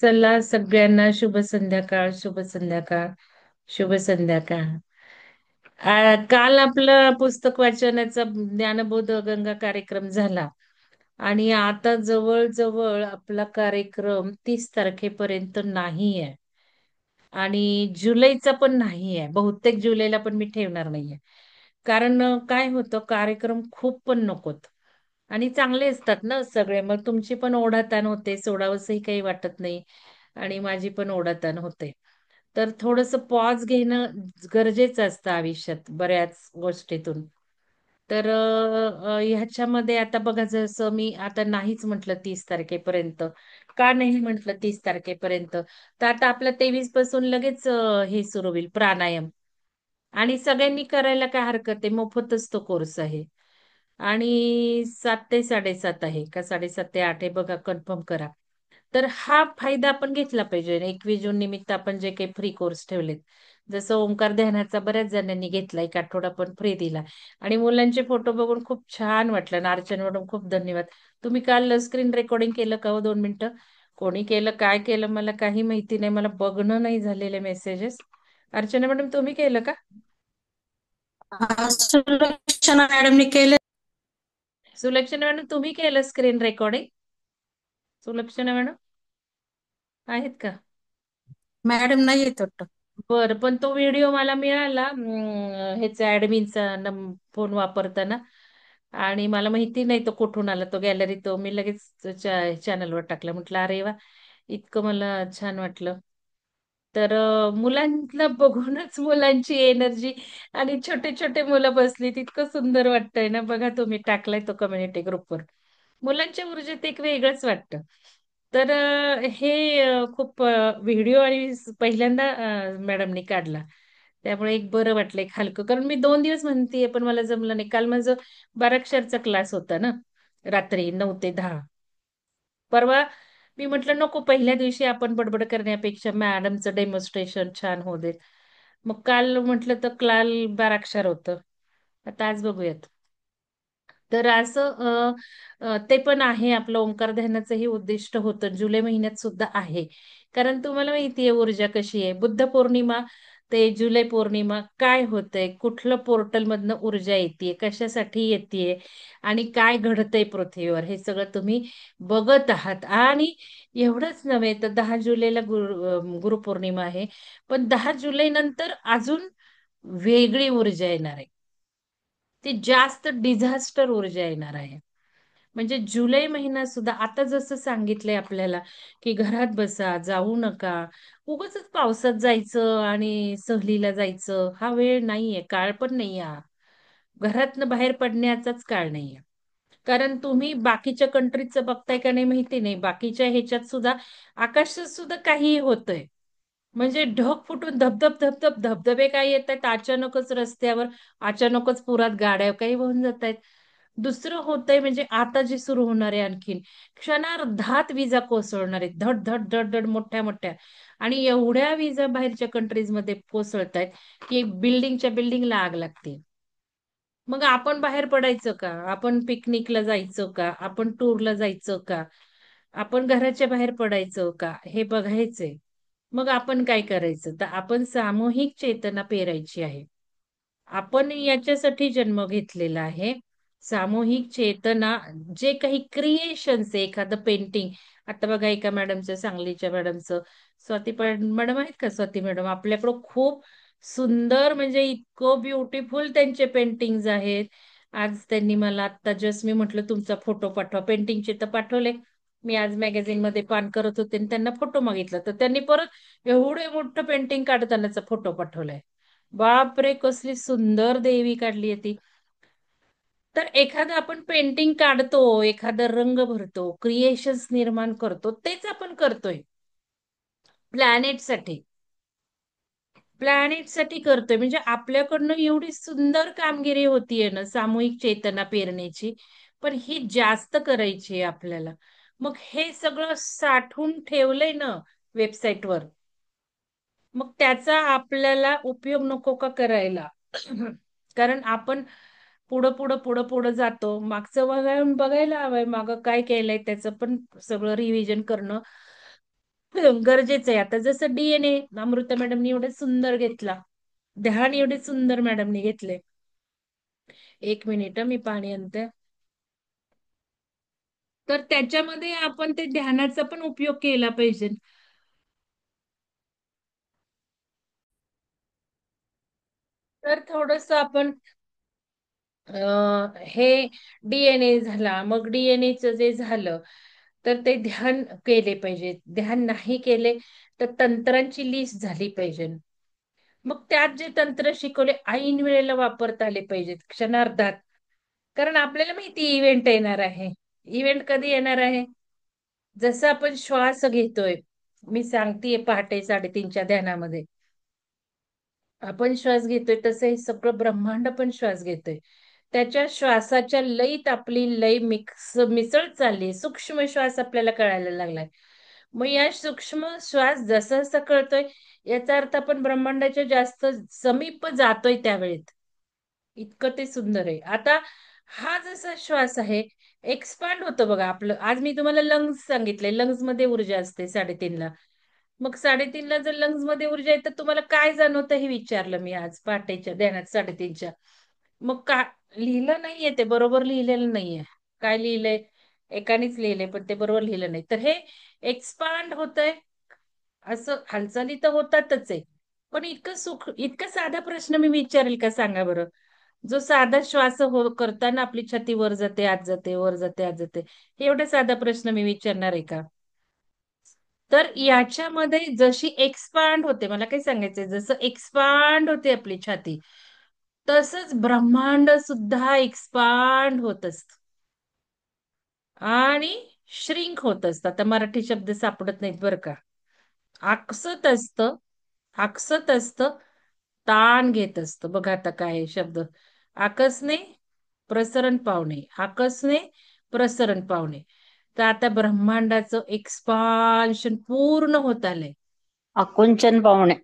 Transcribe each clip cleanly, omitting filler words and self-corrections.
चला सगळ्यांना शुभ संध्याकाळ, शुभ संध्याकाळ, शुभ संध्याकाळ. काल आपलं पुस्तक वाचनाचा ज्ञानबोध गंगा कार्यक्रम झाला आणि आता जवळ आपला कार्यक्रम 30 तारखेपर्यंत नाहीये आणि जुलैचा पण नाहीये. बहुतेक जुलैला पण मी ठेवणार नाहीये. कारण काय होतं कार्यक्रम खूप पण नकोत. आणि चांगले असतात ना सगळे. मग तुमची पण ओढाताण होते, सोडावंसही काही वाटत नाही. आणि माझी पण ओढाताण होते. तर थोडंसं पॉज घेणं गरजेचं असतं आयुष्यात बऱ्याच गोष्टीतून. तर ह्याच्यामध्ये आता बघा जसं मी आता नाहीच म्हटलं 30 तारखेपर्यंत. का नाही म्हटलं 30 तारखेपर्यंत? तर आता आपलं 23 पासून लगेच हे सुरू होईल प्राणायाम. आणि सगळ्यांनी करायला काय हरकत आहे, मोफतच तो कोर्स आहे. आणि 7 ते 7:30 आहे का 7:30 ते 8 आहे बघा, कन्फर्म करा. तर हा फायदा आपण घेतला पाहिजे. 21 जून निमित्त आपण जे काही फ्री कोर्स ठेवलेत. जसं ओंकार ध्यानाचा बऱ्याच जणांनी घेतला, 1 आठवडा पण फ्री दिला. आणि मुलांचे फोटो बघून खूप छान वाटलं. ना अर्चना मॅडम खूप धन्यवाद. तुम्ही काल स्क्रीन रेकॉर्डिंग केलं का हो 2 मिनिटं? कोणी केलं काय केलं मला काही माहिती नाही, मला बघणं नाही झालेले मेसेजेस. अर्चना मॅडम तुम्ही केलं का? सुलक्षणा मॅडमने केले. सुलक्षणा मॅडम तुम्ही केलं स्क्रीन रेकॉर्डिंग? सुलक्षणा मॅडम आहेत का? मॅडम नाही येत वाटतं. बरं, पण तो व्हिडिओ मला मिळाला ह्याचा ऍडमिनचा फोन वापरताना. आणि मला माहिती नाही तो कुठून आला तो गॅलरी, तो मी लगेच चॅनलवर टाकला. म्हटलं अरे वा, इतकं मला छान वाटलं. तर मुलांना बघूनच मुलांची एनर्जी आणि छोटे छोटे मुलं बसली इतकं सुंदर वाटतंय ना. बघा तुम्ही टाकलाय तो कम्युनिटी ग्रुपवर. मुलांच्या ऊर्जेत एक वेगळंच वाटतं. तर हे खूप व्हिडिओ आणि पहिल्यांदा मॅडमनी काढला. त्यामुळे एक बरं वाटलं, एक हलकं. कारण मी 2 दिवस म्हणतेय पण मला जमलं नाही. काल माझं 12 अक्षरचा क्लास होता ना, रात्री 9 ते 10. परवा मी म्हटलं नको, पहिल्या दिवशी आपण बडबड करण्यापेक्षा मॅडमचं डेमॉन्स्ट्रेशन छान होऊ देत. मग काल म्हटलं तर काल 12 अक्षर होतं. आता आज बघूयात. तर असं ते पण आहे आपलं ओंकार ध्यानाचंही उद्दिष्ट होतं. जुलै महिन्यात सुद्धा आहे. कारण तुम्हाला माहितीये ऊर्जा कशी आहे. बुद्ध पौर्णिमा ते जुलै पौर्णिमा काय होतंय, कुठलं पोर्टल मधनं ऊर्जा येते, कशासाठी येते आणि काय घडतंय पृथ्वीवर, हे सगळं तुम्ही बघत आहात. आणि एवढंच नव्हे तर 10 जुलैला गुरुपौर्णिमा आहे. पण 10 जुलै नंतर अजून वेगळी ऊर्जा येणार आहे. ती जास्त डिझास्टर ऊर्जा येणार आहे. म्हणजे जुलै महिना सुद्धा आता जसं सांगितलंय आपल्याला, की घरात बसा, जाऊ नका. उगाचच पावसात जायचं आणि सहलीला जायचं हा वेळ नाहीये, काळ पण नाहीये हा. घरातनं बाहेर पडण्याचाच काळ नाहीये. कारण तुम्ही बाकीच्या कंट्रीचं बघताय का नाही माहिती नाही. बाकीच्या ह्याच्यात सुद्धा आकाशात सुद्धा काहीही होतंय. म्हणजे ढग फुटून धबधबे काय येत आहेत अचानकच रस्त्यावर, अचानकच पुरात गाड्या काही वाहून जात आहेत. दुसरं होतंय म्हणजे आता जे सुरू होणार आहे आणखीन, क्षणार्धात विजा कोसळणार आहेत. धड धड धड धड मोठ्या मोठ्या. आणि एवढ्या विजा बाहेरच्या कंट्रीज मध्ये कोसळत आहेत की बिल्डिंगच्या बिल्डिंगला आग लागते. मग आपण बाहेर पडायचं का? आपण पिकनिकला जायचं का? आपण टूरला जायचं का? आपण घराच्या बाहेर पडायचं का? हे बघायचंय. मग आपण काय करायचं? तर आपण सामूहिक चेतना पेरायची आहे. आपण याच्यासाठी जन्म घेतलेला आहे. सामूहिक चेतना, जे काही क्रिएशन्स आहे, एखादं पेंटिंग. आता बघा एका मॅडमचं, सांगलीच्या मॅडमचं, स्वाती मॅडम आहेत का? स्वाती मॅडम आपल्याकडं खूप सुंदर, म्हणजे इतकं ब्युटिफुल त्यांचे पेंटिंग्ज आहेत. आज त्यांनी मला आता जस्ट मी म्हटलं तुमचा फोटो पाठवा, पेंटिंगचे तर पाठवले. मी आज मॅगझिन मध्ये पान करत होते आणि त्यांना फोटो मागितला, तर त्यांनी परत एवढे मोठं पेंटिंग काढतानाचा फोटो पाठवलाय. बापरे, कसली सुंदर देवी काढली आहे ती. तर एखादं आपण पेंटिंग काढतो, एखादा रंग भरतो, क्रिएशन्स निर्माण करतो, तेच आपण करतोय प्लॅनेटसाठी. प्लॅनेटसाठी करतोय म्हणजे आपल्याकडनं एवढी सुंदर कामगिरी होतीये ना सामूहिक चेतना पेरण्याची. पण ही जास्त करायची आहे आपल्याला. मग हे सगळं साठवून ठेवलंय ना वेबसाईटवर, मग त्याचा आपल्याला उपयोग नको का करायला? कारण आपण पुढं जातो. मागचं बघायला हवंय, मागं काय केलंय त्याचं पण सगळं रिव्हिजन करणं गरजेचं आहे. आता जसं डीएनए अमृता मॅडमनी एवढं सुंदर घेतला, ध्यान एवढे सुंदर मॅडमनी घेतले. एक मिनिट मी पाणी आणते. तर त्याच्यामध्ये आपण ते ध्यानाचा पण उपयोग केला पाहिजे. तर थोडस आपण हे डीएनए झाला, मग डीएनएचं जे झालं तर ते ध्यान केले पाहिजे. ध्यान नाही केले तर तंत्रांची लिस्ट झाली पाहिजे. मग त्यात जे तंत्र शिकवले ऐन वेळेला वापरता आले पाहिजेत, क्षणार्धात. कारण आपल्याला माहिती इव्हेंट येणार आहे. इव्हेंट कधी येणार आहे? जसं आपण श्वास घेतोय, मी सांगतेय पहाटे 3:30च्या ध्यानामध्ये आपण श्वास घेतोय, तसं हे सगळं ब्रह्मांड पण श्वास घेतोय. त्याच्या श्वासाच्या लयीत आपली लय मिसळ चालली, सूक्ष्म श्वास आपल्याला कळायला लागलाय. मग या सूक्ष्म श्वास जसा जसा कळतोय, याचा अर्थ आपण ब्रह्मांडाच्या जास्त समीप जातोय त्यावेळेत. इतकं ते सुंदर आहे. आता हा जसा श्वास आहे, एक्सपांड होतो बघा आपलं. आज मी तुम्हाला लंग्स सांगितले, लंग्स मध्ये ऊर्जा असते 3:30ला. मग 3:30ला जर लंग्स मध्ये ऊर्जा आहे, तर तुम्हाला काय जाणवतं हे विचारलं मी आज पहाटेच्या ध्यानात 3:30च्या. मग का लिहिलं नाहीये, ते बरोबर लिहिलेलं नाहीये. काय लिहिलंय? एकानेच लिहिलंय, पण ते बरोबर लिहिलं नाही. तर हे एक्सपांड होतंय, असं हालचाली तर होतातच आहे. पण इतकं सुख, इतका साधा प्रश्न मी विचारेल का सांगा बरं? जो साधा श्वास करताना आपली छाती वर जाते, आत जाते, वर जाते, आत जाते. हे एवढा साधा प्रश्न मी विचारणार आहे का? तर याच्यामध्ये जशी एक्सपांड होते, मला काय सांगायचंय, जसं एक्सपांड होते आपली छाती, तसंच ब्रह्मांड सुद्धा एक्सपांड होत असत आणि श्रिंक होत असतं. आता मराठी शब्द सापडत नाहीत बरं का. आकसत असतं, आकसत असतं, ताण घेत असतं. बघा आता काय आहे शब्द. आकसणे, प्रसरण पावणे, आकसणे, प्रसरण पावणे. तर आता ब्रह्मांडाचं एक्सपान्शन पूर्ण होत आलंय. आकुंचन पाहुणे.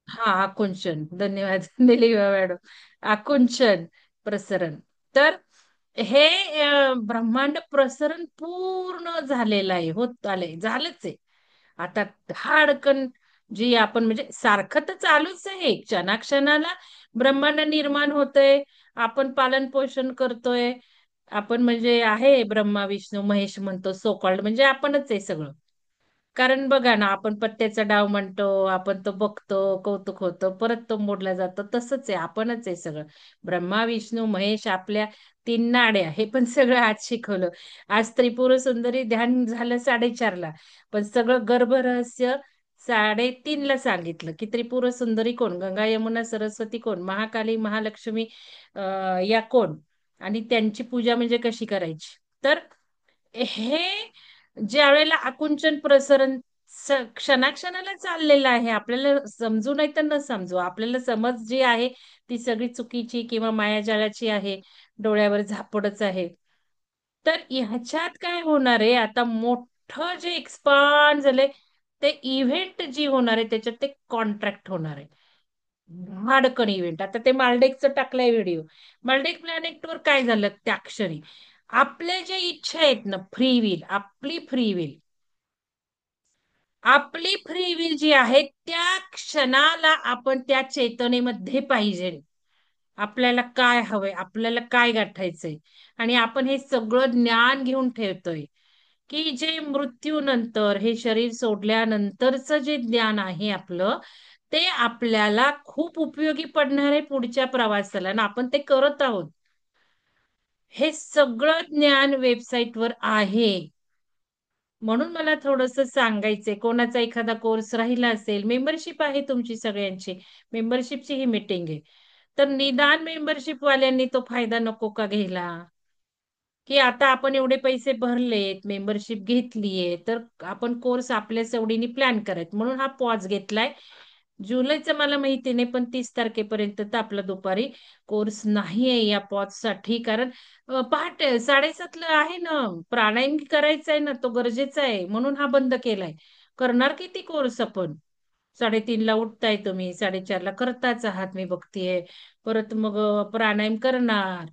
हा, आकुंचन. धन्यवाद निलिमा मॅडम. आकुंचन, प्रसरण. तर हे ब्रह्मांड प्रसरण पूर्ण झालेलं आहे, होत आलंय, झालंच आहे. आता धडकन जी आपण म्हणजे सारखं तर चालूच आहे, क्षणाक्षणाला ब्रह्मांड निर्माण होतंय, आपण पालन पोषण करतोय. आपण म्हणजे आहे ब्रह्मा विष्णू महेश म्हणतो, सोकॉल्ड म्हणजे आपणच आहे सगळं. कारण बघा ना, आपण पत्त्याचा डाव म्हणतो, आपण तो बघतो, कौतुक होतं, परत तो मोडला जातो. तसंच आहे, आपणच आहे सगळं. ब्रह्मा विष्णू महेश आपल्या तीन नाड्या, हे पण सगळं आज शिकवलं. आज त्रिपुर सुंदरी ध्यान झालं 4:30ला, पण सगळं गर्भरहस्य 3:30ला सांगितलं. की त्रिपुर सुंदरी कोण, गंगा यमुना सरस्वती कोण, महाकाली महालक्ष्मी या कोण, आणि त्यांची पूजा म्हणजे कशी करायची. तर हे ज्या वेळेला आकुंचन प्रसरण क्षणाक्षणाला चाललेलं आहे, आपल्याला समजू नाही तर न समजू, आपल्याला समज जी आहे ती सगळी चुकीची किंवा मायाजाळाची आहे, डोळ्यावर झापडच आहे. तर ह्याच्यात काय होणार आहे, आता मोठं जे एक्सपांड झालंय, ते इव्हेंट जी होणार आहे त्याच्यात ते कॉन्ट्रॅक्ट होणार आहे. धाडकन इव्हेंट. आता ते मालडेकचं टाकलंय व्हिडिओ. मालडेक प्लॅनेटवर काय झालं त्या क्षणी, आपल्या ज्या इच्छा आहेत ना, फ्री विल, आपली फ्री विल जी आहे, त्या क्षणाला आपण त्या चेतनेमध्ये पाहिजे. आपल्याला काय हवंय, आपल्याला काय गाठायचंय, आणि आपण हे सगळं ज्ञान घेऊन ठेवतोय. की जे मृत्यूनंतर, हे शरीर सोडल्यानंतरचं जे ज्ञान आहे आपलं, ते आपल्याला खूप उपयोगी पडणार आहे पुढच्या प्रवासाला, आणि आपण ते करत आहोत. हे सगळं ज्ञान वेबसाईटवर आहे. म्हणून मला थोडस सांगायचंय, कोणाचा एखादा कोर्स राहिला असेल, मेंबरशिप आहे तुमची सगळ्यांची, मेंबरशिपची ही मीटिंग आहे, तर निदान मेंबरशिप वाल्यांनी तो फायदा नको का घ्यायला? की आता आपण एवढे पैसे भरलेत, मेंबरशिप घेतलीये, तर आपण कोर्स आपल्या सवडीने प्लॅन करायचं, म्हणून हा पॉज घेतलाय. जुलैचं मला माहिती नाही, पण 30 तारखेपर्यंत तर आपला दुपारी कोर्स नाहीये या पॉज साठी. कारण पहाटे 7:30ला आहे ना, प्राणायाम करायचा आहे ना, तो गरजेचा आहे, म्हणून हा बंद केलाय. करणार किती कोर्स आपण? 3:30ला उठताय तुम्ही, 4:30ला करताच आहात मी बघतीये. परत मग प्राणायाम करणार,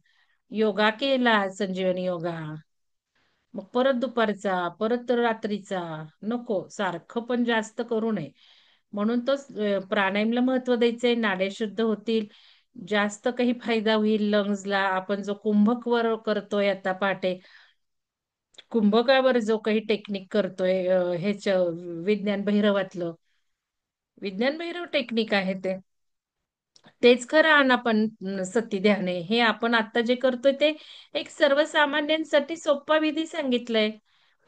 योगा केला, संजीवनी योगा. मग परत दुपारचा, परत रात्रीचा. नको, सारखं पण जास्त करू नये. म्हणून तो प्राणायामला महत्व द्यायचंय, नाड्या शुद्ध होतील, जास्त काही फायदा होईल लंग्सला. आपण जो कुंभक वर करतोय आता पहाटे, कुंभकावर जो काही टेक्निक करतोय, ह्याच विज्ञान भैरवातलं, विज्ञान भैरव टेक्निक आहे ते. तेच खरं आनापान सती ध्यान आहे. हे आपण आता जे करतोय ते एक सर्वसामान्यांसाठी सोपा विधी सांगितलाय,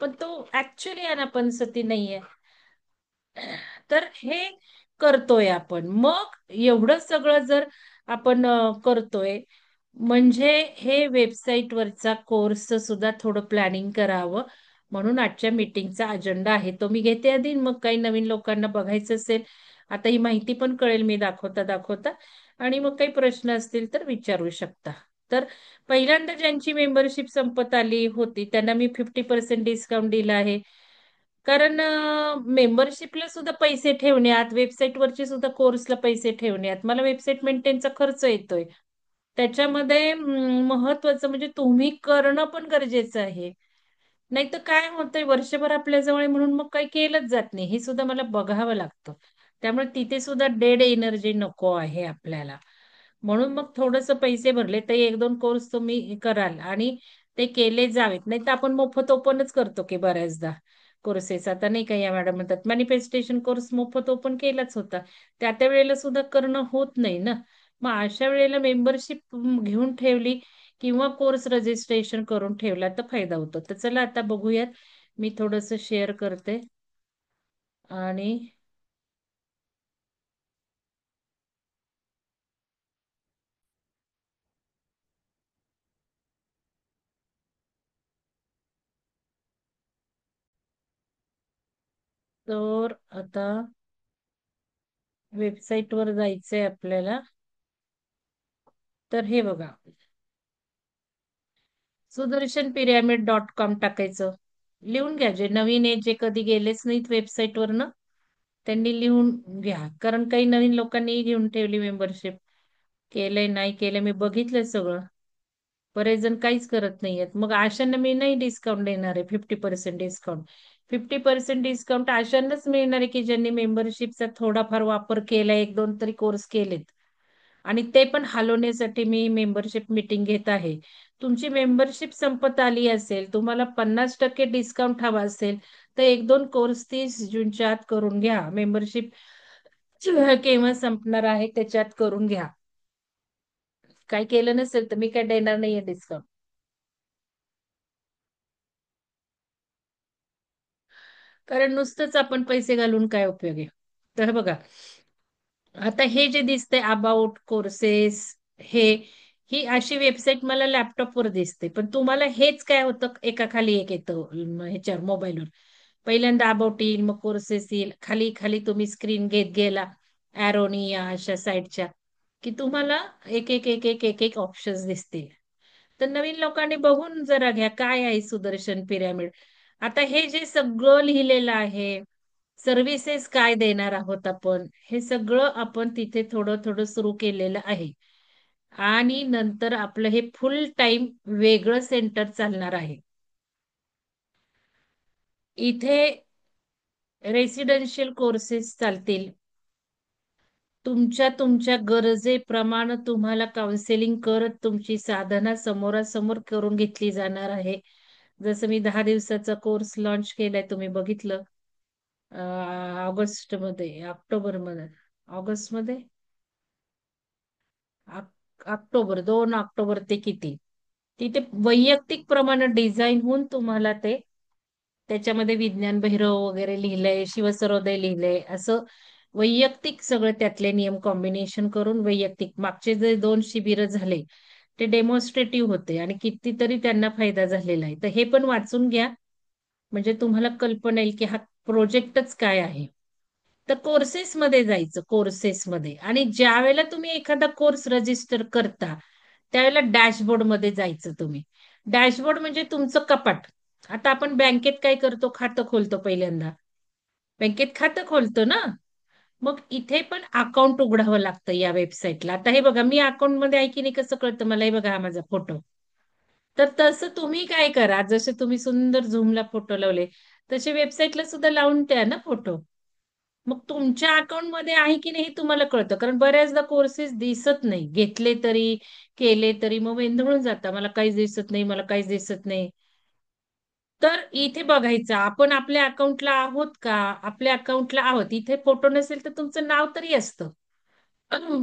पण तो ऍक्च्युली आनापान सती नाहीये. तर हे करतोय आपण. मग एवढं सगळं जर आपण करतोय, म्हणजे हे वेबसाईट वरचा कोर्स सुद्धा थोडं प्लॅनिंग करावं. म्हणून आजच्या मीटिंगचा अजेंडा आहे तो मी घेते आधी. मग काही नवीन लोकांना बघायचं असेल, आता ही माहिती पण कळेल मी दाखवता दाखवता, आणि मग काही प्रश्न असतील तर विचारू शकता. तर पहिल्यांदा ज्यांची मेंबरशिप संपत आली होती त्यांना मी 50% डिस्काउंट दिला आहे. कारण मेंबरशिपला सुद्धा पैसे ठेवण्यात, वेबसाईटवरचे सुद्धा कोर्सला पैसे ठेवण्यात मला वेबसाईट मेंटेनचा खर्च येतोय. त्याच्यामध्ये महत्वाचं म्हणजे तुम्ही करणं पण गरजेचं आहे. नाही तर काय होतंय, वर्षभर आपल्याजवळ आहे म्हणून मग काही केलंच जात नाही, हे सुद्धा मला बघावं लागतं. त्यामुळे तिथे सुद्धा डेड एनर्जी नको आहे आपल्याला. म्हणून मग थोडस पैसे भरले तर एक दोन कोर्स तुम्ही कराल आणि ते केले जावेत. नाही तर आपण मोफत ओपनच करतो की बऱ्याचदा कोर्सेस. आता नाही का या मॅडम म्हणतात मॅनिफेस्टेशन कोर्स मोफत ओपन केलाच होता, त्या वेळेला सुद्धा करणं होत नाही ना. मग अशा वेळेला मेंबरशिप घेऊन ठेवली किंवा कोर्स रजिस्ट्रेशन करून ठेवला तर फायदा होतो. तर चला आता बघूयात, मी थोडस शेअर करते. आणि तर आता वेबसाईट वर जायचंय आपल्याला. तर हे बघा, sudarshanpyramid.com टाकायचं. लिहून घ्या, जे नवीन आहे, जे कधी गेलेच नाहीत वेबसाईट वर ना, त्यांनी लिहून घ्या. कारण काही नवीन लोकांनी घेऊन ठेवली मेंबरशिप, केलंय नाही केलंय मी बघितलंय सगळं. बरेच जण काहीच करत नाहीयेत. मग अशांना मी नाही डिस्काउंट देणार आहे 50% डिस्काउंट. 50% डिस्काउंट अशांनाच मिळणार आहे की ज्यांनी मेंबरशिपचा थोडाफार वापर केला, एक दोन तरी कोर्स केलेत. आणि ते पण हलवण्यासाठी मी मेंबरशिप मीटिंग घेत आहे. तुमची मेंबरशिप संपत आली असेल, तुम्हाला 50% डिस्काउंट हवा असेल, तर एक दोन कोर्स 30 जूनच्या आत करून घ्या. मेंबरशिप केव्हा संपणार आहे त्याच्यात करून घ्या. काय केलं नसेल तर मी काय देणार नाहीये डिस्काउंट. कारण नुसतंच आपण पैसे घालून काय उपयोग आहे. तर बघा, आता हे जे दिसतंय अबाउट कोर्सेस, हे ही अशी वेबसाईट मला लॅपटॉपवर दिसते, पण तुम्हाला हेच काय होतं, एका खाली एक येतं ह्याच्यावर मोबाईलवर. पहिल्यांदा अबाउट येईल, मग कोर्सेस येईल, खाली खाली तुम्ही स्क्रीन घेत गेला ॲरोनी या अशा साईटच्या, की तुम्हाला एक एक एक एक एक एक ऑप्शन्स दिसतील. तर नवीन लोकांनी बघून जरा घ्या काय आहे सुदर्शन पिरॅमिड. आता हे जे सगळं लिहिलेलं आहे, सर्व्हिसेस काय देणार आहोत आपण, हे सगळं आपण तिथे थोडं थोडं सुरू केलेलं आहे. आणि नंतर आपलं हे फुल टाइम वेगळं सेंटर चालणार आहे. इथे रेसिडेन्शियल कोर्सेस चालतील. तुमच्या तुमच्या गरजेप्रमाणे तुम्हाला काउन्सिलिंग करत तुमची साधना समोरासमोर करून घेतली जाणार आहे. जसं मी 10 दिवसाचा कोर्स लॉन्च केलाय, तुम्ही बघितलं. ऑगस्ट मध्ये, ऑक्टोबर मध्ये, ऑगस्ट मध्ये, ऑक्टोबर, 2 ऑक्टोबर ते किती, तिथे वैयक्तिक प्रमाणे डिझाईन होऊन तुम्हाला ते, त्याच्यामध्ये विज्ञान भैरव वगैरे लिहिलंय, शिवसरोदय लिहिलंय, असं वैयक्तिक सगळं त्यातले नियम कॉम्बिनेशन करून वैयक्तिक. मागचे जे 2 शिबिर झाले ते डेमॉन्स्ट्रेटिव्ह होते आणि कितीतरी त्यांना फायदा झालेला आहे. तर हे पण वाचून घ्या, म्हणजे तुम्हाला कल्पना येईल की हा प्रोजेक्टच काय आहे. तर कोर्सेसमध्ये जायचं, कोर्सेसमध्ये. आणि ज्या वेळेला तुम्ही एखादा कोर्स रजिस्टर करता त्यावेळेला डॅशबोर्ड मध्ये जायचं तुम्ही. डॅशबोर्ड म्हणजे तुमचं कपाट. आता आपण बँकेत काय करतो, खातं खोलतो पहिल्यांदा, बँकेत खातं खोलतो ना. मग इथे पण अकाउंट उघडावं लागतं या वेबसाईटला. आता हे बघा, मी अकाउंट मध्ये आहे की नाही कसं कळतं मला, हे बघा हा माझा फोटो. तर तसं तुम्ही काय करा, जसे तुम्ही सुंदर झूमला फोटो लावले तसे वेबसाईटला सुद्धा लावून द्या ना फोटो. मग तुमच्या अकाउंटमध्ये आहे की नाही हे तुम्हाला कळतं. कारण बऱ्याचदा कोर्सेस दिसत नाही, घेतले तरी केले तरी मग वेंधळून जाता, मला काहीच दिसत नाही, मला काहीच दिसत नाही. तर इथे बघायचं आपण आपल्या अकाउंटला आहोत का. आपल्या अकाउंटला आहोत, इथे फोटो नसेल तर तुमचं नाव तरी असतं.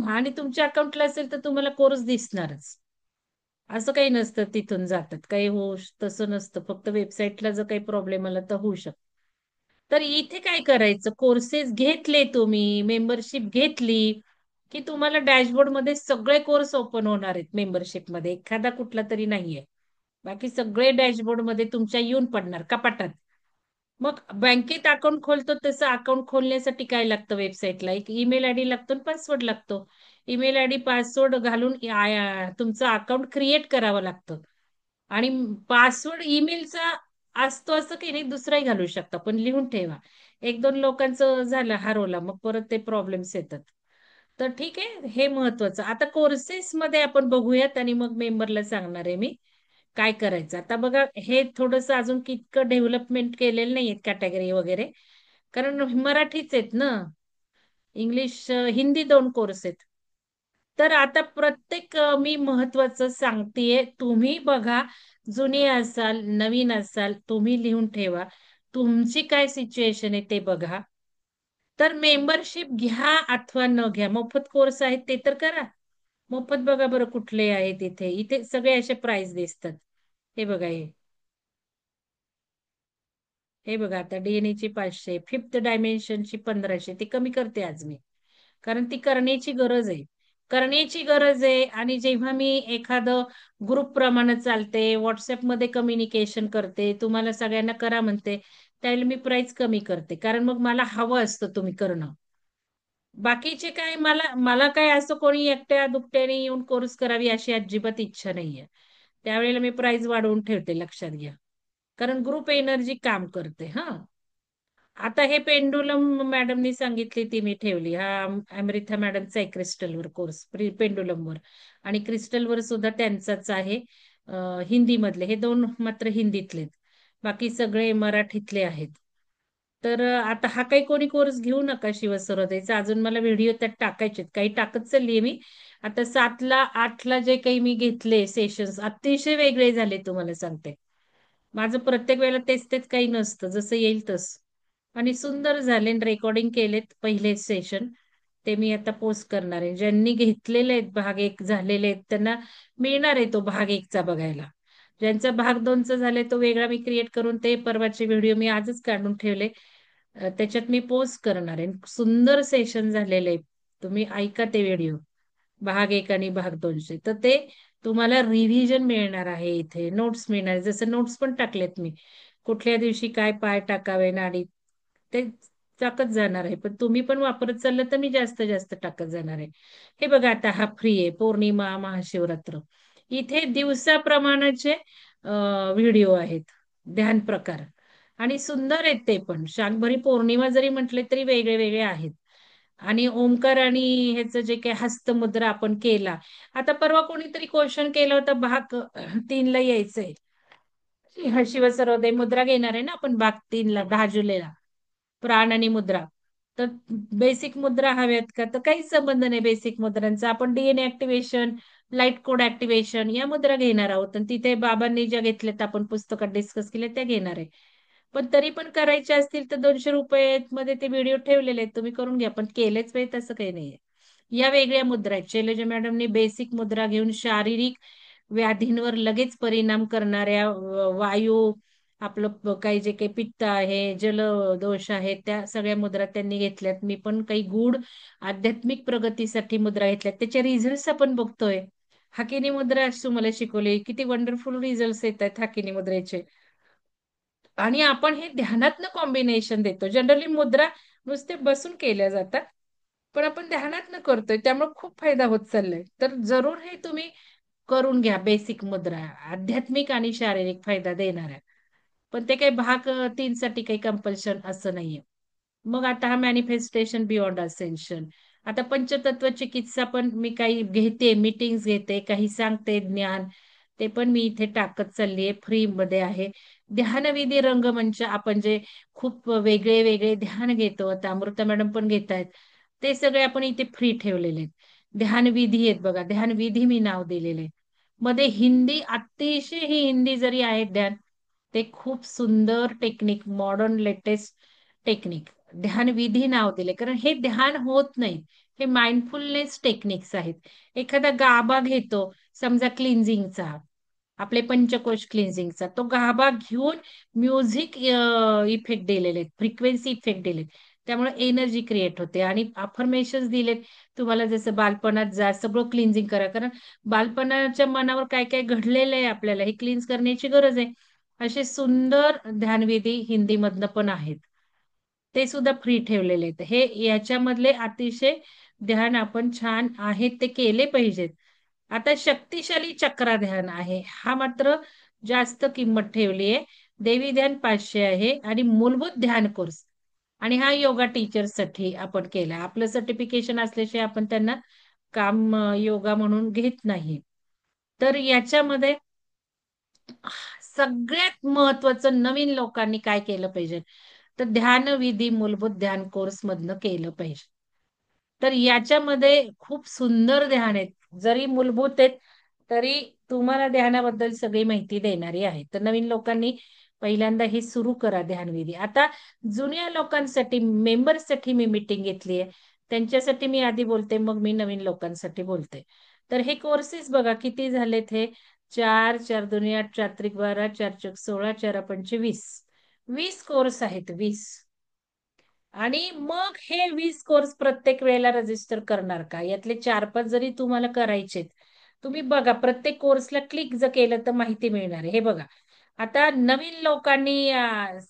आणि तुमच्या अकाउंटला असेल तर तुम्हाला कोर्स दिसणारच. असं काही नसतं तिथून जातात काही तसं नसतं, फक्त वेबसाईटला जर काही प्रॉब्लेम आला तर होऊ शकतो. तर इथे काय करायचं, कोर्सेस घेतले तुम्ही, मेंबरशिप घेतली की तुम्हाला डॅशबोर्ड मध्ये सगळे कोर्स ओपन होणार आहेत. मेंबरशिप मध्ये एखादा कुठला तरी नाहीये, बाकी सगळे डॅशबोर्ड मध्ये तुमच्या येऊन पडणार कपाटात. मग बँकेत अकाउंट खोलतो तसं अकाउंट खोलण्यासाठी काय लागतं, वेबसाईटला एक ईमेल आयडी लागतो, पासवर्ड लागतो. ईमेल आयडी पासवर्ड घालून तुमचं अकाउंट क्रिएट करावं लागतं. आणि पासवर्ड ईमेलचा असतो असं काही नाही, दुसराही घालू शकता, पण लिहून ठेवा. एक दोन लोकांचं झालं हरवला मग परत ते प्रॉब्लेम्स येतात. तर ठीक आहे, हे महत्वाचं. आता कोर्सेस मध्ये आपण बघूयात आणि मग मेंबरला सांगणार आहे मी काय करायचं. आता बघा, हे थोडंसं अजून कितकं डेव्हलपमेंट केलेलं नाहीये कॅटेगरी वगैरे, कारण मराठीच आहेत ना. इंग्लिश हिंदी दोन कोर्स आहेत. तर आता प्रत्येक मी महत्वाचं सांगतेय, तुम्ही बघा. जुने असाल नवीन असाल तुम्ही लिहून ठेवा. तुमची काय सिच्युएशन आहे ते बघा. तर मेंबरशिप घ्या अथवा न घ्या, मोफत कोर्स आहेत ते तर करा. मोफत बघा बरं कुठले आहेत, इथे इथे सगळे असे प्राइस दिसतात. हे बघा हे बघा आता DNA ची 500, फिफ्थ डायमेन्शनची 1500, ती कमी करते आज मी. कारण ती करण्याची गरज आहे. करण्याची गरज आहे. आणि जेव्हा मी एखादं ग्रुप प्रमाणे चालते, व्हॉट्सअपमध्ये कम्युनिकेशन करते, तुम्हाला सगळ्यांना करा म्हणते, त्यावेळेला मी प्राइस कमी करते. कारण मग मला हवं असतं तुम्ही करणं. बाकीचे काय, मला मला काय असं कोणी एकट्या दुकट्याने येऊन कोर्स करावी अशी अजिबात इच्छा नाहीये. त्यावेळेला मी प्राइस वाढवून ठेवते, लक्षात घ्या. कारण ग्रुप एनर्जी काम करते हा. आता हे पेंडुलम मॅडमनी सांगितली ती मी ठेवली. हा अमृता मॅडमचा आहे क्रिस्टलवर कोर्स, पेंडुलमवर. आणि क्रिस्टलवर सुद्धा त्यांचाच आहे. हिंदी मधले हे दोन मात्र हिंदीतलेत, बाकी सगळे मराठीतले आहेत. तर आता हा काही कोणी कोर्स घेऊ नका शिवसरोदयचा. अजून मला व्हिडिओ त्यात टाकायचे, काही टाकत चाललीये मी. आता 7ला 8ला जे काही मी घेतले सेशन्स अतिशय वेगळे झाले, तुम्हाला सांगते. माझं प्रत्येक वेळेला तेच तेच काही नसतं, जसं येईल तस. आणि सुंदर झाले, रेकॉर्डिंग केलेत पहिले सेशन. ते मी आता पोस्ट करणार आहे. ज्यांनी घेतलेले आहेत, भाग एक झालेले आहेत, त्यांना मिळणार आहे तो भाग एकचा बघायला. ज्यांचा भाग दोनचा झालाय तो वेगळा मी क्रिएट करून ते परवाचे व्हिडिओ मी आजच काढून ठेवले. त्याच्यात मी पोस्ट करणार आहे. सुंदर सेशन झालेले आहे. तुम्ही ऐका ते व्हिडिओ, भाग एक आणि भाग दोनचे. तर ते तुम्हाला रिव्हिजन मिळणार आहे, इथे नोट्स मिळणार आहे. जसं नोट्स पण टाकलेत मी, कुठल्या दिवशी काय पाय टाकावे नाडीत, ते टाकत जाणार आहे. पण तुम्ही पण वापरत चाललं तर मी जास्त जास्त टाकत जाणार आहे. हे बघा आता हा फ्री आहे, पौर्णिमा महाशिवरात्र. इथे दिवसाप्रमाणाचे व्हिडिओ आहेत, ध्यान प्रकार. आणि सुंदर आहेत ते पण. शाकंभरी पौर्णिमा जरी म्हटले तरी वेगळे वेगळे आहेत. आणि ओंकार आणि ह्याचं जे काही हस्तमुद्रा आपण केला. आता परवा कोणीतरी क्वेश्चन केला होता, भाग 3ला यायचंय. शिवसरोदय मुद्रा घेणार आहे ना आपण भाग 3ला 10 जुलैला, प्राण आणि मुद्रा. तर बेसिक मुद्रा हव्यात का, तर काहीच संबंध नाही बेसिक मुद्रांचा. आपण DNA activation, light code activation या मुद्रा घेणार आहोत. आणि तिथे बाबांनी ज्या घेतल्यात आपण पुस्तकात डिस्कस केल्या त्या घेणार आहे. पण तरी पण करायचे असतील तर 200 रुपये मध्ये ते व्हिडिओ ठेवलेले आहेत, तुम्ही करून घ्या. पण केलेच पाहिजे तसं काही नाहीये. या वेगळ्या मुद्रा आहेत. शैलजा मॅडमने बेसिक मुद्रा घेऊन शारीरिक व्याधींवर लगेच परिणाम करणाऱ्या वायू, आपलं काही जे काही पित्त आहे, जलदोष आहे, त्या सगळ्या मुद्रा त्यांनी घेतल्यात. मी पण काही गूढ आध्यात्मिक प्रगतीसाठी मुद्रा घेतल्यात, त्याचे रिझल्ट आपण बघतोय. हाकिनी मुद्रा तुम्हाला शिकवली, किती वंडरफुल रिझल्ट येत आहेत हाकिनी मुद्रेचे. आणि आपण हे ध्यानातनं कॉम्बिनेशन देतो. जनरली मुद्रा नुसते बसून केल्या जातात, पण आपण ध्यानातनं करतोय, त्यामुळे खूप फायदा होत चाललाय. तर जरूर हे तुम्ही करून घ्या. बेसिक मुद्रा आध्यात्मिक आणि शारीरिक फायदा देणाऱ्या. पण ते काही भाग 3 साठी काही कंपल्शन असं नाहीये. मग आता हा मॅनिफेस्टेशन बियॉन्ड असेन्शन. आता पंचतत्व चिकित्सा पण मी काही घेते, मीटिंग्स घेते, काही सांगते ज्ञान. ते पण मी इथे टाकत चाललीये, फ्री मध्ये आहे. ध्यानविधी रंगमंच, आपण जे खूप वेगळे वेगळे ध्यान घेतो, आता अमृता मॅडम पण घेत आहेत, ते सगळे आपण इथे फ्री ठेवलेले आहेत. ध्यानविधी आहेत बघा, ध्यानविधी मी नाव दिलेले आहे. मध्ये हिंदी, अतिशय ही हिंदी जरी आहेत ध्यान, ते खूप सुंदर टेक्निक, मॉडर्न लेटेस्ट टेक्निक, ध्यानविधी नाव दिले, कारण हे ध्यान होत नाही, हे माइंडफुलनेस टेक्निक्स आहेत. एखादा गाभा घेतो समजा क्लिन्झिंगचा, आपले पंचकोश क्लिन्झिंगचा, तो गाभा घेऊन म्युझिक इफेक्ट दिलेले, फ्रिक्वेन्सी इफेक्ट दिले, त्यामुळे एनर्जी क्रिएट होते. आणि अफर्मेशन्स दिलेत तुम्हाला, जसं बालपणात जा, सगळं क्लिन्झिंग करा, कारण बालपणाच्या मनावर काय काय घडलेलं आहे आपल्याला, हे क्लिन्स करण्याची गरज आहे. असे सुंदर ध्यानविधी हिंदी मधनं पण आहेत, ते सुद्धा फ्री ठेवलेले आहेत. हे याच्यामधले अतिशय ध्यान आपण छान आहेत ते केले पाहिजेत. आता शक्तिशाली चक्रा ध्यान आहे, हा मात्र जास्त किंमत ठेवली आहे. देवी ध्यान 500 आहे, आणि मूलभूत ध्यान कोर्स, आणि हा योगा टीचरसाठी आपण केला. आपलं सर्टिफिकेशन असल्याशिवाय आपण त्यांना काम योगा म्हणून घेत नाही. तर याच्यामध्ये सगळ्यात महत्वाचं नवीन लोकांनी काय केलं पाहिजे, तर ध्यानविधी मूलभूत ध्यान कोर्स मधनं केलं पाहिजे. तर याच्यामध्ये खूप सुंदर ध्यान आहेत, जरी मूलभूत आहेत तरी तुम्हाला ध्यानाबद्दल सगळी माहिती देणारी आहे. तर नवीन लोकांनी पहिल्यांदा हे सुरू करा ध्यानविधी. आता जुन्या लोकांसाठी, मेंबर्ससाठी मी मीटिंग घेतली आहे, त्यांच्यासाठी मी आधी बोलते, मग मी नवीन लोकांसाठी बोलते. तर हे कोर्सेस बघा किती झालेत, हे 4, 4 दुनी 8, 4 त्रिक 12, 4 चौक 16, 4 पंचे 20, 20 कोर्स आहेत, 20. आणि मग हे 20 कोर्स प्रत्येक वेळेला रजिस्टर करणार का, यातले 4-5 जरी तुम्हाला करायचे, तुम्ही बघा प्रत्येक कोर्सला क्लिक जर केलं तर माहिती मिळणार आहे. हे बघा, आता नवीन लोकांनी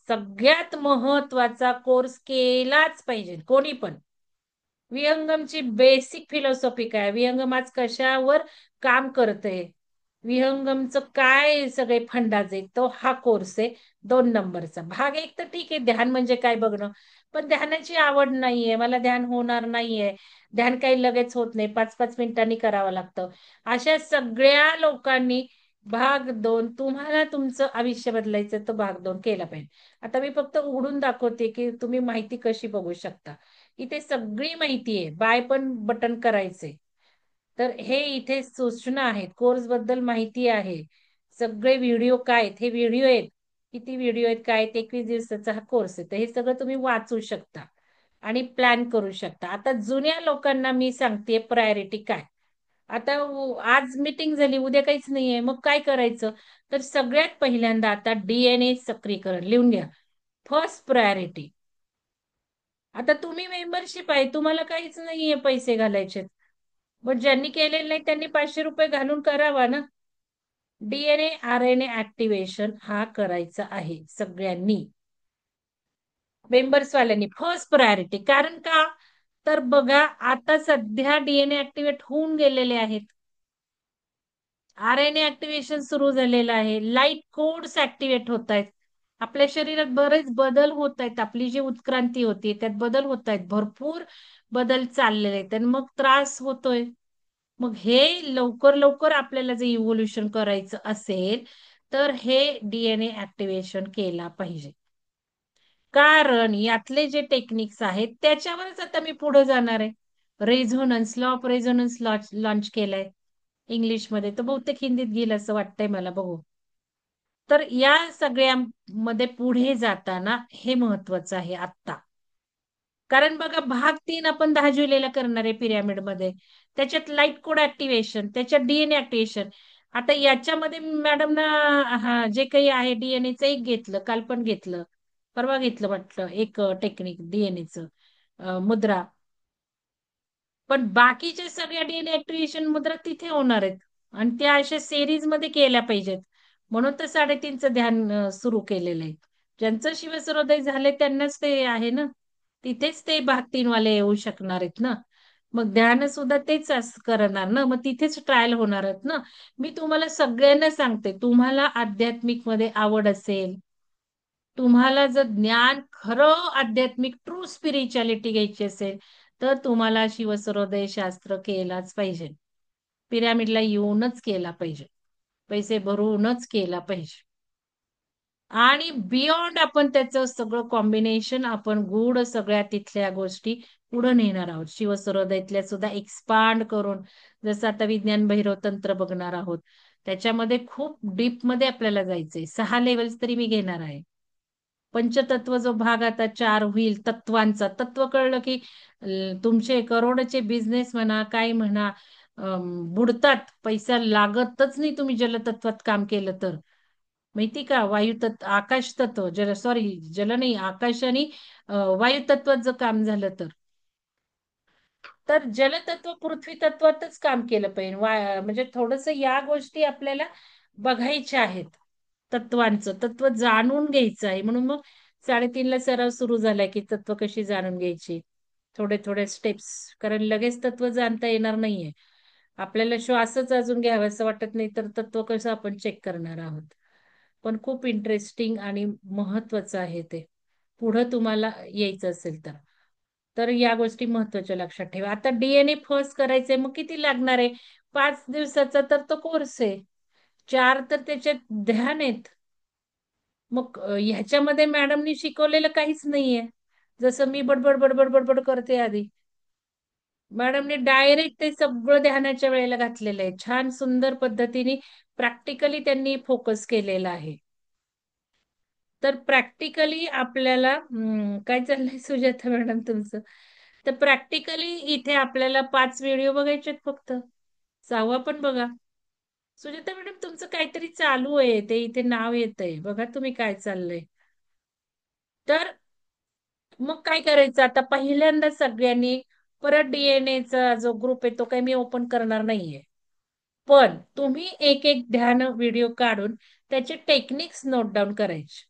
सगळ्यात महत्वाचा कोर्स केलाच पाहिजे, कोणी पण. विहंगमची बेसिक फिलॉसॉफी काय, विहंगम आज कशावर काम करते, विहंगमचं काय सगळे फंडाचे, तो हा कोर्स आहे. 2 नंबरचा भाग एक, तर ठीक आहे, ध्यान म्हणजे काय बघणं, पण ध्यानाची आवड नाहीये, मला ध्यान होणार नाहीये, ध्यान काही लगेच होत नाही, 5-5 मिनिटांनी करावं लागतं, अशा सगळ्या लोकांनी भाग 2, तुम्हाला तुमचं आयुष्य बदलायचं तर भाग 2 केला पाहिजे. आता मी फक्त उघडून दाखवते की तुम्ही माहिती कशी बघू शकता. इथे सगळी माहिती आहे, बाय पण बटन करायचे. तर हे इथे सूचना आहेत, कोर्स बद्दल माहिती आहे, सगळे व्हिडिओ काय आहेत, हे व्हिडिओ आहेत, किती व्हिडिओ आहेत, काय आहेत, 21 दिवसाचा हा कोर्स आहे. तर हे सगळं तुम्ही वाचू शकता आणि प्लॅन करू शकता. आता जुन्या लोकांना मी सांगते प्रायोरिटी काय. आता आज मीटिंग झाली, उद्या काहीच नाहीये, मग काय करायचं, तर सगळ्यात पहिल्यांदा आता डीएनए सक्रियकरण लिहून घ्या, फर्स्ट प्रायोरिटी. आता तुम्ही मेंबरशिप आहे, तुम्हाला काहीच नाहीये पैसे घालायचे, पण ज्यांनी केलेलं नाही त्यांनी 500 रुपये घालून करावा ना. डीएनए आरएनए ऍक्टिव्हेशन हा करायचा आहे सगळ्यांनी, मेंबर्स वाल्यांनी फर्स्ट प्रायोरिटी. कारण का, तर बघा आता सध्या डीएनए ऍक्टिव्हेट होऊन गेलेले आहेत, आरएनए ऍक्टिव्हेशन सुरू झालेलं आहे, लाईट कोड्स ऍक्टिव्हेट होत आहेत, आपल्या शरीरात बरेच बदल होत आहेत, आपली जी उत्क्रांती होती त्यात बदल होत आहेत, भरपूर बदल चाललेले आहेत, आणि मग त्रास होतोय. मग हे लवकर लवकर आपल्याला जे इव्होल्युशन करायचं असेल तर हे डीएनए ऍक्टिव्हेशन केला पाहिजे. कारण यातले जे टेक्निक्स आहेत त्याच्यावरच आता मी पुढे जाणार आहे. Resonance, law of resonance launch केलाय इंग्लिशमध्ये, तर बहुतेक हिंदीत घेईल असं वाटतंय मला, बघू. तर या सगळ्यामध्ये पुढे जाताना हे महत्वाचं आहे आता. कारण बघा भाग 3 आपण 10 जुलैला करणार आहे पिरॅमिड मध्ये, त्याच्यात लाईट कोड ऍक्टिव्हेशन, त्याच्यात डीएनए ऍक्टिव्हेशन. आता याच्यामध्ये मॅडम ना, हा जे काही आहे डीएनएचं एक घेतलं, काल पण घेतलं, परवा घेतलं वाटलं एक टेक्निक डीएनएचं, मुद्रा. पण बाकीच्या सगळ्या डीएनए ऍक्टिव्हेशन मुद्रा तिथे होणार आहेत, आणि त्या अशा सेरीज मध्ये केल्या पाहिजेत. म्हणून तर 3.5चं ध्यान सुरू केलेलं आहे. ज्यांचं शिवसरोदय झाले त्यांनाच ते आहे ना, तिथेच ते भाग 3 वाले येऊ शकणार आहेत ना. मग ध्यान सुद्धा तेच करणार ना, मग तिथेच ट्रायल होणार आहेत ना. मी तुम्हाला सगळ्यांना सांगते, तुम्हाला आध्यात्मिक मध्ये आवड असेल, तुम्हाला जर ज्ञान खरं आध्यात्मिक ट्रू स्पिरिच्युअलिटी घ्यायची असेल, तर तुम्हाला शिवसरोदय शास्त्र केलाच पाहिजे, पिरॅमिडला येऊनच केला पाहिजे. पैसे भरूनच केला पाहिजे. आणि बियॉन्ड आपण त्याचं सगळं कॉम्बिनेशन आपण गूढ सगळ्या तिथल्या गोष्टी पुढे नेणार आहोत. शिवसरोदयातल्या सुद्धा एक्सपांड करून, जसं आता विज्ञान भैरव तंत्र बघणार आहोत, त्याच्यामध्ये खूप डीप मध्ये आपल्याला जायचंय. 6 लेवल्स तरी मी घेणार आहे. पंचतत्व जो भाग आता 4 होईल, तत्वांचा तत्व कळलं की तुमचे करोडचे बिझनेस म्हणा काय म्हणा बुडतात. पैसा लागतच नाही तुम्ही जलतत्वात काम केलं तर. माहिती का? वायू तत्व, आकाश तत्व, जल सॉरी जल नाही, आकाश आणि वायू तत्वात जर काम झालं तर जलतत्व पृथ्वी तत्वातच काम केलं पाहिजे. म्हणजे थोडस या गोष्टी आपल्याला बघायच्या आहेत. तत्वांचं तत्व जाणून घ्यायचं आहे. म्हणून मग 3:30ला सराव सुरू झालाय की तत्व कशी जाणून घ्यायची, थोडे थोडे स्टेप्स. कारण लगेच तत्व जाणता येणार नाहीये. आपल्याला श्वासच अजून घ्यावासा वाटत नाही तर तत्व कसं आपण चेक करणार आहोत. पण खूप इंटरेस्टिंग आणि महत्वाचं आहे ते, पुढं तुम्हाला यायचं असेल तर. तर या गोष्टी महत्वाच्या लक्षात ठेवा. आता डीएनए फर्स्ट करायचंय, मग किती लागणार आहे? 5 दिवसाचा तर तो कोर्स आहे. 4 तर त्याच्यात ध्यान आहेत. मग ह्याच्यामध्ये मॅडमनी शिकवलेलं काहीच नाहीये. जसं मी बडबड बडबड बडबड करते आधी, मॅडमने डायरेक्ट ते सगळं ध्यानाच्या वेळेला घातलेलं आहे. छान सुंदर पद्धतीने प्रॅक्टिकली त्यांनी फोकस केलेला आहे. तर प्रॅक्टिकली आपल्याला काय चाललंय सुजाता मॅडम तुमचं? तर प्रॅक्टिकली इथे आपल्याला 5 व्हिडिओ बघायचे फक्त. 6वा पण बघा. सुजाता मॅडम तुमचं काहीतरी चालू आहे, ते इथे नाव येतंय बघा तुम्ही काय चाललंय. तर मग काय करायचं आता? पहिल्यांदा सगळ्यांनी परत डीएनएचा जो ग्रुप आहे तो काही मी ओपन करणार नाहीये. पण तुम्ही एक एक ध्यान व्हिडिओ काढून त्याचे टेक्निक्स नोट डाऊन करायचे.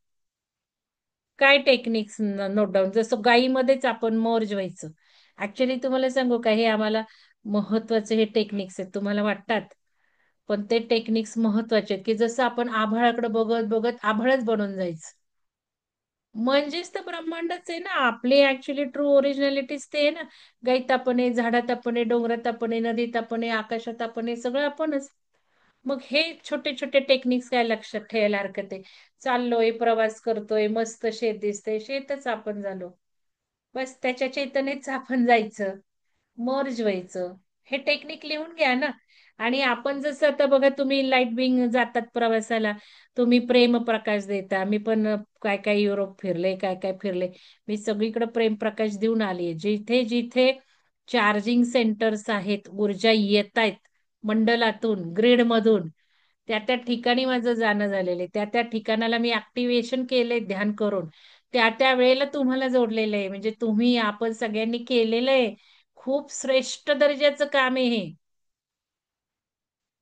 काय टेक्निक्स नोट डाऊन? जसं गायीमध्येच आपण मर्ज व्हायचं. ऍक्च्युली तुम्हाला सांगू का, हे आम्हाला महत्वाचे हे टेक्निक्स आहेत तुम्हाला वाटतात, पण ते टेक्निक्स महत्वाचे आहेत की जसं आपण आभाळाकडे बघत बघत आभाळच बनून जायचं. म्हणजेच तर ब्रह्मांडच आहे ना आपले. ऍक्च्युली ट्रू ओरिजिनॅलिटीज ते आहे ना. गाईत आपण आहे, झाडात आपण आहे, डोंगरात आपण आहे, नदीत आपण आहे, आकाशात आपण आहे, सगळं आपणच. मग हे छोटे छोटे टेक्निक्स काय लक्षात ठेवायला हरकत आहे? चाललोय, प्रवास करतोय, मस्त शेत दिसतंय, शेतच आपण झालो. बस त्याच्या चैतन्याच आपण जायचं, मर्ज व्हायचं. हे टेक्निक लिहून घ्या ना. आणि आपण जसं आता बघा, तुम्ही लाईट बिंग जातात प्रवासाला, तुम्ही प्रेम प्रकाश देता. मी पण काय काय युरोप फिरले, काय काय फिरले. मी सगळीकडे प्रेम प्रकाश देऊन आली. जिथे जिथे चार्जिंग सेंटर्स आहेत, ऊर्जा येत आहेत मंडलातून, ग्रीड मधून, त्या त्या ठिकाणी माझं जाणं झालेलं आहे. त्या त्या ठिकाणाला मी ऍक्टिव्हेशन केलंय ध्यान करून. त्या त्या वेळेला तुम्हाला जोडलेलं आहे. म्हणजे तुम्ही आपण सगळ्यांनी केलेलं आहे. खूप श्रेष्ठ दर्जाचं काम आहे हे.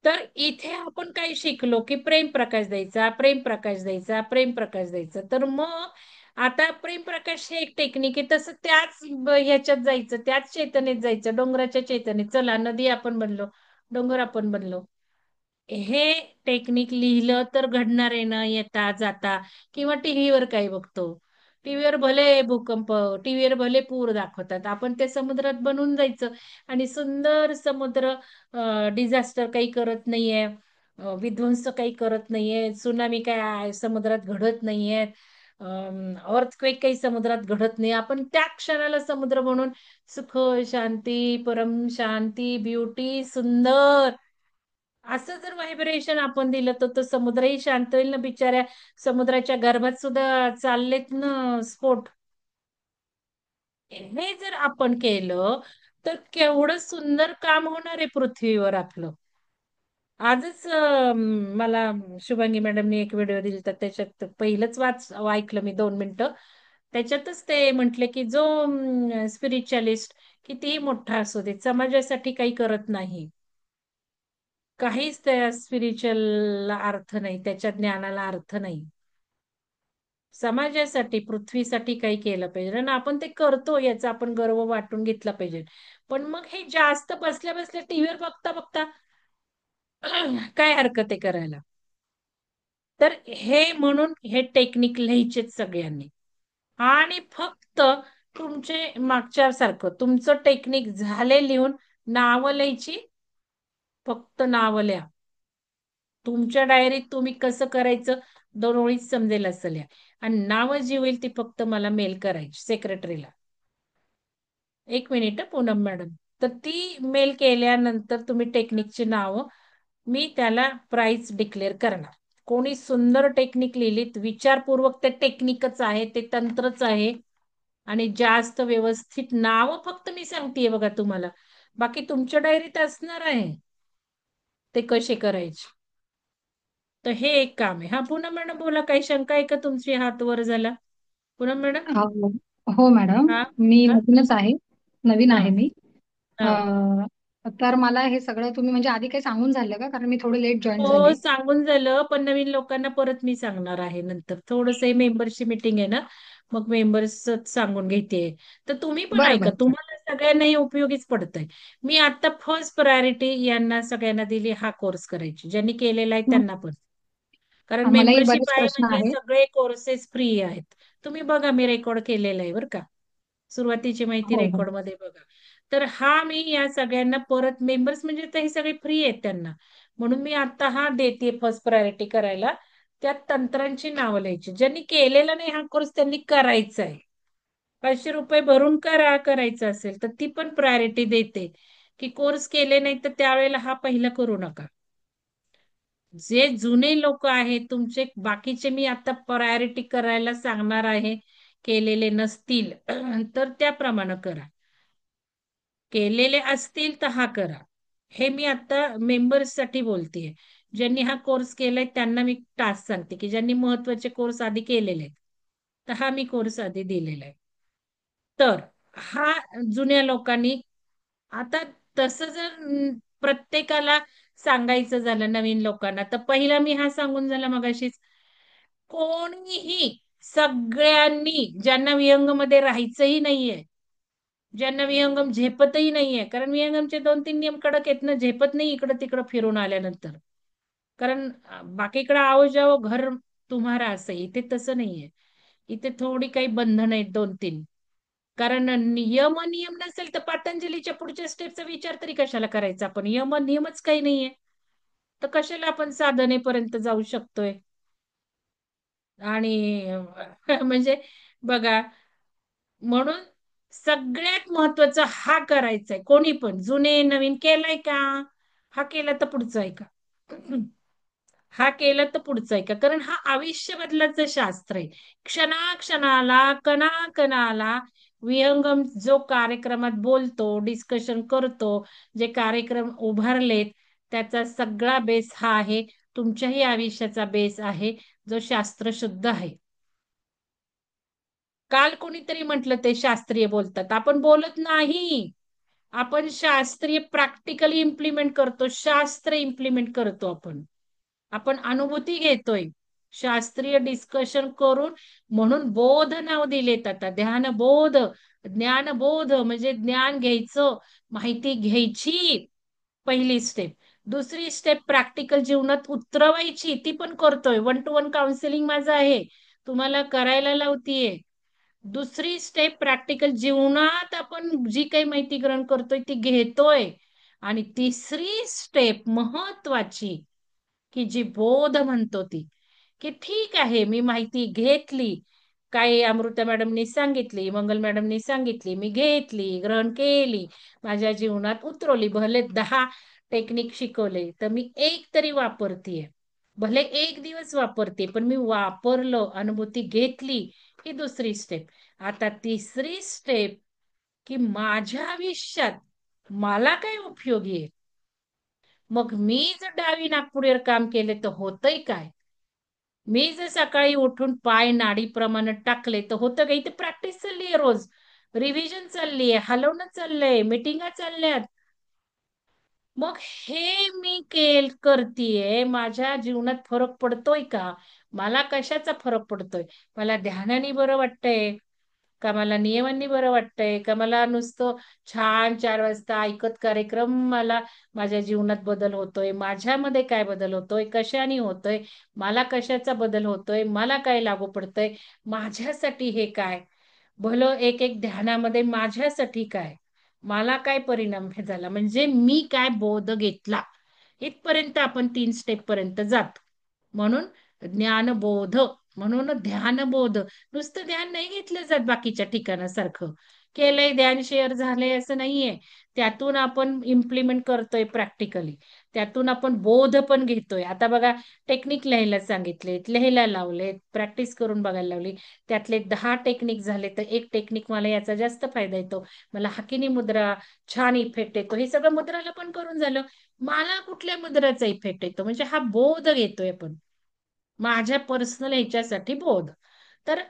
तर इथे आपण काय शिकलो की प्रेम प्रकाश द्यायचा, प्रेम प्रकाश द्यायचा, प्रेम प्रकाश द्यायचा. तर मग आता प्रेम प्रकाश हे एक टेक्निक आहे. तसं त्याच ह्याच्यात जायचं, त्याच चैतन्यात जायचं, डोंगराच्या चैतन्यात. चला, नदी आपण बनलो, डोंगर आपण बनलो. हे टेक्निक लिहिलं तर घडणार आहे ना येता जाता. किंवा टीव्हीवर काही बघतो, टीव्हीवर भले भूकंप, टीव्हीवर भले पूर दाखवतात, आपण ते समुद्रात बनून जायचं. आणि सुंदर समुद्र डिझास्टर काही करत नाहीये, विध्वंस काही करत नाहीये, सुनामी काय समुद्रात घडत नाहीये, अर्थक्वेक काही समुद्रात घडत नाही. आपण त्या क्षणाला समुद्र बनून सुख, शांती, परम शांती, ब्युटी, सुंदर असं जर व्हायब्रेशन आपण दिलं तर तो समुद्रही शांत होईल ना. बिचाऱ्या समुद्राच्या गर्भात सुद्धा चाललेत ना स्फोट. हे जर आपण केलं तर केवढं सुंदर काम होणार आहे पृथ्वीवर आपलं. आजच मला शुभांगी मॅडमनी एक व्हिडिओ दिली, तर त्याच्यात पहिलंच ऐकलं मी 2 मिनिटं. त्याच्यातच ते म्हटले की जो स्पिरिच्युअलिस्ट कितीही मोठा असू दे, समाजासाठी काही करत नाही, काहीच त्या स्पिरिच्युअल अर्थ नाही, त्याच्या ज्ञानाला अर्थ नाही. समाजासाठी, पृथ्वीसाठी काही केलं पाहिजे आणि आपण ते करतो याचा आपण गर्व वाटून घेतला पाहिजे. पण मग हे जास्त बसल्या बसल्या टीव्हीवर बघता बघता काय हरकत आहे करायला? तर हे म्हणून हे टेक्निक लिहायचेच सगळ्यांनी. आणि फक्त तुमचे मागच्या सारखं तुमचं टेक्निक झाले लिहून, नावं लिहायची, फक्त नावं लिहा. तुमच्या डायरीत तुम्ही कसं करायचं 2 ओळीत समजेल असं लिहा. आणि नावं जी होईल ती फक्त मला मेल करायची सेक्रेटरीला. एक मिनिट पूनम मॅडम. तर ती मेल केल्यानंतर तुम्ही टेक्निकची नावं, मी त्याला प्राइस डिक्लेअर करणार. कोणी सुंदर टेक्निक लिहिलीत, विचारपूर्वक ते टेक्निकच आहे, ते तंत्रच आहे. आणि जास्त व्यवस्थित नावं फक्त मी सांगतेय बघा तुम्हाला. बाकी तुमच्या डायरीत असणार आहे ते कसे करायचे. तर हे एक काम आहे. हा पूनम मॅडम बोला, काही शंका आहे का तुमची? हात वर झाला पूनम मॅडम. हो हो मॅडम, हा मी हा नवीनच आहे. नवीन हा आहे मी. हा. तर मला हे सगळं तुम्ही म्हणजे आधी काही सांगून झालं का? कारण मी थोडं लेट जॉईन हो, झाले. सांगून झालं, पण नवीन लोकांना परत मी सांगणार आहे नंतर. थोडस मेंबरची मीटिंग आहे ना, मग मेंबर्स सांगून घेते. तर तुम्ही पण बरं ऐका, बरं चालेल. तुम्हाला सगळ्यांनाही उपयोगीच पडतंय. मी आता फर्स्ट प्रायोरिटी यांना सगळ्यांना दिली हा कोर्स करायची, ज्यांनी केलेला आहे मग त्यांना पण. कारण मलाही मेंबरशिप बरेच आहे प्रश्न म्हणजे आहेत. सगळे कोर्सेस फ्री आहेत. तुम्ही बघा, मी रेकॉर्ड केलेलं आहे बरं का. सुरुवातीची माहिती हो हो. रेकॉर्ड मध्ये बघा. तर हा मी या सगळ्यांना परत, मेंबर्स म्हणजे आता हे सगळे फ्री आहेत त्यांना, म्हणून मी आता हा देते फर्स्ट प्रायोरिटी करायला. त्यात तंत्रांची नावं लिहायची. ज्यांनी केलेला नाही हा कोर्स त्यांनी करायचा आहे. 500 रुपये भरून करायचं असेल तर ती पण प्रायोरिटी देते. की कोर्स केले नाही तर त्यावेळेला हा पहिला करू नका. जे जुने लोक आहेत तुमचे, बाकीचे मी आता प्रायोरिटी करायला सांगणार आहे. केलेले नसतील तर त्याप्रमाणे करा. केलेले असतील तर हा करा. हे मी आता मेंबर्स साठी बोलतेय. ज्यांनी हा कोर्स केलाय त्यांना मी टास्क सांगते, की ज्यांनी महत्वाचे कोर्स आधी केलेले आहेत. तर हा मी कोर्स आधी दिलेला आहे. तर हा जुन्या लोकांनी, आता तसं जर प्रत्येकाला सांगायचं झालं नवीन लोकांना, तर पहिला मी हा सांगून झाला मगाशीच. कोणीही, सगळ्यांनी, ज्यांना विहंगमध्ये राहायचंही नाहीये, ज्यांना विहंगम झेपतही नाहीये, कारण विहंगमचे 2-3 नियम कडक आहेत ना, झेपत नाही इकडं तिकडं फिरून आल्यानंतर. कारण बाकीकडे आओ जाओ घर तुम्हारा असं, इथे तसं नाहीये. इथे थोडी काही बंधन आहेत 2-3. कारण नियम नसेल तर पतंजलीच्या पुढच्या स्टेपचा विचार तरी कशाला करायचा आपण? नियमच काही नाहीये तर कशाला आपण साधनेपर्यंत जाऊ शकतोय? आणि म्हणजे बघा, म्हणून सगळ्यात महत्वाचं हा करायचंय. कोणी पण जुने नवीन केलाय का? हा केला तर पुढचा आहे का? हा केला तर पुढचा आहे का? कारण हा आयुष्य बदलाचं शास्त्र आहे. क्षणाक्षणाला, कणाकणाला विहंगम जो कार्यक्रमात बोलतो, डिस्कशन करतो, जे कार्यक्रम उभारलेत, त्याचा सगळा बेस हा आहे. तुमच्याही आयुष्याचा बेस आहे, जो शास्त्रशुद्ध आहे. काल कोणीतरी म्हटलं ते शास्त्रीय बोलतात, आपण बोलत नाही. आपण शास्त्रीय प्रॅक्टिकली इम्प्लिमेंट करतो, शास्त्र इम्प्लिमेंट करतो. आपण आपण अनुभूती घेतोय शास्त्रीय डिस्कशन करून. म्हणून बोध नाव दिलेत आता, ध्यानबोध. ज्ञानबोध म्हणजे ज्ञान घ्यायचं, माहिती घ्यायची, पहिली स्टेप. दुसरी स्टेप प्रॅक्टिकल जीवनात उतरवायची, ती पण करतोय. 1-to-1 काउन्सिलिंग माझं आहे, तुम्हाला करायला लावतीये. दुसरी स्टेप प्रॅक्टिकल जीवनात आपण जी काही माहिती ग्रहण करतोय ती घेतोय. आणि तिसरी स्टेप महत्वाची, की जी बोध म्हणतो ती, की ठीक आहे मी माहिती घेतली, काही अमृता मॅडमनी सांगितली, मंगल मॅडमनी सांगितली, मी घेतली, ग्रहण केली, माझ्या जीवनात उतरवली. भले 10 टेक्निक शिकवले तर मी एक तरी वापरतीये. भले एक दिवस वापरते पण मी वापरलं, अनुभूती घेतली. ही दुसरी स्टेप. आता तिसरी स्टेप, की माझ्या आयुष्यात मला काय उपयोगी आहे. मग मी जर डावी नागपुडीवर काम केले तर होतंय काय? मी जर सकाळी उठून पाय नाडीप्रमाणे टाकले तर होतं का? इथे प्रॅक्टिस चाललीये, रोज रिव्हिजन चाललीये, हलवणं चाललंय, मिटिंगा चालल्यात. मग हे मी करतीये, माझ्या जीवनात फरक पडतोय का? मला कशाचा फरक पडतोय? मला ध्यानाने बरं वाटतंय का? मला नियमांनी बरं वाटतंय का? मला नुसतं छान 4 वाजता ऐकत कार्यक्रम मला माझ्या जीवनात बदल होतोय? माझ्यामध्ये काय बदल होतोय? कशाने होतोय? मला कशाचा बदल होतोय? मला काय लागू पडतंय? माझ्यासाठी हे काय? भलं एक एक ध्यानामध्ये माझ्यासाठी काय? मला काय परिणाम हे झाला, म्हणजे मी काय बोध घेतला, इथपर्यंत आपण 3 स्टेप पर्यंत जातो. म्हणून ज्ञानबोध, म्हणून ध्यानबोध. नुसतं ध्यान नाही घेतलं जात बाकीच्या ठिकाणासारखं. केलंय ध्यान, शेअर झालंय असं नाहीये. त्यातून आपण इम्प्लिमेंट करतोय प्रॅक्टिकली. त्यातून आपण बोध पण घेतोय. आता बघा, टेक्निक लिहायला सांगितलेत, लिहायला लावलेत, प्रॅक्टिस करून बघायला लावली. त्यातले 10 टेक्निक झाले तर एक टेक्निक मला याचा जास्त फायदा येतो. मला हाकिनी मुद्रा छान इफेक्ट येतो. हे सगळं मुद्राला पण करून झालं. मला कुठल्या मुद्राचा इफेक्ट येतो, म्हणजे हा बोध घेतोय आपण माझ्या पर्सनल ह्याच्यासाठी बोध. तर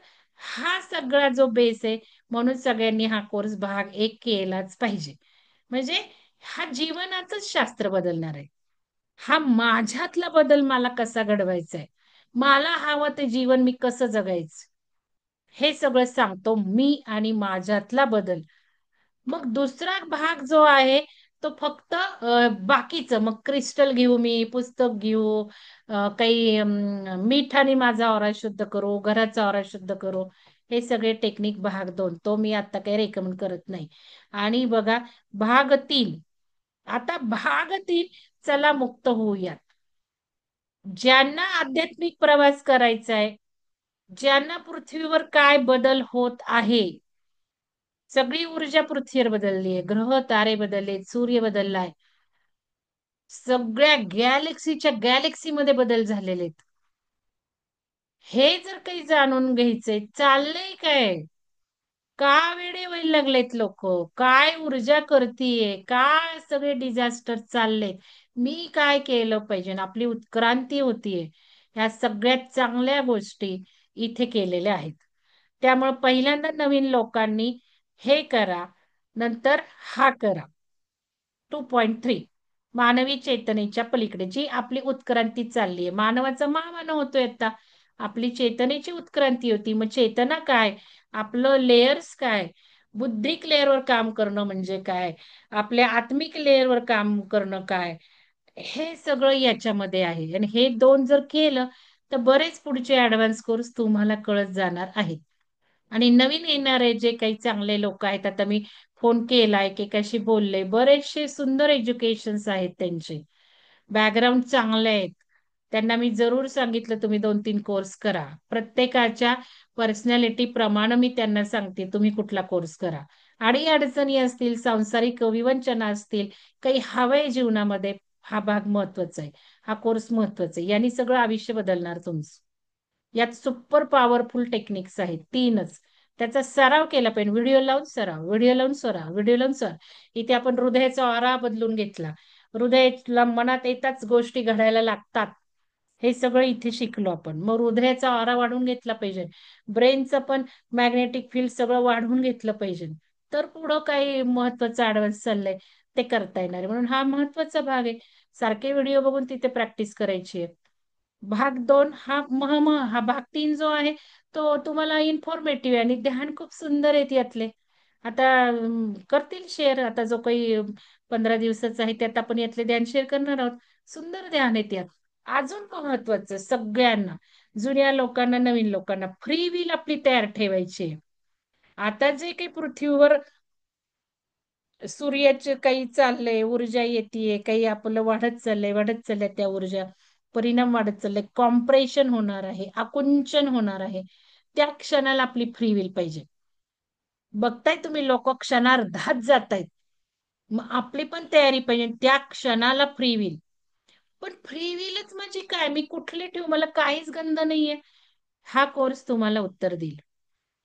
हा सगळा जो बेस आहे, म्हणून सगळ्यांनी हा कोर्स भाग 1 केलाच पाहिजे. म्हणजे हा जीवनाचंच शास्त्र बदलणार आहे. हा माझ्यातला बदल मला कसा घडवायचा आहे, मला हवं ते जीवन मी कसं जगायचं, हे सगळं सांगतो मी आणि माझ्यातला बदल. मग दुसरा भाग जो आहे तो फक्त बाकीचं, मग क्रिस्टल घेऊ, मी पुस्तक घेऊ, काही मिठाने माझा ऑरा शुद्ध करू, घराचा ऑरा शुद्ध करू, हे सगळे टेक्निक भाग 2 तो मी आता काही रेकमेंड करत नाही. आणि बघा, भाग 3, आता भाग 3, चला मुक्त होऊयात. ज्यांना आध्यात्मिक प्रवास करायचा आहे, ज्यांना पृथ्वीवर काय बदल होत आहे, सगळी ऊर्जा पृथ्वीवर बदलली आहे, ग्रह तारे बदलले, सूर्य बदललाय, सगळ्या गॅलेक्सीच्या गॅलेक्सीमध्ये बदल झालेले आहेत. हे जर काही जाणून घ्यायचंय, चाललंय काय, का वेडे व्हायला लागलेत लोक, काय ऊर्जा करतीये, काय सगळे डिझास्टर चाललेत, मी काय केलं पाहिजे, आणि आपली उत्क्रांती होतीये, ह्या सगळ्यात चांगल्या गोष्टी इथे केलेल्या आहेत. त्यामुळे पहिल्यांदा नवीन लोकांनी हे करा, नंतर हा करा. 2.3, मानवी चेतनेच्या पलीकडे जी आपली उत्क्रांती चालली आहे, मानवाचा महामानव होतोय आता, आपली चेतनेची उत्क्रांती होती. मग चेतना काय, आपलं लेयर्स काय, बुद्धिक लेअरवर काम करणं म्हणजे काय, आपल्या आत्मिक लेअरवर काम करणं काय, हे सगळं याच्यामध्ये आहे. आणि हे 2 जर केलं तर बरेच पुढचे ऍडव्हान्स कोर्स तुम्हाला कळत जाणार आहेत. आणि नवीन येणारे जे काही चांगले लोक आहेत, आता मी फोन केलाय, एकेकाशी बोलले, बरेचसे सुंदर एज्युकेशन्स आहेत त्यांचे, बॅकग्राऊंड चांगले आहेत. त्यांना मी जरूर सांगितलं तुम्ही 2-3 कोर्स करा. प्रत्येकाच्या पर्सनॅलिटी प्रमाणे मी त्यांना सांगते तुम्ही कुठला कोर्स करा. आणि अडचणी असतील, सांसारिक विवंचना असतील, काही हवंय जीवनामध्ये, हा भाग महत्वाचा आहे, हा कोर्स महत्वाचा आहे. यांनी सगळं आयुष्य बदलणार तुमचं. यात सुपर पॉवरफुल टेक्निक्स आहेत 3च. त्याचा सराव केला पाहिजे, व्हिडिओ लावून सराव, व्हिडिओ लावून सराव, व्हिडिओ लावून सराव. इथे आपण हृदयाचा ऑरा बदलून घेतला, हृदयाला मनात येताच गोष्टी घडायला लागतात, हे सगळं इथे शिकलो आपण. मग हृदयाचा ऑरा वाढवून घेतला पाहिजे, ब्रेनचं पण मॅग्नेटिक फील्ड सगळं वाढवून घेतलं पाहिजे, तर पुढं काही महत्वाचं ऍडव्हान्स चाललंय ते करता येणार आहे. म्हणून हा महत्वाचा भाग आहे. सारखे व्हिडिओ बघून तिथे प्रॅक्टिस करायची आहे. भाग 2 हा हा भाग 3 जो आहे तो तुम्हाला इन्फॉर्मेटिव्ह आहे, आणि ध्यान खूप सुंदर आहेत यातले. आता करतील शेअर, आता जो काही 15 दिवसाचा आहे त्यात आपण यातले ध्यान शेअर करणार आहोत. सुंदर ध्यान आहेत यात. अजून महत्वाचं सगळ्यांना, जुन्या लोकांना, नवीन लोकांना, फ्री विल आपली तयार ठेवायची आहे. आता जे काही पृथ्वीवर सूर्याचे काही चाललंय, ऊर्जा येते, काही आपलं वाढत चाललंय त्या ऊर्जा, परिणाम वाढत चाललंय, कॉम्प्रेशन होणार आहे, आकुंचन होणार आहे, त्या क्षणाला आपली फ्री विल पाहिजे. बघताय तुम्ही लोक क्षणार्धात जात आहेत, मग आपली पण तयारी पाहिजे त्या क्षणाला फ्री विल. पण फ्री विलच म्हणजे काय, मी कुठले ठेवू, मला काहीच गंध नाहीये, हा कोर्स तुम्हाला उत्तर देईल.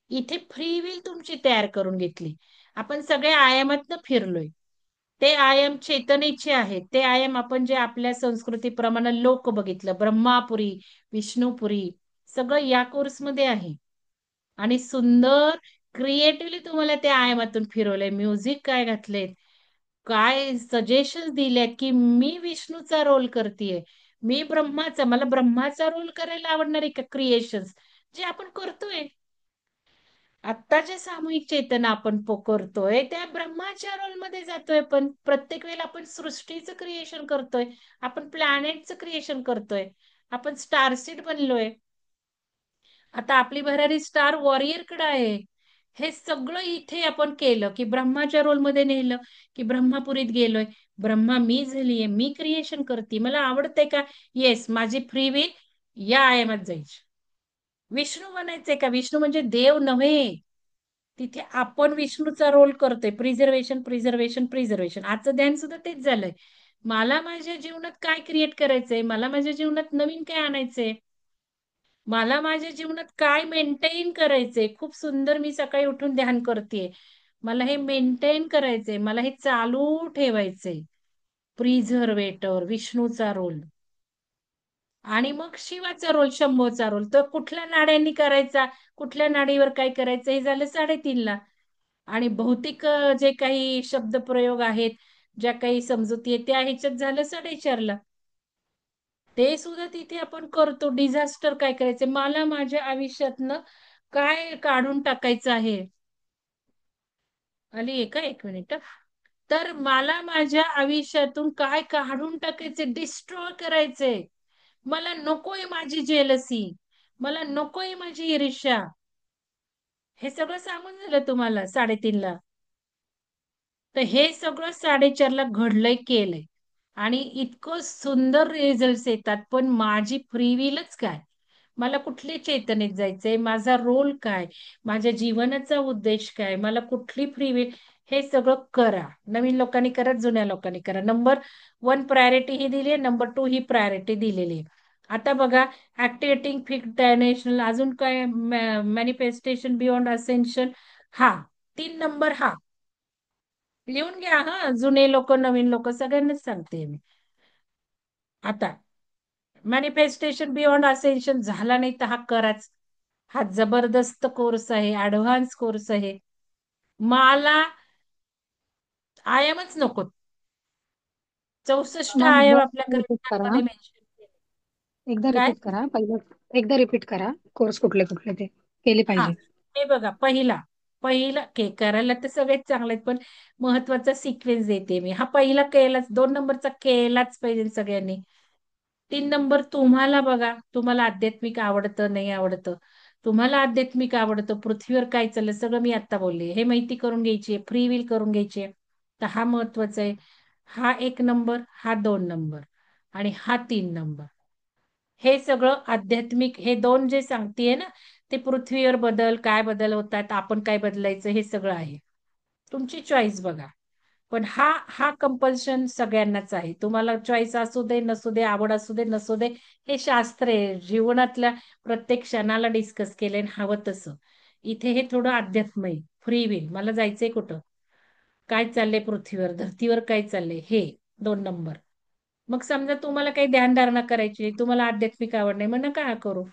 इथे फ्री विल तुमची तयार करून घेतली. आपण सगळ्या आयामातनं फिरलोय, ते आयाम चेतनेचे आहेत. ते आयाम आपण जे आपल्या संस्कृतीप्रमाणे लोक बघितलं, ब्रह्मापुरी, विष्णुपुरी, सगळं या कोर्समध्ये आहे. आणि सुंदर क्रिएटिव्हली तुम्हाला त्या आयामातून फिरवलंय, म्युझिक काय घातले, काय सजेशन दिलेत, की मी विष्णूचा रोल करतेय, मी ब्रह्माचा, मला ब्रह्माचा रोल करायला आवडणार आहे का, क्रिएशन्स जे आपण करतोय. आता जे सामूहिक चेतना आपण करतोय त्या ब्रह्माच्या रोलमध्ये जातोय, पण प्रत्येक वेळेला आपण सृष्टीचं क्रिएशन करतोय, आपण प्लॅनेटचं क्रिएशन करतोय, आपण स्टारसीड बनलोय. आता आपली भरारी स्टार वॉरियर कडे आहे. हे सगळं इथे आपण केलं, की ब्रह्माच्या रोलमध्ये नेलं, की ब्रह्मापुरीत गेलोय. ब्रह्मा मी झालीये, मी क्रिएशन करते, मला आवडतंय का? येस, माझी फ्री विल या आयामात जायची. विष्णू बनायचंय का? विष्णू म्हणजे देव नव्हे. तिथे आपण विष्णूचा रोल करतोय. Preservation, preservation, preservation. आजचं ध्यान सुद्धा तेच झालंय. मला माझ्या जीवनात काय क्रिएट करायचंय, मला माझ्या जीवनात नवीन काय आणायचंय, मला माझ्या जीवनात काय मेंटेन करायचंय. खूप सुंदर मी सकाळी उठून ध्यान करतेय. मला हे मेंटेन करायचंय, मला हे चालू ठेवायचंय. प्रिझर्वेटर, विष्णूचा रोल. आणि मग शिवाचा रोल, शंभोचा रोल. तर कुठल्या नाड्यांनी करायचा, कुठल्या नाडीवर काय करायचं, हे झालं 3:30ला. आणि भौतिक जे काही शब्दप्रयोग आहेत, ज्या काही समजुती आहेत, त्या ह्याच्यात झालं 4:30ला. ते सुद्धा तिथे आपण करतो. डिझास्टर काय करायचं, मला माझ्या आयुष्यातनं काय काढून टाकायचं आहे. आली आहे का? एक मिनिट. तर मला माझ्या आयुष्यातून काय काढून टाकायचे, डिस्ट्रॉय करायचे. मला नकोय माझी जेलसी, मला नकोय माझी ईर्ष्या. हे सगळं सांगून झालं तुम्हाला 3:30ला. तर हे सगळं 4:30ला घडलंय, केलंय. आणि इतकं सुंदर रिझल्ट येतात. पण माझी फ्री विलच काय, मला कुठल्या चैतन्यात जायचंय, माझा रोल काय, माझ्या जीवनाचा उद्देश काय, मला कुठली फ्री विल, हे सगळं करा. नवीन लोकांनी करा, जुन्या लोकांनी करा. नंबर 1 प्रायोरिटी ही दिली आहे, नंबर 2 ही प्रायोरिटी दिलेली आहे. आता बघा, ऍक्टिव्हेटिंग फिक्स डायनेशनल, अजून काय, मॅनिफेस्टेशन बियॉन्ड असेन्शन. हा 3 नंबर, हा लिहून घ्या. हा, जुने लोक, नवीन लोक, सगळ्यांनाच सांगते मी. आता मॅनिफेस्टेशन बियॉन्ड असेन्शन झाला नाही तर हा कराच. हा जबरदस्त कोर्स आहे, ऍडव्हान्स कोर्स आहे. मला आयामच नको. 64 मॅम आयाम एकदा आपल्या रिपीट करा, ग्रंथांमध्ये मेन्शन केले. एकदा काय? रिपीट करा पहिलं, एकदा रिपीट करा कोर्स कुठले कुठले ते केले हा, पाहिजे. हे बघा, पहिला पहिला करायला तर सगळेच चांगले आहेत, पण महत्वाचा सिक्वेन्स देते मी. हा पहिला केलाच, 2 नंबरचा केलाच पाहिजे सगळ्यांनी. 3 नंबर तुम्हाला बघा, तुम्हाला आध्यात्मिक आवडतं नाही आवडतं, तुम्हाला आध्यात्मिक आवडतं, पृथ्वीवर काय चाललं सगळं मी आता बोलले, हे माहिती करून घ्यायची आहे, फ्री विल करून घ्यायची आहे. तर हा महत्वाचा आहे. हा 1 नंबर, हा 2 नंबर, आणि हा 3 नंबर. हे सगळं आध्यात्मिक, हे दोन जे सांगतेय ना, ते पृथ्वीवर बदल, काय बदल होतात, आपण काय बदलायचं, हे सगळं आहे. तुमची चॉईस बघा. पण हा हा कंपल्शन सगळ्यांनाच आहे. तुम्हाला चॉईस असू दे नसू दे, आवड असू दे नसू दे, हे शास्त्र आहे. जीवनातल्या प्रत्येक क्षणाला डिस्कस केलंय हवं तसं. इथे हे थोडं अध्यात्म आहे. फ्री विल, मला जायचंय कुठं, काय चाललंय पृथ्वीवर, धर्तीवर काय चाललंय, हे 2 नंबर. मग समजा तुम्हाला काही ध्यानधारणा करायची, तुम्हाला आध्यात्मिक आवड नाही, मग नका करू.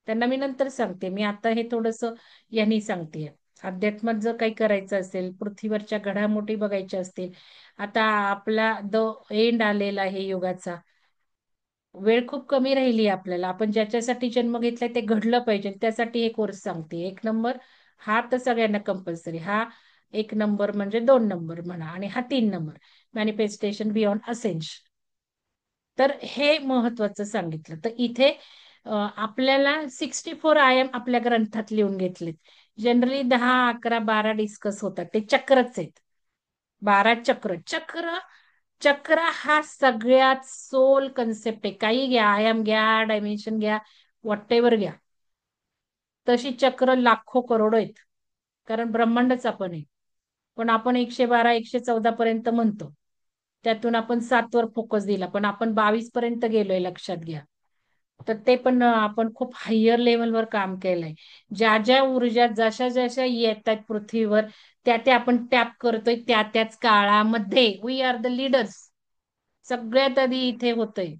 त्यांना मी नंतर सांगते. मी आता हे थोडस यांनी सांगते. अध्यात्मात जर काही करायचं असेल, पृथ्वीवरच्या घडामोडी बघायच्या असतील, आता आपला एंड आलेला आहे युगाचा, वेळ खूप कमी राहिली आपल्याला. आपण ज्याच्यासाठी जन्म घेतलाय ते घडलं पाहिजे, त्यासाठी हे कोर्स सांगते. 1 नंबर हा तर सगळ्यांना कंपल्सरी. हा 1 नंबर म्हणजे 2 नंबर म्हणा, आणि हा 3 नंबर मॅनिफेस्टेशन बियॉन्ड असेन्श. तर हे महत्वाचं सांगितलं. तर इथे आपल्याला 64 आयाम आपल्या ग्रंथात लिहून घेतलेत. जनरली 10, 11, 12 डिस्कस होतात. ते चक्रच आहेत. 12 चक्र. चक्र हा सगळ्यात सोल कन्सेप्ट आहे. काही घ्या, आयाम घ्या, डायमेन्शन घ्या, व्हॉटेवर घ्या. तशी चक्र लाखो करोडो आहेत. कारण ब्रह्मांडच आपण आहे. पण आपण 112, 114 पर्यंत म्हणतो. त्यातून आपण 7 वर फोकस दिला, पण आपण 22 पर्यंत गेलोय, लक्षात घ्या. तर ते पण आपण खूप हायर लेवलवर काम केलंय. ज्या ज्या ऊर्जा जशा जशा येत आहेत पृथ्वीवर, त्या त्या आपण टॅप करतोय, त्या त्याच काळामध्ये. We are the leaders. सगळ्यात आधी इथे होतंय.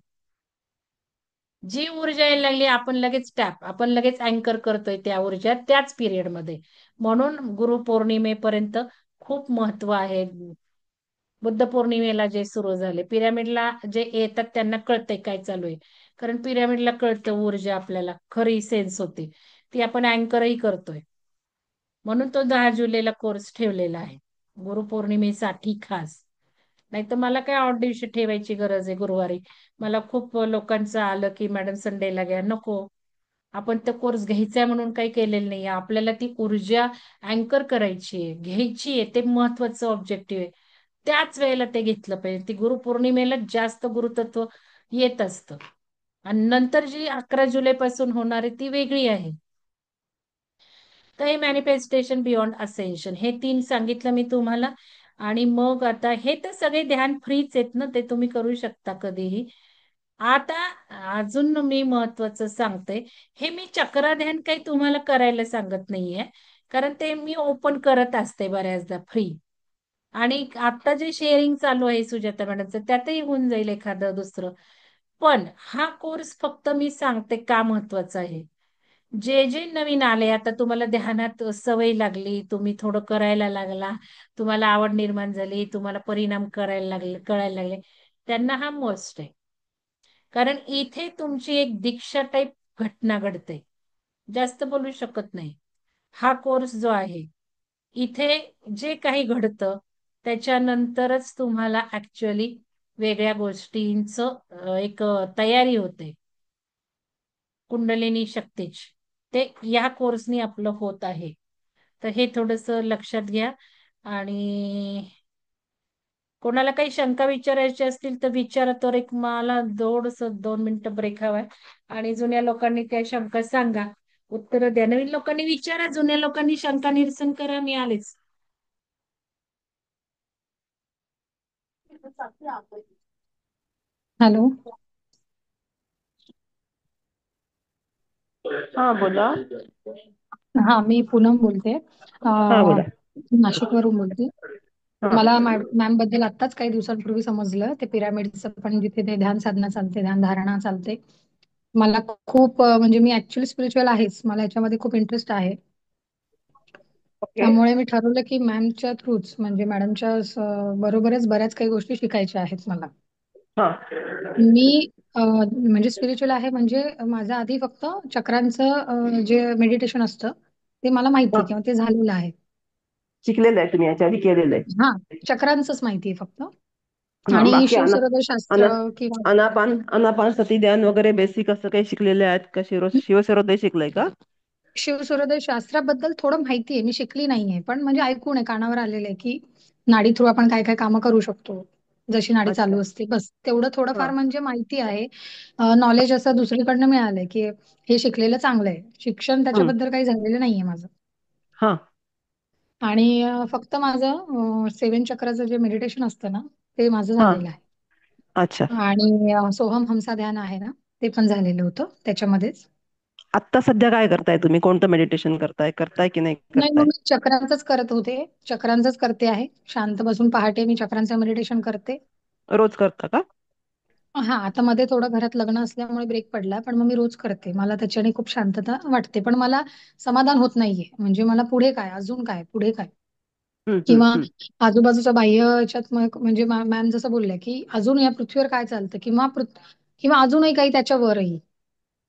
जी ऊर्जा यायला लागली, आपण लगेच टॅप, आपण लगेच अँकर करतोय त्या ऊर्जा त्याच पिरियडमध्ये. म्हणून गुरुपौर्णिमेपर्यंत खूप महत्व आहे. बुद्ध पौर्णिमेला जे सुरू झाले, पिरामिडला जे येतात त्यांना कळतंय काय चालू आहे. कारण पिरामिडला कळतं, ऊर्जा आपल्याला खरी सेन्स होते, ती आपण अँकरही करतोय. म्हणून तो 10 जुलैला कोर्स ठेवलेला आहे, गुरुपौर्णिमेसाठी खास. नाही तर मला काय ऑड दिवशी ठेवायची गरज आहे गुरुवारी. मला खूप लोकांचं आलं की मॅडम संडेला घ्या, नको. आपण तो कोर्स घ्यायचा म्हणून काही केलेलं नाहीये. आपल्याला ती ऊर्जा अँकर करायची आहे, घ्यायची आहे, ते महत्वाचं ऑब्जेक्टिव्ह आहे. त्याच वेळेला ते घेतलं पाहिजे. ती गुरुपौर्णिमेला जास्त गुरुतत्व येत असतं. आणि नंतर जी 11 जुलै पासून होणार आहे ती वेगळी आहे. तर हे मॅनिफेस्टेशन बियॉन्ड असेन्शन हे 3 सांगितलं मी तुम्हाला. आणि मग आता हे तर सगळे ध्यान फ्रीच आहेत ना, ते तुम्ही करू शकता कधीही. आता अजून मी महत्वाचं सांगते. हे मी चक्र ध्यान काही तुम्हाला करायला सांगत नाहीये, कारण ते मी ओपन करत असते बऱ्याचदा फ्री. आणि आता जे शेअरिंग चालू आहे सुजाता मॅडमचं, त्यातही होऊन जाईल एखादं दुसरं. पण हा कोर्स फक्त मी सांगते का महत्वाचा आहे. जे जे नवीन आले, आता तुम्हाला ध्यानात सवय लागली, तुम्ही थोडं करायला लागला, तुम्हाला आवड निर्माण झाली, तुम्हाला परिणाम करायला लागले, कळायला लागले, त्यांना हा मस्ट आहे. कारण इथे तुमची एक दीक्षा टाईप घटना घडते. जास्त बोलू शकत नाही. हा कोर्स जो आहे, इथे जे काही घडतं त्याच्यानंतरच तुम्हाला ऍक्च्युअली वेगळ्या गोष्टींचं एक तयारी होते कुंडलिनी शक्तीची. ते या कोर्सनी आपलं होत आहे. तर हे थोडस लक्षात घ्या. आणि कोणाला काही शंका विचारायची असतील तर विचारा. तर एक मला थोडस 2 मिनिटं ब्रेक हवाय. आणि जुन्या लोकांनी त्या शंका सांगा, उत्तर द्या. नवीन लोकांनी विचारा, जुन्या लोकांनी शंका निरसन करा. मी आलेच. हॅलो. हा बोला. हा, मी पूनम बोलते. हा बोला. नाशिकवरून बोलते. हा मला मॅम बद्दल आत्ताच काही दिवसांपूर्वी समजलं, ते पिरामिडचं पण जिथे ते ध्यान साधना चालते, ध्यान धारणा चालते. मला खूप म्हणजे मी ऍक्च्युअली स्पिरिच्युअल आहेच, मला याच्यामध्ये खूप इंटरेस्ट आहे. ओके. त्यामुळे मी ठरवलं की मॅमच्या थ्रूच, म्हणजे मॅडमच्या बरोबरच बऱ्याच काही गोष्टी शिकायच्या आहेत मला. हा मी म्हणजे स्पिरिच्युअल आहे, म्हणजे माझं आधी फक्त चक्रांचं जे मेडिटेशन असतं ते मला माहिती हा आहे किंवा ते झालेलं आहे. शिकलेलं आहे तुम्ही याच्या आधी केलेलं आहे. हा, चक्रांचंच माहिती आहे फक्त. हा आणि बाकी शिवसूर्योदय शास्त्र अना किंवा अनापान सती ध्यान वगैरे बेसिक असं काही शिकलेले आहेत का? शिवसरोदय शिकलंय का? शिवसूर्योदय शास्त्राबद्दल थोडं माहिती आहे, मी शिकली नाहीये, पण म्हणजे ऐकून आहे, कानावर आलेलं आहे की नाडी थ्रू आपण काय काय कामं करू शकतो, जशी नाडी अच्छा. चालू असते, बस तेवढं थोडंफार हा म्हणजे माहिती आहे. नॉलेज असं दुसरीकडनं मिळालंय की हे शिकलेलं चांगलं आहे. शिक्षण हम्म. त्याच्याबद्दल काही झालेलं नाहीये माझं. हा आणि फक्त माझं 7 चक्राचं जे मेडिटेशन असतं ना, ते माझं हा झालेलं आहे. अच्छा. आणि सोहम हमसा ध्यान आहे ना, ते पण झालेलं होतं त्याच्यामध्येच. आत्ता सध्या काय करताय तुम्ही? कोणतं मेडिटेशन करताय की नाही नाही, मग करताय? मी चक्रांचंच करत होते, चक्रांचंच करते आहे. शांत बसून पहाटे मी चक्रांचं मेडिटेशन करते. रोज करता का? हा, आता मध्ये थोडं घरात लग्न असल्यामुळे ब्रेक पडला, पण मग मी रोज करते. मला त्याच्याने खूप शांतता वाटते, पण मला समाधान होत नाहीये. म्हणजे मला पुढे काय, अजून काय, पुढे काय, किंवा हम्म. आजूबाजूच्या बाह्य याच्यात म्हणजे मॅम जसं बोलल्या की अजून या पृथ्वीवर काय चालतं, किंवा किंवा अजूनही काही त्याच्या वरही,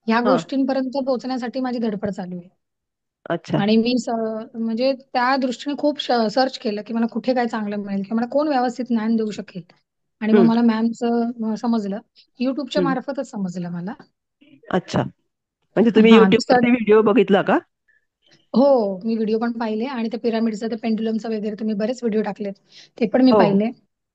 ह्या हा गोष्टींपर्यंत पोहोचण्यासाठी माझी धडपड चालू आहे. अच्छा. आणि मी म्हणजे त्या दृष्टीने खूप सर्च केलं की मला कुठे काय चांगलं मिळेल किंवा मला कोण व्यवस्थित ज्ञान देऊ शकेल. आणि मग हम्म मला मॅमचं समजलं, युट्यूबच्या हम्म. मार्फतच समजलं मला. अच्छा, म्हणजे तुम्ही हा, युट्यूब वरती व्हिडिओ बघितला का? हो, मी व्हिडिओ पण पाहिले, आणि ते पिरामिडचं, ते पेंडुलमचं वगैरे तुम्ही बरेच व्हिडिओ टाकलेत, ते पण मी हो. पाहिले.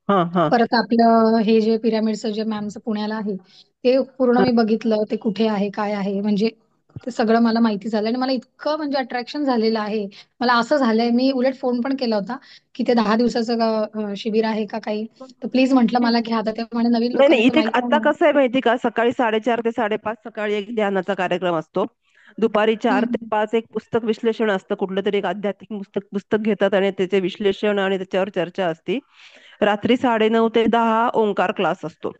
हा हा परत आपलं हे जे पिरामिडचं जे मॅमचं पुण्याला आहे, ते पूर्ण मी बघितलं, ते कुठे आहे, काय आहे, म्हणजे ते सगळं मला माहिती झालं. आणि मला इतकं म्हणजे अट्रॅक्शन झालेलं आहे. मला असं झालंय, मी उलट फोन पण केला होता की ते 10 दिवसाचं शिबिर आहे का काही, तर प्लीज म्हटलं मला घ्या. आता ते म्हणे नवीन नाही लोकांना नाही, तर इथे माहिती आता नाही. कसं आहे माहिती का, सकाळी 4:30 ते 5:30 सकाळी एक ध्यानाचा कार्यक्रम असतो. दुपारी 4 ते 5 एक पुस्तक विश्लेषण असतं. कुठलं तरी एक आध्यात्मिक पुस्तक पुस्तक घेतात आणि त्याचे विश्लेषण आणि त्याच्यावर चर्चा असते. रात्री 9:30 ते 10 ओंकार क्लास असतो.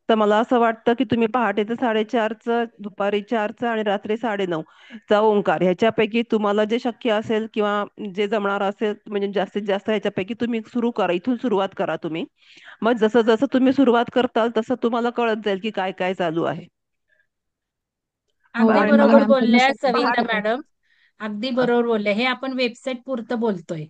तर मला असं वाटतं की तुम्ही पहाटेचं 4:30चं, दुपारी 4चं आणि रात्री 9:30 चा ओंकार, ह्याच्यापैकी तुम्हाला जे शक्य असेल किंवा जे जमणार असेल, म्हणजे जास्तीत जास्त ह्याच्यापैकी तुम्ही सुरू करा. इथून सुरुवात करा तुम्ही. मग जसं जसं तुम्ही सुरुवात करताल तसं तुम्हाला कळत जाईल की काय काय चालू आहे. हो, अगदी आणि मला बरोबर मॅमकडनं बोलल्या सगळं सविता कळतंय. मॅडम. अगदी बरोबर बोलल्या. हे आपण वेबसाईट पुरतं बोलतोय.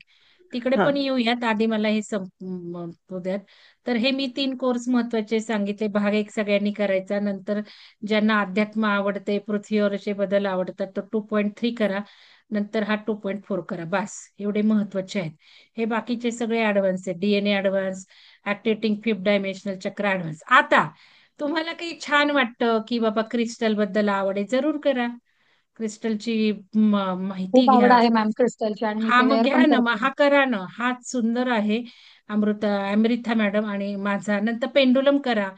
तिकडे हा. पण येऊयात, आधी मला हे संपू द्यात. तर हे मी 3 कोर्स महत्वाचे सांगितले. भाग 1 सगळ्यांनी करायचा, नंतर ज्यांना अध्यात्म आवडते, पृथ्वीवरचे बदल आवडतात, तर 2.3 करा, नंतर हा 2.4 करा. बस एवढे महत्वाचे आहेत. हे बाकीचे सगळे ऍडव्हान्स आहेत. डीएनए ऍडव्हान्स, ऍक्टिवेटिंग फिफ्थ डायमेन्शनल चक्र ऍडव्हान्स. आता तुम्हाला काही छान वाटतं की बाबा क्रिस्टल बद्दल आवड आहे, जरूर करा. क्रिस्टलची माहिती खूप आवड घ्या. आहे मॅम क्रिस्टलची आणि मी हा ते मग वेअर घ्या पण ना, मग करते. हा करा ना, हा सुंदर आहे. अमृथा मॅडम आणि माझा. नंतर पेंडुलम करा.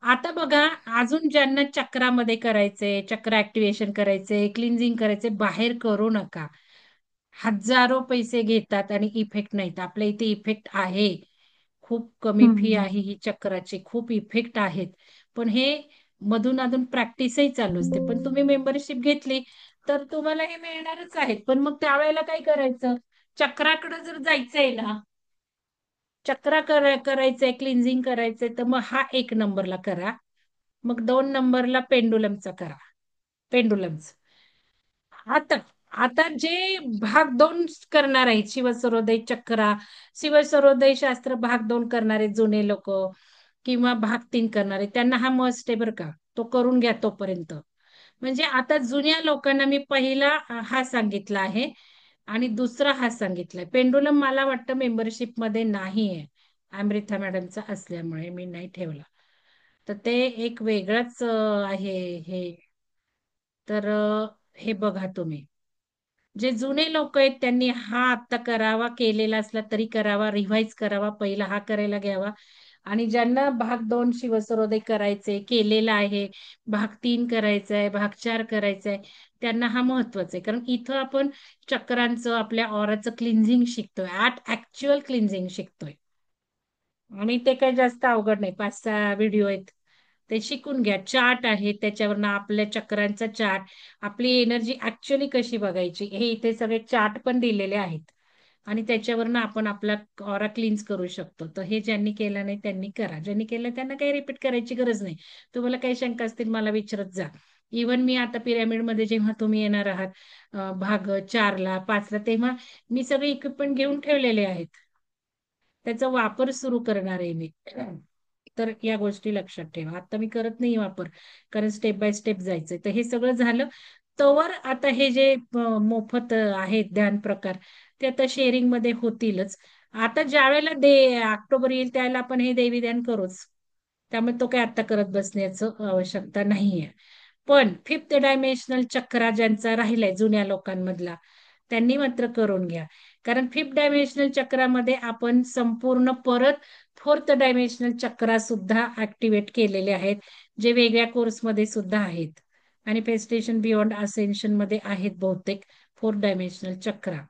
आता बघा, अजून ज्यांना चक्रामध्ये करायचंय, चक्र ऍक्टिव्हेशन करायचंय, क्लिन्झिंग करायचंय, बाहेर करू नका. हजारो पैसे घेतात आणि इफेक्ट नाहीत. आपल्या इथे इफेक्ट आहे. खूप कमी फी हम्म. आहे ही चक्राची, खूप इफेक्ट आहेत. पण हे मधून अधून प्रॅक्टिसही चालू असते. पण तुम्ही मेंबरशिप घेतली तर तुम्हाला हे मिळणारच आहेत. पण मग त्यावेळेला काय करायचं, चक्राकडे जर जायचंय ना, करायचंय, क्लिन्झिंग करायचंय, तर मग हा 1 नंबरला करा. मग 2 नंबरला पेंडुलमचा करा. पेंडुलमच आता आता जे भाग 2 करणार आहेत, शिवसरोदय चक्रा, शिवसरोदय शास्त्र भाग 2 करणारे जुने लोक किंवा भाग 3 करणारे, त्यांना हा मस्ट आहे बरं का. तो करून घ्या तोपर्यंत. म्हणजे आता जुन्या लोकांना मी पहिला हा सांगितला आहे आणि दुसरा हा सांगितलाय. पेंडुलम मला वाटतं मेंबरशिप मध्ये नाहीये, अमृता मॅडमचा असल्यामुळे मी नाही ठेवला. तर ते एक वेगळंच आहे हे. तर हे बघा तुम्ही, जे जुने लोक आहेत त्यांनी हा आत्ता करावा, केलेला असला तरी करावा, रिव्हाइज करावा, पहिला हा करायला घ्यावा. आणि ज्यांना भाग 2 शिवसरोदय करायचे, केलेला आहे, भाग 3 करायचंय, भाग 4 करायचंय, त्यांना हा महत्वाचा आहे. कारण इथं आपण चक्रांचं, आपल्या ऑराचं क्लिन्झिंग शिकतोय, ऍक्च्युअल क्लिन्झिंग शिकतोय. आणि ते काही जास्त अवघड नाही, 5-6 व्हिडिओ आहेत, ते शिकून घ्या. चार्ट आहे, त्याच्यावरनं आपल्या चक्रांचा चार्ट, आपली एनर्जी ऍक्च्युअली कशी बघायची, हे इथे सगळे चार्ट पण दिलेले आहेत. आणि त्याच्यावरनं आपण आपला ऑरा क्लीन्स करू शकतो. तर हे ज्यांनी केलं नाही त्यांनी करा, ज्यांनी केलं त्यांना काही रिपीट करायची गरज नाही. तुम्हाला काही शंका असतील मला विचारत जा. इव्हन मी आता पिरॅमिडमध्ये जेव्हा तुम्ही येणार आहात, भाग 4ला 5ला, तेव्हा मी सगळे इक्विपमेंट घेऊन ठेवलेले आहेत. त्याचा वापर सुरू करणार आहे मी. तर या गोष्टी लक्षात ठेवा. आता मी करत नाही वापर, कारण स्टेप बाय स्टेप जायचंय. तर हे सगळं झालं तवर आता हे जे मोफत आहेत ध्यान प्रकार, ते आता शेअरिंग मध्ये होतीलच. आता ज्या वेळेला ऑक्टोबर येईल त्यावेळेला आपण हे देवी ध्यान करूच. त्यामुळे तो काय आता करत बसण्याचं आवश्यकता नाहीये. पण फिफ्थ डायमेन्शनल चक्रा ज्यांचा राहिलाय जुन्या लोकांमधला, त्यांनी मात्र करून घ्या. कारण फिफ्थ डायमेन्शनल चक्रामध्ये आपण संपूर्ण परत 4th डायमेन्शनल चक्रा सुद्धा ऍक्टिव्हेट केलेले आहेत, जे वेगळ्या कोर्समध्ये सुद्धा आहेत. मॅनिफेस्टेशन बियॉन्ड असेन्शन मध्ये आहेत बहुतेक 4th डायमेन्शनल चक्रा.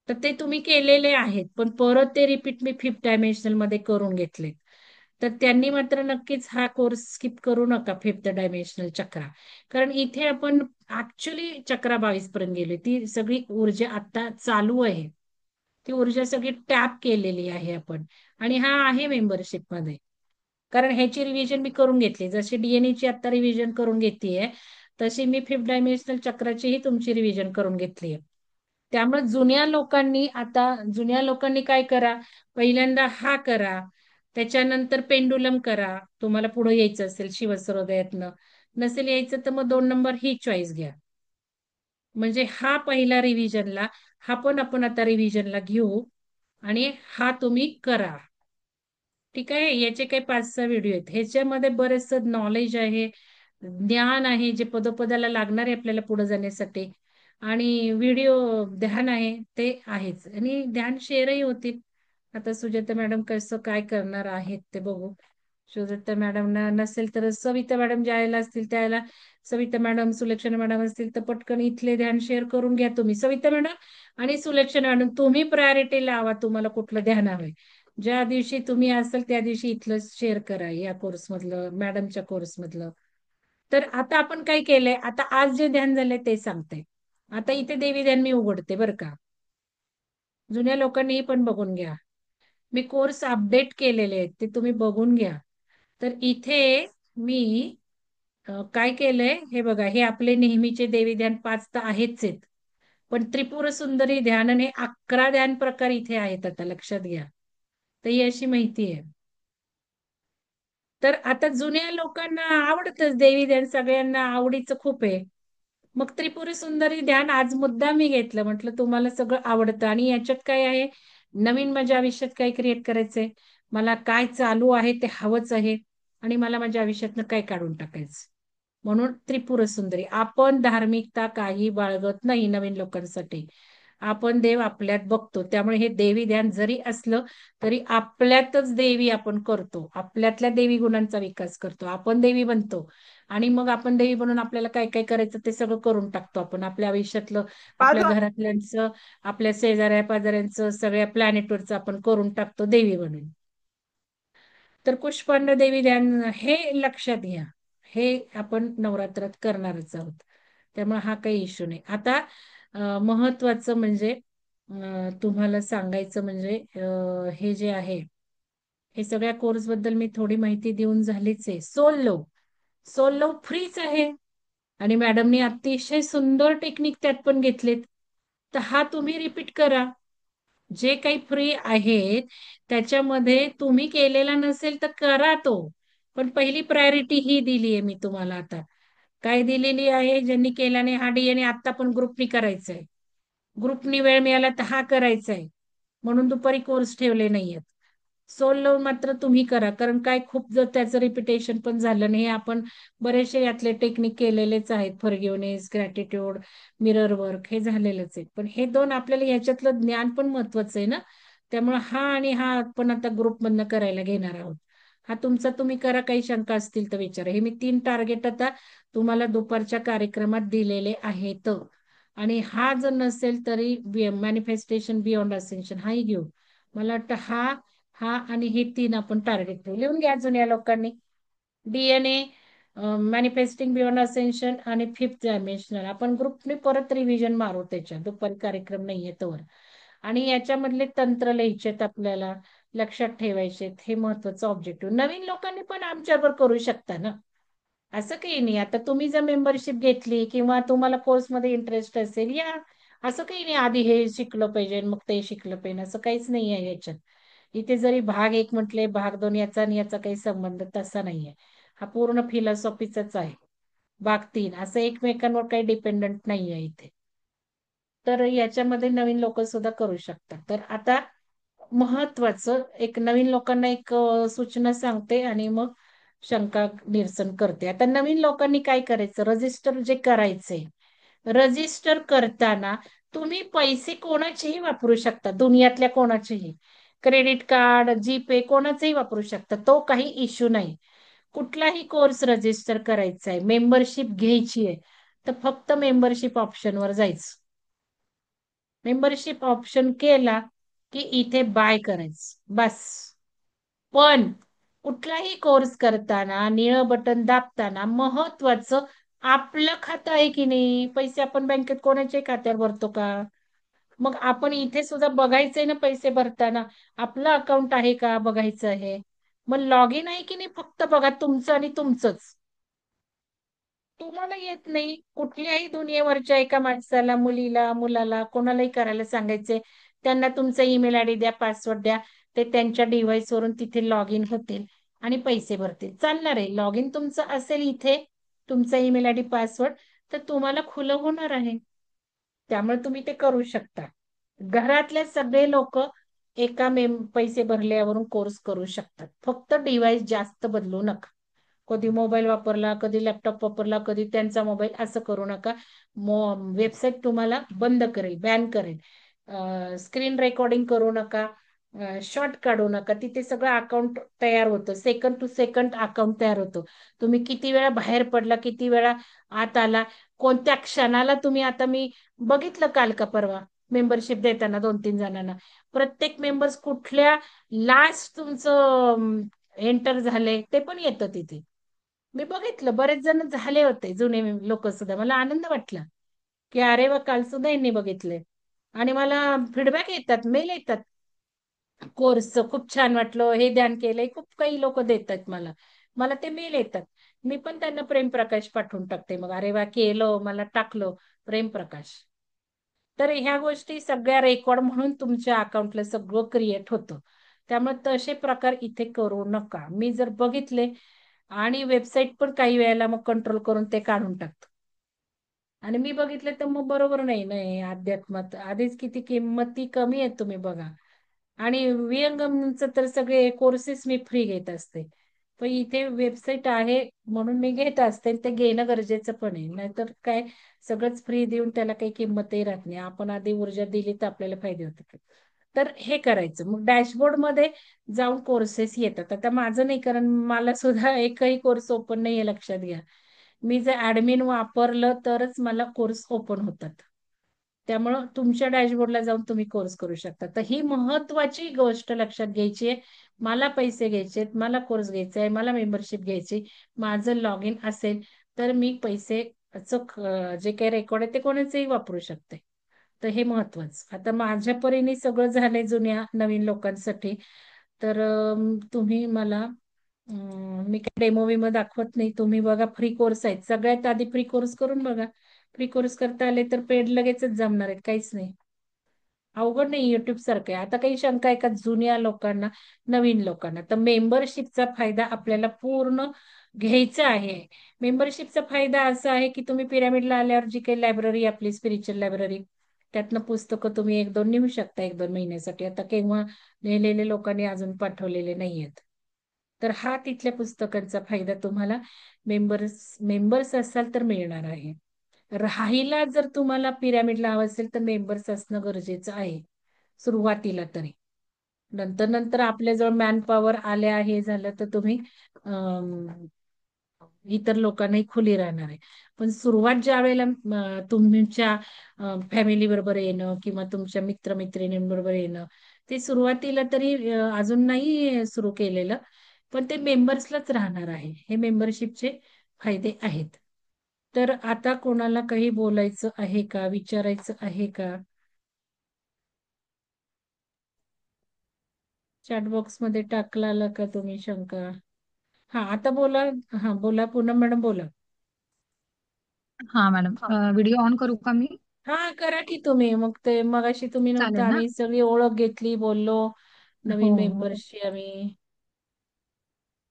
तर ते तुम्ही केलेले आहेत, पण परत ते रिपीट मी 5th डायमेन्शनल मध्ये करून घेतले. तर त्यांनी मात्र नक्कीच हा कोर्स स्किप करू नका, 5th डायमेन्शनल चक्रा. कारण इथे आपण ऍक्च्युली चक्रा 22 पर्यंत गेले, ती सगळी ऊर्जा आता चालू आहे. ती ऊर्जा सगळी टॅप केलेली आहे आपण. आणि हा आहे मेंबरशिप मध्ये. कारण ह्याची रिव्हिजन मी करून घेतली, जशी डीएनए ची आता रिव्हिजन करून घेतलीये, तशी मी 5th डायमेन्शनल चक्राचीही तुमची रिव्हिजन करून घेतली आहे. त्यामुळे जुन्या लोकांनी काय करा, पहिल्यांदा हा करा, त्याच्यानंतर पेंडुलम करा. तुम्हाला पुढे यायचं असेल शिवसरोदयातनं, नसेल यायचं तर मग 2 नंबर ही चॉईस घ्या. म्हणजे हा पहिला रिव्हिजनला, हा पण आपण आता रिव्हिजनला घेऊ आणि हा तुम्ही करा. ठीक आहे. याचे काही 5-6 व्हिडिओ आहेत, ह्याच्यामध्ये बरेचसं नॉलेज आहे, ज्ञान आहे, जे पदोपदाला लागणार आहे आपल्याला पुढे जाण्यासाठी. आणि व्हिडिओ ध्यान आहे ते आहेच, आणि ध्यान शेअरही होतील. आता सुजाता मॅडम कसं काय करणार आहेत ते बघू. सुजाता मॅडम नसेल तर सविता मॅडम ज्याला असतील त्याला, सविता मॅडम, सुलक्षणा मॅडम असतील तर पटकन इथले ध्यान शेअर करून घ्या तुम्ही. सविता मॅडम आणि सुलक्षणा मॅडम, तुम्ही प्रायोरिटी लावा, तुम्हाला कुठलं ध्यान हवंय. ज्या दिवशी तुम्ही असाल त्या दिवशी इथलं शेअर करा, या कोर्स मधलं, मॅडमच्या कोर्स मधलं. तर आता आपण काय केलंय, आता आज जे ध्यान झालंय ते सांगते. आता इथे देवी ध्यान मी उघडते बरं का, जुन्या लोकांनी पण बघून घ्या. मी कोर्स अपडेट केलेले आहेत, ते तुम्ही बघून घ्या. तर इथे मी काय केलंय हे बघा, हे आपले नेहमीचे देवी ध्यान 5 तर आहेच आहेत. पण त्रिपुर सुंदरी ध्यान आणि 11 ध्यान प्रकार इथे आहेत, आता लक्षात घ्या. तर ही अशी माहिती आहे. तर आता जुन्या लोकांना आवडतच देवी ध्यान, सगळ्यांना आवडीचं खूप आहे. मग त्रिपुरी सुंदरी ध्यान आज मुद्दा मी घेतलं, म्हटलं तुम्हाला सगळं आवडतं आणि याच्यात काय आहे, नवीन माझ्या आयुष्यात काय क्रिएट करायचंय, मला काय चालू आहे ते हवंच आहे आणि मला माझ्या आयुष्यातनं काय काढून टाकायचं. म्हणून त्रिपुर सुंदरी. आपण धार्मिकता काही बाळगत नाही नवीन लोकांसाठी. आपण देव आपल्यात बघतो, त्यामुळे हे देवी ध्यान जरी असलं तरी आपल्यातच देवी आपण करतो, आपल्यातल्या देवी गुणांचा विकास करतो, आपण देवी बनतो आणि मग आपण देवी बनून आपल्याला काय काय करायचं ते सगळं करून टाकतो आपण आपल्या आयुष्यातलं, आपल्या माझं घरातल्यांचं, आपल्या शेजाऱ्या पाजाऱ्यांचं, सगळ्या प्लॅनेटवरचं आपण करून टाकतो देवी बनून. तर कुष्मांडा देवी ध्यान हे लक्षात घ्या, हे आपण नवरात्रात करणारच आहोत, त्यामुळे हा काही इश्यू नाही. आता महत्वाचं म्हणजे तुम्हाला सांगायचं म्हणजे हे जे आहे, हे सगळ्या कोर्स बद्दल मी थोडी माहिती देऊन झालीच आहे. सोल लव फ्रीच आहे आणि मॅडमनी अतिशय सुंदर टेक्निक त्यात पण घेतलेत. तर हा तुम्ही रिपीट करा. जे काही फ्री आहेत त्याच्यामध्ये तुम्ही केलेला नसेल तर करा तो. पण पहिली प्रायोरिटी ही दिली आहे मी तुम्हाला. आता काय दिलेली आहे, ज्यांनी केला नाही हा डीएनए आता पण ग्रुपनी करायचा आहे, ग्रुपनी वेळ मिळाला तर हा करायचा आहे, म्हणून दुपारी कोर्स ठेवले नाहीयेत. सोल लव्ह मात्र तुम्ही करा, कारण काय खूप जर त्याचं रिपिटेशन पण झालं नाही, आपण बरेचसे यातले टेक्निक केलेलेच आहेत, फॉरगिव्हनेस, ग्रॅटिट्यूड, मिरर वर्क हे झालेलंच आहे. पण हे दोन आपल्याला ह्याच्यातलं ज्ञान पण महत्वाचं आहे ना, त्यामुळे हा आणि हा आपण आता ग्रुपमधनं करायला घेणार आहोत. हा तुमचा तुम्ही करा, काही शंका असतील तर विचारा. हे मी 3 टार्गेट आता तुम्हाला दुपारच्या कार्यक्रमात दिलेले आहेत. आणि हा जर नसेल तरी मॅनिफेस्टेशन बियॉन्ड असेन्शन हाही घेऊ. मला वाटतं हा आणि हे 3 आपण टार्गेट ठेवू. लिहून घ्या जुन्या लोकांनी. डीएनए, मॅनिफेस्टिंग बियॉन्ड असेन्शन आणि 5th डायमेन्शनल. आपण ग्रुपने परत रिव्हिजन मारू त्याच्या, दुपारी कार्यक्रम नाहीये तोवर. आणि याच्यामधले तंत्र लिहायचेत आपल्याला, लक्षात ठेवायचे, हे महत्वाचं ऑब्जेक्टिव्ह. नवीन लोकांनी पण आमच्याबरोबर करू शकता ना, असं काही नाही. आता तुम्ही जर मेंबरशिप घेतली किंवा तुम्हाला कोर्समध्ये इंटरेस्ट असेल या, असं काही नाही आधी हे शिकलं पाहिजे मग ते शिकलं पाहिजे असं काहीच नाही आहे याच्यात. इथे जरी भाग 1 म्हटले, भाग 2 याचा आणि याचा काही संबंध तसा नाहीये. हा पूर्ण फिलॉसॉफीचाच आहे. भाग 3 असं एकमेकांवर काही डिपेंडंट नाहीये इथे. तर याच्यामध्ये नवीन लोक सुद्धा करू शकतात. तर आता महत्वाचं एक नवीन लोकांना एक सूचना सांगते आणि मग शंका निरसन करते. आता नवीन लोकांनी काय करायचं, रजिस्टर जे करायचंय, रजिस्टर करताना तुम्ही पैसे कोणाचेही वापरू शकता, दुनियातल्या कोणाचेही, क्रेडिट कार्ड, जीपे कोणाचेही वापरू शकता, तो काही इश्यू नाही. कुठलाही कोर्स रजिस्टर करायचा आहे, मेंबरशिप घ्यायची आहे, तर फक्त मेंबरशिप ऑप्शनवर जायचं. मेंबरशिप ऑप्शन केला की इथे बाय करायचं बस. पण कुठलाही कोर्स करताना निळं बटन दाबताना महत्वाचं आपलं खातं आहे की नाही, पैसे आपण बँकेत कोणाच्या खात्यावर भरतो का, मग आपण इथे सुद्धा बघायचंय ना पैसे भरताना आपलं अकाउंट आहे का बघायचं आहे. मग लॉग इन आहे की नाही फक्त बघा तुमचं आणि तुमचंच. तुम्हाला येत नाही, कुठल्याही दुनियेवरच्या एका माणसाला, मुलीला, मुलाला, कोणालाही करायला सांगायचे, त्यांना तुमचा ईमेल आयडी द्या, पासवर्ड द्या, ते त्यांच्या डिव्हाइस वरून तिथे लॉग इन होतील आणि पैसे भरतील. चालणार आहे, लॉग इन तुमचं असेल इथे, तुमचा ईमेल आयडी पासवर्ड, तर तुम्हाला खुलं होणार आहे, त्यामुळे तुम्ही ते करू शकता. घरातले सगळे लोक एका पैसे भरल्यावरून कोर्स करू शकतात. फक्त डिव्हाइस जास्त बदलू नका. कधी मोबाईल वापरला, कधी लॅपटॉप वापरला, कधी त्यांचा मोबाईल, असं करू नका. वेबसाईट तुम्हाला बंद करेल, बॅन करेल. स्क्रीन रेकॉर्डिंग करू नका, शॉर्ट काढू नका. तिथे सगळं अकाउंट तयार होतं, सेकंड टू सेकंड अकाउंट तयार होतं. तुम्ही किती वेळा बाहेर पडला, किती वेळा आत आला, कोणत्या क्षणाला तुम्ही, आता मी बघितलं काल का परवा मेंबरशिप देताना 2-3 जणांना, प्रत्येक मेंबर्स कुठल्या लास्ट तुमचं एंटर झाले ते पण येतं तिथे. मी बघितलं, बरेच जण झाले होते जुने लोक सुद्धा. मला आनंद वाटला की अरे वा, काल सुद्धा यांनी बघितले आणि मला फीडबॅक येतात, मेल येतात, कोर्सचं खूप छान वाटलं, हे ध्यान केलंय, खूप काही लोक देतात मला, मला ते मेल येतात. मी पण त्यांना प्रेमप्रकाश पाठवून टाकते, मग अरे वा केलं, मला टाकलं प्रेमप्रकाश. तर ह्या गोष्टी सगळ्या रेकॉर्ड म्हणून तुमच्या अकाउंटला सगळं क्रिएट होतं. त्यामुळे तसे प्रकार इथे करू नका. मी जर बघितले आणि वेबसाईट पण काही वेळेला मग कंट्रोल करून ते काढून टाकतो. आणि मी बघितले तर मग बरोबर नाही नाही अध्यात्मात आधीच किती किंमती कमी आहेत तुम्ही बघा. आणि विहंगमचं तर सगळे कोर्सेस मी फ्री घेत असते. पण इथे वेबसाईट आहे म्हणून मी घेत असते ते घेणं गरजेचं पण आहे. नाहीतर काय सगळंच फ्री देऊन त्याला काही किंमतही राहत नाही. आपण आधी ऊर्जा दिली तर आपल्याला फायदे होतात. तर हे करायचं मग डॅशबोर्ड मध्ये जाऊन कोर्सेस येतात. आता माझं नाही कारण मला सुद्धा एकही कोर्स ओपन नाहीये लक्षात घ्या. मी जर ऍडमिन वापरलं तरच मला कोर्स ओपन होतात. त्यामुळं तुमच्या डॅशबोर्डला जाऊन तुम्ही कोर्स करू शकता. तर ही महत्वाची गोष्ट लक्षात घ्यायची आहे. मला पैसे घ्यायचे आहेत, मला कोर्स घ्यायचा आहे, मला मेंबरशिप घ्यायची, माझं लॉग इन असेल तर मी जे काही रेकॉर्ड आहे ते कोणाचंही वापरू शकते. तर हे महत्वाचं. आता माझ्या परीने सगळं झालंय जुन्या नवीन लोकांसाठी. तर तुम्ही मला मी काही डेमो विमो दाखवत नाही. तुम्ही बघा फ्री कोर्स आहेत. सगळ्यात आधी फ्री कोर्स करून बघा. फ्री कोर्स करता आले तर पेड लगेचच जमणार आहेत. काहीच नाही. अवघड नाही युट्यूब सारखं आहे. आता काही शंका आहे का जुन्या लोकांना, नवीन लोकांना? तर मेंबरशिपचा फायदा आपल्याला पूर्ण घ्यायचा आहे. मेंबरशिपचा फायदा असा आहे की तुम्ही पिरामिडला आल्यावर जी काही लायब्ररी आपली स्पिरिच्युअल लायब्ररी त्यातनं पुस्तकं तुम्ही एक दोन नेऊ शकता 1-2 महिन्यासाठी. आता केव्हा नेलेले लोकांनी अजून पाठवलेले नाहीयेत. तर हा तिथल्या पुस्तकांचा फायदा तुम्हाला मेंबर्स असाल तर मिळणार आहे. राहायला जर तुम्हाला पिरामिडला हवं असेल तर मेंबर्स असणं गरजेचं आहे सुरुवातीला तरी. नंतर नंतर आपल्याजवळ मॅन पॉवर आल्या हे झालं तर तुम्ही इतर लोकांनाही खुली राहणार आहे. पण सुरुवात ज्या वेळेला तुमच्या फॅमिली बरोबर येणं किंवा तुमच्या मित्रमैत्रिणींबरोबर येणं ते सुरुवातीला तरी अजून नाही सुरू केलेलं. पण ते मेंबर्सलाच राहणार आहे. हे मेंबरशिपचे फायदे आहेत. तर आता कोणाला काही बोलायचं आहे का, विचारायचं आहे का? चॅट बॉक्स मध्ये टाकला का तुम्ही शंका? हा आता बोला. हा बोला पूनम मॅडम बोला. हा मॅडम, व्हिडिओ ऑन करू का मी? हा करा की तुम्ही. मग ते मगाशी तुम्ही नव्हतं चालेल ना? आम्ही सगळी ओळख घेतली बोललो. हो नवीन हो. मेंबर्सची आम्ही.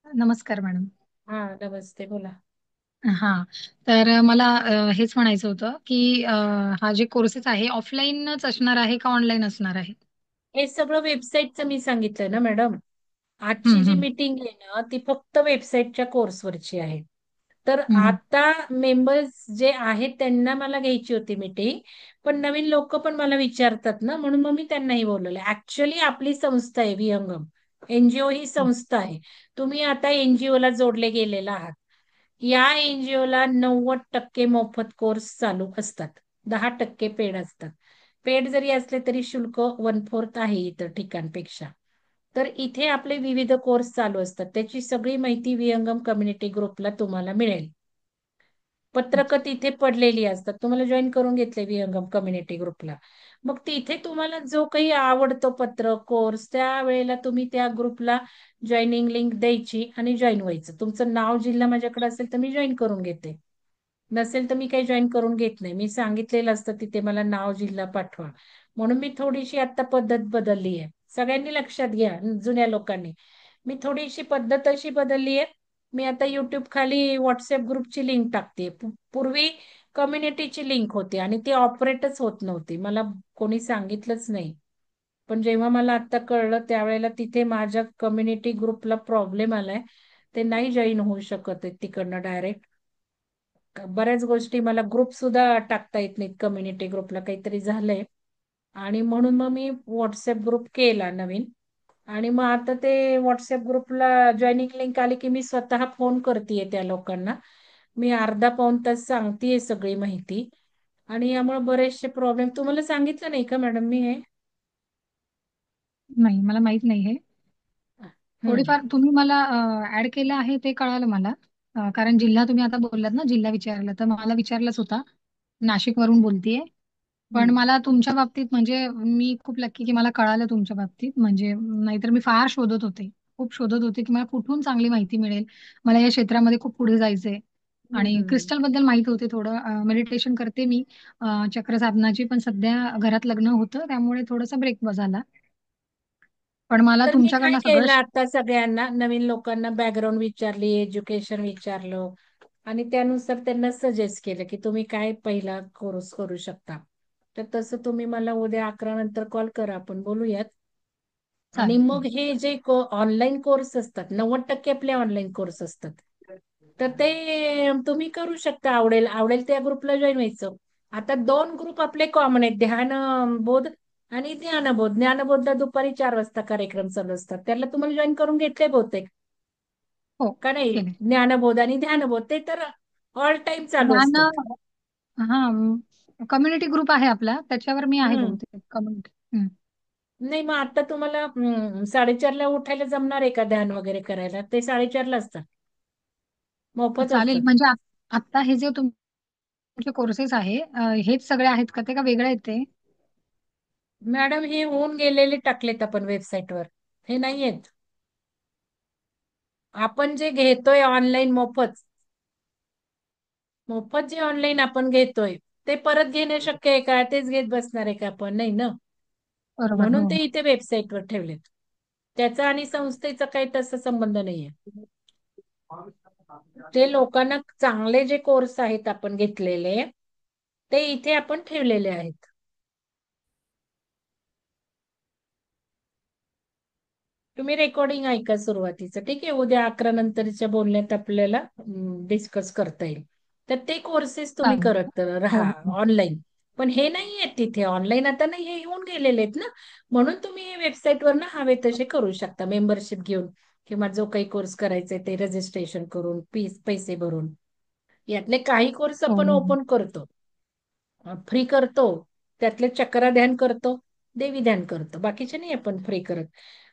नमस्कार मॅडम. हा नमस्ते बोला. हा, तर मला हेच म्हणायचं होतं की हा जे कोर्सेस आहे ऑफलाईनच असणार आहे का ऑनलाईन असणार आहे? हे सगळं वेबसाईटचं मी सांगितलं ना मॅडम. आजची हम्म जी हम्म मीटिंग आहे ना ती फक्त वेबसाईटच्या कोर्सवरची आहे. तर हम्म. आता मेंबर्स जे आहेत त्यांना मला घ्यायची होती मीटिंग. पण नवीन लोक पण मला विचारतात ना म्हणून मग मी त्यांनाही बोलवलं. ऍक्च्युली आपली संस्था आहे विहंगम. एनजीओ ही संस्था आहे. तुम्ही आता एनजीओ ला जोडले गेलेला आहात. या एनजीओ ला 90% मोफत कोर्स चालू असतात. 10% पेड असतात. पेड जरी असले तरी शुल्क 1/4 आहे इतर ठिकाणपेक्षा. तर इथे आपले विविध कोर्स चालू असतात. त्याची सगळी माहिती विहंगम कम्युनिटी ग्रुपला तुम्हाला मिळेल. पत्रकं तिथे पडलेली असतात. तुम्हाला जॉईन करून घेतले विहंगम कम्युनिटी ग्रुपला. मग तिथे तुम्हाला जो काही आवडतो पत्र कोर्स त्या वेळेला तुम्ही त्या ग्रुपला जॉईनिंग लिंक द्यायची आणि जॉईन व्हायचं. तुमचं नाव जिल्हा माझ्याकडे असेल तर मी जॉईन करून घेते. नसेल तर मी काही जॉईन करून घेत नाही. मी सांगितलेलं असतं तिथे मला नाव जिल्हा पाठवा. म्हणून मी थोडीशी आता पद्धत बदलली आहे. सगळ्यांनी लक्षात घ्या जुन्या लोकांनी. मी थोडीशी पद्धत अशी बदलली आहे. मी आता युट्यूब खाली व्हॉट्सअप ग्रुपची लिंक टाकते. पूर्वी कम्युनिटीची लिंक होती आणि ती ऑपरेटच होत नव्हती. मला कोणी सांगितलंच नाही. पण जेव्हा मला आता कळलं त्यावेळेला तिथे माझ्या कम्युनिटी ग्रुपला प्रॉब्लेम आलाय. ते नाही जॉईन होऊ शकत आहे तिकडनं डायरेक्ट. बऱ्याच गोष्टी मला ग्रुप सुद्धा टाकता येत नाहीत. कम्युनिटी ग्रुपला काहीतरी झालंय. आणि म्हणून मग मी व्हॉट्सअप ग्रुप केला नवीन. आणि मग आता ते व्हॉट्सअप ग्रुपला जॉईनिंग लिंक आली की मी स्वतः फोन करतेय त्या लोकांना. मी अर्धा पाऊण तास सांगतेय सगळी माहिती. आणि यामुळे बरेचसे प्रॉब्लेम तुम्हाला सांगितलं नाही का मॅडम मी हे? नाही, मला माहित नाही हे. हम्म थोडीफार तुम्ही मला ऍड केलं आहे ते कळालं मला. कारण जिल्हा तुम्ही आता बोललात ना, जिल्हा विचारला तर मला विचारलंच होता. नाशिक वरून बोलतीये. पण हम्म. मला तुमच्या बाबतीत म्हणजे मी खूप लक्की की मला कळालं तुमच्या बाबतीत. म्हणजे नाहीतर मी फार शोधत होते. खूप शोधत होते की मला कुठून चांगली माहिती मिळेल. मला या क्षेत्रामध्ये खूप पुढे जायचंय. आणि हम्म. क्रिस्टल बद्दल माहित होते थोडं. मेडिटेशन करते मी चक्र साधनाची, पण सध्या घरात लग्न होतं त्यामुळे थोडासा ब्रेक झाला. पण मला तर मी काय तुमच्याकडनं सगळं केलं आता सगळ्यांना नवीन लोकांना बॅकग्राऊंड विचारली, एज्युकेशन विचारलं आणि त्यानुसार त्यांना सजेस्ट केलं की तुम्ही काय पहिला कोर्स करू शकता. तर तसं तुम्ही मला उद्या 11 नंतर कॉल करा, आपण बोलूयात. आणि चालेल. मग हे जे ऑनलाईन कोर्स असतात, 90% आपले ऑनलाईन कोर्स असतात. तर ते तुम्ही करू शकता, आवडेल आवडेल त्या ग्रुपला जॉईन व्हायचं. आता 2 ग्रुप आपले कॉमन आहेत, ध्यान बोध आणि ज्ञानबोध. ज्ञानबोधला दुपारी 4 वाजता कार्यक्रम चालू असतात, त्याला तुम्हाला जॉईन करून घेतले बहुतेक. हो, का नाही? केले. ज्ञानबोध आणि ध्यानबोध ते तर ऑल टाइम चालू ज्ञान असतात. हा कम्युनिटी ग्रुप आहे आपला, त्याच्यावर मी आहे हम्म. बहुतेक कम्युनिटी. नाही मग आता तुम्हाला 4:30ला उठायला जमणार आहे का ध्यान वगैरे करायला? ते 4:30ला असतात, मोफत चालेल. असतात. म्हणजे आता हे जे तुमचे कोर्सेस आहे, हेच सगळे आहेत का, ते का वेगळे आहेत ते? मॅडम हे होऊन गेलेले टाकलेत आपण वेबसाईटवर, हे नाही आहेत. आपण जे घेतोय ऑनलाईन मोफत, मोफत जे ऑनलाईन आपण घेतोय ते परत घेणं शक्य आहे का? तेच घेत बसणार आहे का आपण? नाही ना. बरोबर. म्हणून हो. ते इथे वेबसाईटवर ठेवलेत. त्याचा आणि संस्थेचा काही तसा संबंध नाहीये. ते लोकांना चांगले जे कोर्स आहेत आपण घेतलेले, ते इथे आपण ठेवलेले आहेत. तुम्ही रेकॉर्डिंग ऐका सुरुवातीचं, ठीक आहे? उद्या 11 नंतरच्या बोलण्यात आपल्याला डिस्कस करता येईल. तर ते कोर्सेस तुम्ही चालेल. करत हो, राहा हो. ऑनलाईन. पण हे नाही आहेत तिथे ऑनलाईन, आता नाही, हे येऊन गेलेले आहेत ना. म्हणून तुम्ही हे वेबसाईटवर ना हवे तसे करू शकता, मेंबरशिप घेऊन किंवा जो काही कोर्स करायचा ते रजिस्ट्रेशन करून पैसे भरून. यातले काही कोर्स हो, आपण हो, हो. ओपन करतो, फ्री करतो. त्यातले चक्र ध्यान करतो, देवी ध्यान करतो, बाकीचे नाही आपण फ्री करत.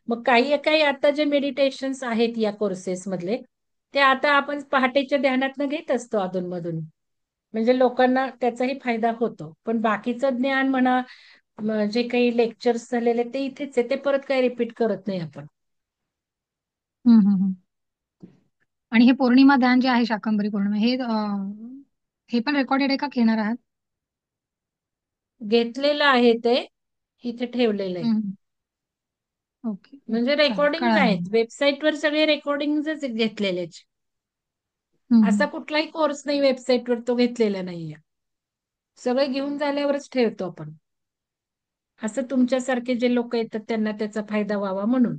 मग काही काही आता जे मेडिटेशन्स आहेत या कोर्सेस मधले, ते आता आपण पहाटेच्या ध्यानातनं घेत असतो अधूनमधून. म्हणजे लोकांना त्याचाही फायदा होतो. पण बाकीचं ज्ञान म्हणा, जे काही लेक्चर्स झालेले ते इथेच आहे, ते परत काही रिपीट करत नाही आपण. हम्म, हम्म, हम्म. आणि हे पौर्णिमा ध्यान जे आहे, शाकंभरी पौर्णिमा, हे पण रेकॉर्डेड आहे का, घेणार आहात? घेतलेलं आहे ते, इथे ठेवलेलं आहे. हम्म. ओके, म्हणजे ओके. चालेल, रेकॉर्डिंग कळालं आहेत मला. वेबसाईटवर, सगळे रेकॉर्डिंगच घेतलेले. हम्म, असा हम्म. कुठलाही कोर्स नाही वेबसाईटवर तो घेतलेला नाहीये. सगळे घेऊन झाल्यावरच ठेवतो आपण. असं तुमच्यासारखे जे लोक येतात त्यांना त्याचा फायदा व्हावा म्हणून.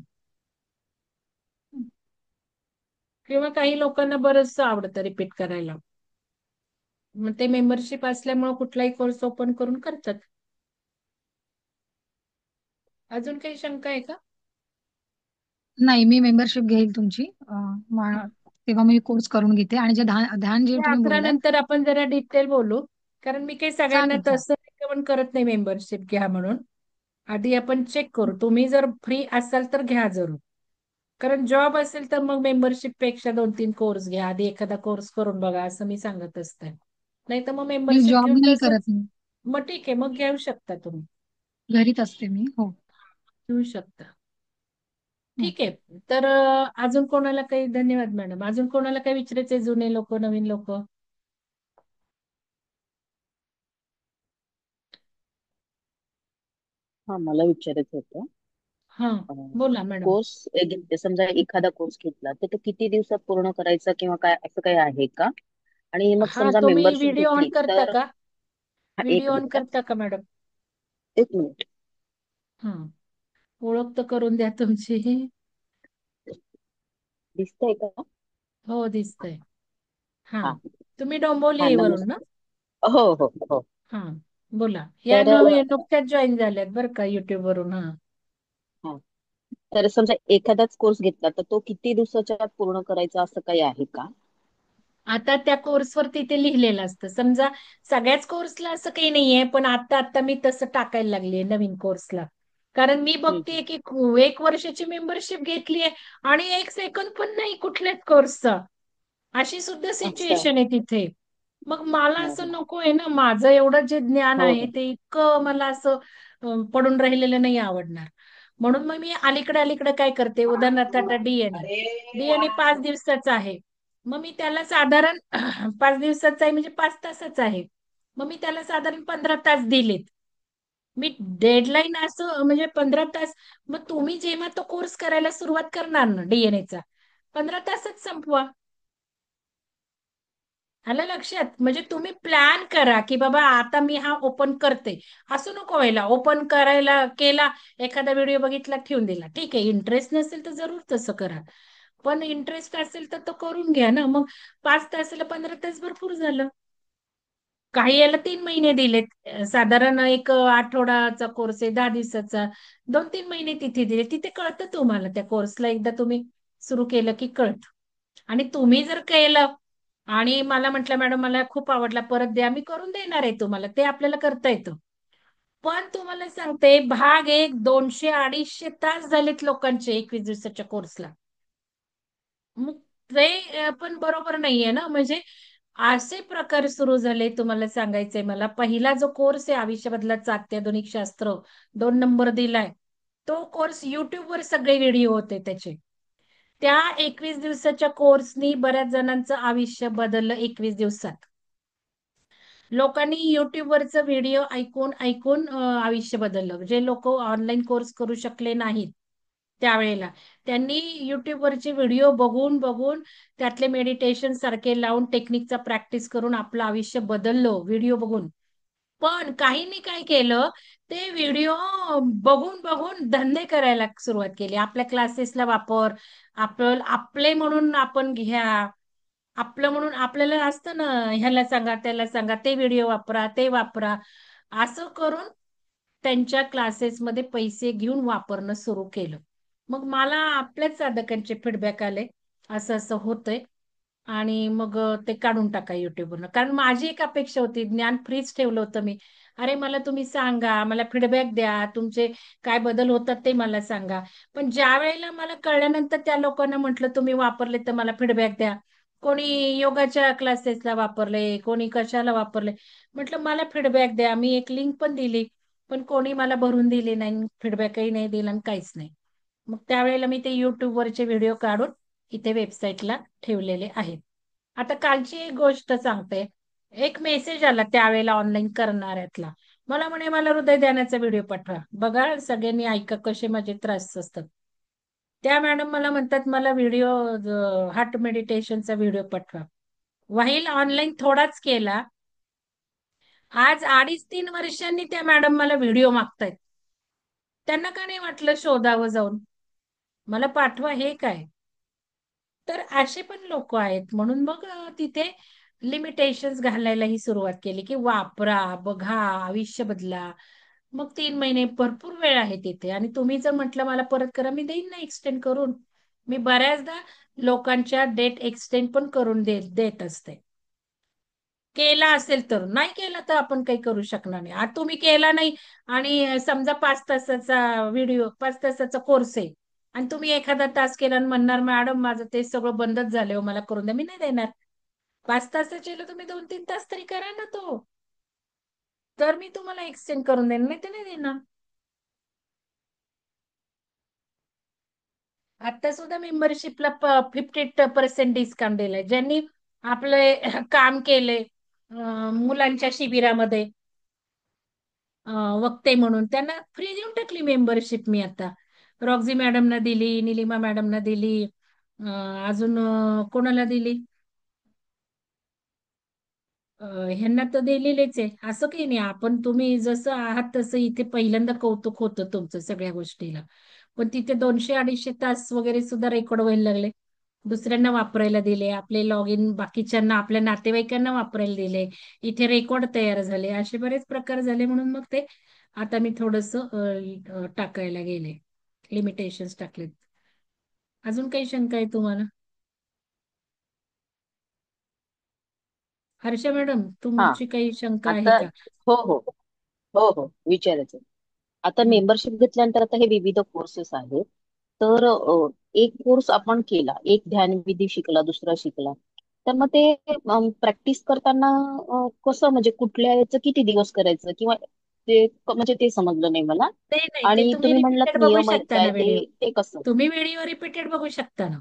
किंवा काही लोकांना बरंच आवडतं रिपीट करायला, मग ते मेंबरशिप असल्यामुळे कुठलाही कोर्स ओपन करून करतात. अजून काही शंका आहे का? नाही, मी मेंबरशिप घेईल तुमची. हा. तेव्हा मी कोर्स करून घेते. आणि जे ध्यान ध्यान जे ते तुम्ही 11 बोललात. नंतर आपण जरा डिटेल बोलू. कारण मी काही सगळ्यांना चालेल, चालेल. तसं रेकमेंड करत नाही मेंबरशिप घ्या म्हणून. आधी आपण चेक करू, तुम्ही जर फ्री असाल तर घ्या जरूर. कारण जॉब असेल तर मग मेंबरशिप पेक्षा 2-3 कोर्स घ्या, आधी एखादा कोर्स करून बघा, असं मी सांगत असते. नाही तर मग मी मेंबरशिप जॉब घेऊन नाही करत. तसंच. मी मग ठीक आहे, मग घेऊ शकता तुम्ही. घरीच असते मी. हो. घेऊ शकता. ठीक ओके. आहे. तर अजून कोणाला काही, धन्यवाद मॅडम, अजून कोणाला काही विचारायचे, जुने लोक नवीन लोक? हा, मला विचारायचं होतं. हा, बोला मॅडम. कोर्स समजा एखादा कोर्स घेतला तर तो किती दिवसात पूर्ण करायचा किंवा काय असं काही आहे का? आणि मग हा, समजा तुम्ही मेंबरशिप व्हिडिओ ऑन घेतली करता तर का? हा, एक व्हिडिओ ऑन मिनिट. करता का मॅडम? एक मिनिट. हा, ओळख तर करून द्या तुमची. दिसतंय का? हो, दिसतंय. हा, हा. तुम्ही हा, डोंबिवलीवरून ना? हो, हो, हो. हा, बोला. या तर नुकत्याच जॉईन झाल्यात बरं का युट्यूब वरून. हा. हा, तर समजा एखादाच कोर्स घेतला तर तो किती दिवसाच्या आत पूर्ण करायचा असं काही आहे का? आता त्या कोर्सवर तिथे लिहिलेलं असतं. समजा सगळ्याच कोर्सला असं काही नाहीये, पण आता आता मी तसं टाकायला लागलीये नवीन कोर्सला. कारण मी हम्म. बघतेय की 1 वर्षाची मेंबरशिप घेतलीये आणि 1 सेकंद पण नाही कुठल्याच कोर्सचा. अशी सुद्धा अच्छा. सिच्युएशन आहे तिथे. मग मला हो, असं हो. नको आहे ना, माझं एवढं जे ज्ञान हो, आहे हो. ते इतकं मला असं पडून राहिलेलं नाही आवडणार. म्हणून मग मी अलीकडे अलीकडे काय करते, उदाहरणार्थ आता डीएनए. डीएनए 5 दिवसाचा आहे. मग मी त्याला साधारण 5 दिवसाचा आहे म्हणजे 5 तासाचा आहे. मग मी त्याला साधारण 15 तास दिलेत. मी डेडलाईन असं म्हणजे 15 तास. मग तुम्ही जेव्हा तो कोर्स करायला सुरुवात करणार ना डीएनएचा, 15 तासात संपवा. आलं लक्षात? म्हणजे तुम्ही प्लॅन करा की बाबा आता मी हा ओपन करते. असं नको व्हायला ओपन करायला केला, एखादा व्हिडिओ बघितला ठेवून दिला. ठीक आहे, इंटरेस्ट नसेल तर जरूर तसं करा. पण इंटरेस्ट असेल तर तो करून घ्या ना. मग 5 तासाला 15 तास भरपूर झालं. काही याला 3 महिने दिलेत. साधारण एक आठवडाचा कोर्स आहे, 10 दिवसाचा. 2-3 महिने तिथे दिले. तिथे कळतं तुम्हाला, त्या कोर्सला एकदा तुम्ही सुरू केलं की कळतं. आणि तुम्ही जर केलं आणि मला म्हटलं मॅडम मला खूप आवडला परत द्या, मी करून देणार आहे तुम्हाला, ते आपल्याला करता येतं. पण तुम्हाला सांगते, भाग एक 200-250 तास झालेत लोकांचे 21 दिवसाच्या कोर्सला. मग ते पण बरोबर नाहीये ना. म्हणजे असे प्रकार सुरू झाले. तुम्हाला सांगायचंय मला, पहिला जो कोर्स आहे आयुष्य बदलाचं अत्याधुनिक शास्त्र, 2 नंबर दिलाय, तो कोर्स युट्यूबवर सगळे व्हिडिओ होते त्याचे. त्या 21 दिवसाच्या कोर्सनी बऱ्याच जणांचं आयुष्य बदललं 21 दिवसात. लोकांनी युट्यूबवरचं व्हिडिओ ऐकून ऐकून आयुष्य बदललं. जे लोक ऑनलाईन कोर्स करू शकले नाहीत त्यावेळेला, त्यांनी युट्यूबवरचे व्हिडिओ बघून बघून त्यातले मेडिटेशन सारखे लावून टेक्निकचा प्रॅक्टिस करून आपलं आयुष्य बदललं व्हिडिओ बघून. पण काहींनी काय केलं, ते व्हिडिओ बघून बघून धंदे करायला सुरुवात केली. आपल्या क्लासेसला वापर, आपले म्हणून आपण घ्या, आपलं म्हणून आपल्याला असतं ना, ह्याला सांगा त्याला सांगा, ते व्हिडिओ वापरा ते वापरा, असं करून त्यांच्या क्लासेसमध्ये पैसे घेऊन वापरणं सुरू केलं. मग मला आपल्याच साधकांचे फीडबॅक आले, असं असं होतंय. आणि मग ते काढून टाका युट्यूबवरनं. कारण माझी एक अपेक्षा होती, ज्ञान फ्रीच ठेवलं होतं मी. अरे मला तुम्ही सांगा, मला फीडबॅक द्या, तुमचे काय बदल होतात ते मला सांगा. पण ज्या वेळेला मला कळल्यानंतर त्या लोकांना म्हटलं तुम्ही वापरले तर मला फीडबॅक द्या. कोणी योगाच्या क्लासेसला वापरले, कोणी कशाला वापरले. म्हटलं मला फीडबॅक द्या. मी एक लिंक पण दिली, पण कोणी मला भरून दिली नाही, फीडबॅकही नाही दिला आणि काहीच नाही. मग त्यावेळेला मी ते युट्यूबवरचे व्हिडिओ काढून इथे वेबसाईटला ठेवलेले आहेत. आता कालची एक गोष्ट सांगते. एक मेसेज आला त्यावेळेला ऑनलाईन करणाऱ्यातला. मला म्हणे मला हृदय ध्यानाचा व्हिडिओ पाठवा. बघा सगळ्यांनी ऐका कसे माझे त्रास असतात. त्या मॅडम मला म्हणतात मला व्हिडिओ हार्ट मेडिटेशनचा व्हिडिओ पाठवा. व्हाईल ऑनलाईन थोडाच केला. आज 2.5-3 वर्षांनी त्या मॅडम मला व्हिडिओ मागतायत. त्यांना का नाही वाटलं शोधावं जाऊन, मला पाठवा हे काय. तर असे पण लोक आहेत. म्हणून मग तिथे लिमिटेशन्स घालायलाही सुरुवात केली की वापरा, बघा, आयुष्य बदला. मग 3 महिने भरपूर वेळ आहे तिथे. आणि तुम्ही जर म्हटलं मला परत करा, मी देईन ना एक्सटेंड करून. मी बऱ्याचदा लोकांच्या डेट एक्सटेंड पण करून देत असते. केला असेल तर, नाही केला तर आपण काही करू शकणार नाही. आता तुम्ही केला नाही आणि समजा 5 तासाचा व्हिडिओ, 5 तासाचा कोर्स आहे आणि तुम्ही एखादा तास केला आणि म्हणणार मॅडम माझं ते सगळं बंदच झालं मला करून द्या, मी नाही देणार. 5 तासाचे तुम्ही 2-3 तास तरी करा ना तो, तर मी तुम्हाला एक्सटेंड करून देणार, नाही तर नाही देणार. आता सुद्धा मेंबरशिपला 50% डिस्काउंट दिलाय. ज्यांनी आपले काम केले मुलांच्या शिबिरामध्ये वक्ते म्हणून, त्यांना फ्री देऊन टाकली मेंबरशिप मी आता. रॉक्झी मॅडमना दिली, निलिमा मॅडमना दिली, अजून कोणाला दिली, ह्यांना तर दिलेलेच आहे. असं काही नाही, आपण तुम्ही जसं आहात तसं इथे पहिल्यांदा कौतुक होतं तुमचं सगळ्या गोष्टीला. पण तिथे 200-250 तास वगैरे सुद्धा रेकॉर्ड व्हायला लागले. दुसऱ्यांना वापरायला दिले, आपले लॉग इन बाकीच्यांना आपल्या नातेवाईकांना वापरायला दिले, इथे रेकॉर्ड तयार झाले, असे बरेच प्रकार झाले. म्हणून मग ते आता मी थोडस टाकायला गेले, लिमिटेशन्स टाकलेत. अजून काही शंका आहे तुम्हाला? हर्षा मॅडम हा. तुमची काही शंका आहे आता का? हो हो हो हो विचारायचं. आता हं. मेंबरशिप घेतल्यानंतर आता हे विविध कोर्सेस आहेत. तर एक कोर्स आपण केला, एक ध्यान विधी शिकला, दुसरा शिकला, तर मग ते प्रॅक्टिस करताना कसं, म्हणजे कुठल्या याचं किती दिवस करायचं, किंवा ते म्हणजे ते समजलं नाही मला. ते नाही, ते आणि तुम्ही तुम्ही म्हणलात रिपीटेड बघू नियम आहेत शकता काय, ना ते व्हिडिओ. ते कसं? तुम्ही व्हिडिओ रिपीटेड बघू शकता ना.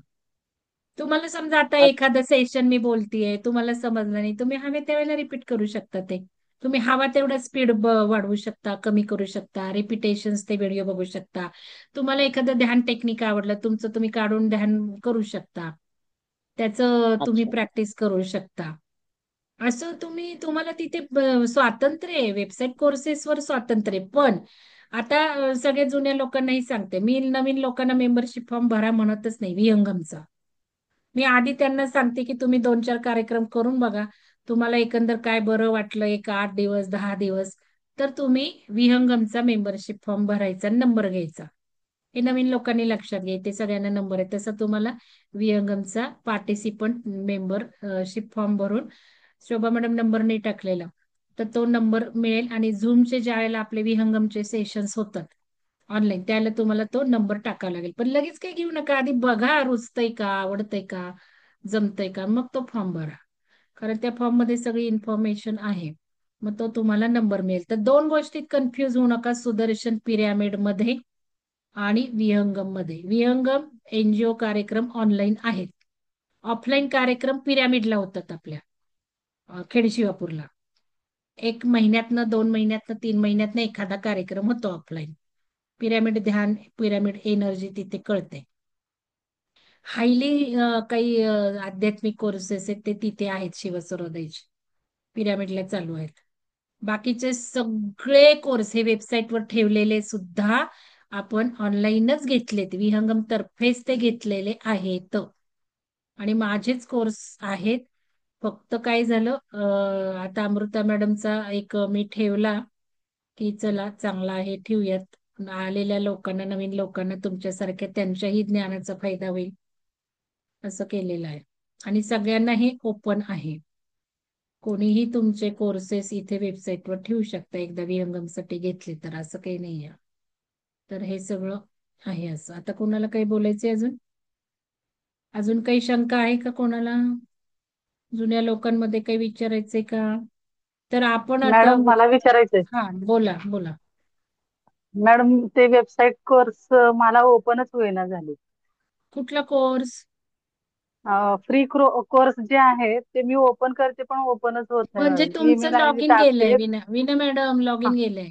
तुम्हाला समजा आता अ- एखादं सेशन मी बोलतीये, तुम्हाला समजलं नाही, तुम्ही हवे त्यावेळेला रिपीट करू शकता ते. तुम्ही हवा तेवढा स्पीड वाढवू शकता, कमी करू शकता, रिपिटेशन्स ते व्हिडिओ बघू शकता. तुम्हाला एखादं ध्यान टेक्निक आवडलं तुमचं, तुम्ही काढून ध्यान करू शकता. त्याचं तुम्ही अच्छा. प्रॅक्टिस करू शकता. असं तुम्हाला तिथे स्वातंत्र्य आहे, वेबसाईट कोर्सेसवर स्वातंत्र्य आहे. पण आता सगळ्या जुन्या लोकांनाही सांगते, मी नवीन लोकांना मेंबरशिप फॉर्म भरा म्हणतच नाही विहंगमचा. मी आधी त्यांना सांगते की तुम्ही 2-4 कार्यक्रम करून बघा. तुम्हाला एकंदर काय बरं वाटलं, एक 8 दिवस 10 दिवस, तर तुम्ही विहंगमचा मेंबरशिप फॉर्म भरायचा, नंबर घ्यायचा. हे नवीन लोकांनी लक्षात घ्या, ते सगळ्यांना नंबर आहे. तसं तुम्हाला विहंगमचा पार्टिसिपंट मेंबरशिप फॉर्म भरून, शोभा मॅडम नंबर नाही टाकलेला, तर तो नंबर मिळेल. आणि झूमचे ज्या वेळेला आपले विहंगमचे सेशन्स होतात ऑनलाईन, त्याला तुम्हाला तो नंबर टाकावा लागेल. पण लगेच काही घेऊ नका, आधी बघा रुचतंय का, आवडतंय का, जमतंय का, मग तो फॉर्म भरा. कारण त्या फॉर्म मध्ये सगळी इन्फॉर्मेशन आहे. मग तो तुम्हाला नंबर मिळेल. तर दोन गोष्टीत कन्फ्युज होऊ नका, सुदर्शन पिरॅमिड मध्ये आणि विहंगम मध्ये. विहंगम एनजीओ कार्यक्रम ऑनलाईन आहेत. ऑफलाईन कार्यक्रम पिरॅमिडला होतात आपल्या खेडशिवापूरला. 1 महिन्यातनं 2 महिन्यातनं 3 महिन्यातनं एखादा कार्यक्रम होतो ऑफलाईन. पिरॅमिड ध्यान, पिरॅमिड एनर्जी तिथे कळते. हायली काही आध्यात्मिक कोर्सेस आहेत ते तिथे आहेत शिवसरोदयचे, पिरॅमिडला चालू आहेत. बाकीचे सगळे कोर्स हे वेबसाईटवर ठेवलेले सुद्धा आपण ऑनलाईनच घेतलेत, विहंगम तर्फेच ते घेतलेले आहेत. आणि माझेच कोर्स आहेत. फक्त काय झालं, आता अमृता मॅडमचा एक मी ठेवला की चला चांगला आहे ठेवूयात, आलेल्या लोकांना, नवीन लोकांना तुमच्यासारख्या त्यांच्याही ज्ञानाचा फायदा होईल असं केलेलं आहे. आणि सगळ्यांना हे ओपन आहे, कोणीही तुमचे कोर्सेस इथे वेबसाईटवर ठेवू शकता एकदा विहंगमसाठी घेतले तर, असं काही नाही आहे. तर हे सगळं आहे असं. आता कोणाला काही बोलायचंय अजून? अजून काही शंका आहे का कोणाला? जुन्या लोकांमध्ये काही विचारायचंय का? तर आपण आता मॅडम मला विचारायचंय. हा, बोला बोला. मॅडम ते वेबसाईट कोर्स मला ओपनच होईना झाले. कुठला कोर्स? फ्री कोर्स जे आहे ते मी ओपन करते पण ओपनच होत नाही म्हणजे मॅडम. तुमचं email I D log in गेलंय टाकते. विना विना मॅडम, लॉग इन गेलंय.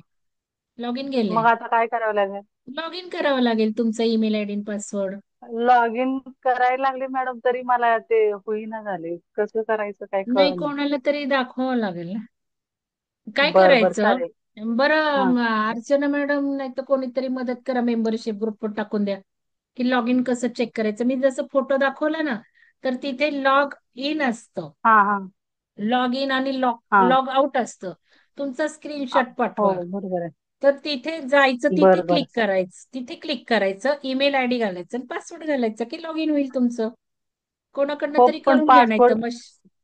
लॉग इन गेलंय. मग आता काय करावं लागेल? लॉग इन करावं लागेल तुमचा email ID password. Log in करायला लागले मॅडम तरी मला ते होईना झाले. कसं करायचं काय नाही, कळलं. कोणाला तरी दाखवावं लागेल ना. काय बर बर करायचं? चालेल. हा बरं, अर्चना मॅडम नाही तर कोणीतरी मदत करा, मेंबरशिप ग्रुपवर टाकून द्या की लॉग इन कसं चेक करायचं. मी जसं फोटो दाखवला ना, तर तिथे लॉग इन असतं, हा हा लॉग इन आणि लॉग हा लॉग आउट असतं. तुमचा स्क्रीनशॉट हो पाठवा. बरोबर आहे. तर तिथे जायचं, तिथे बर बर क्लिक करायचं, तिथे क्लिक करायचं, ईमेल आयडी घालायचं आणि पासवर्ड घालायचं की लॉग इन होईल तुमचं. कोणाकडनं हो तरी पण करून घ्या, नाही तर पासवर्ड मग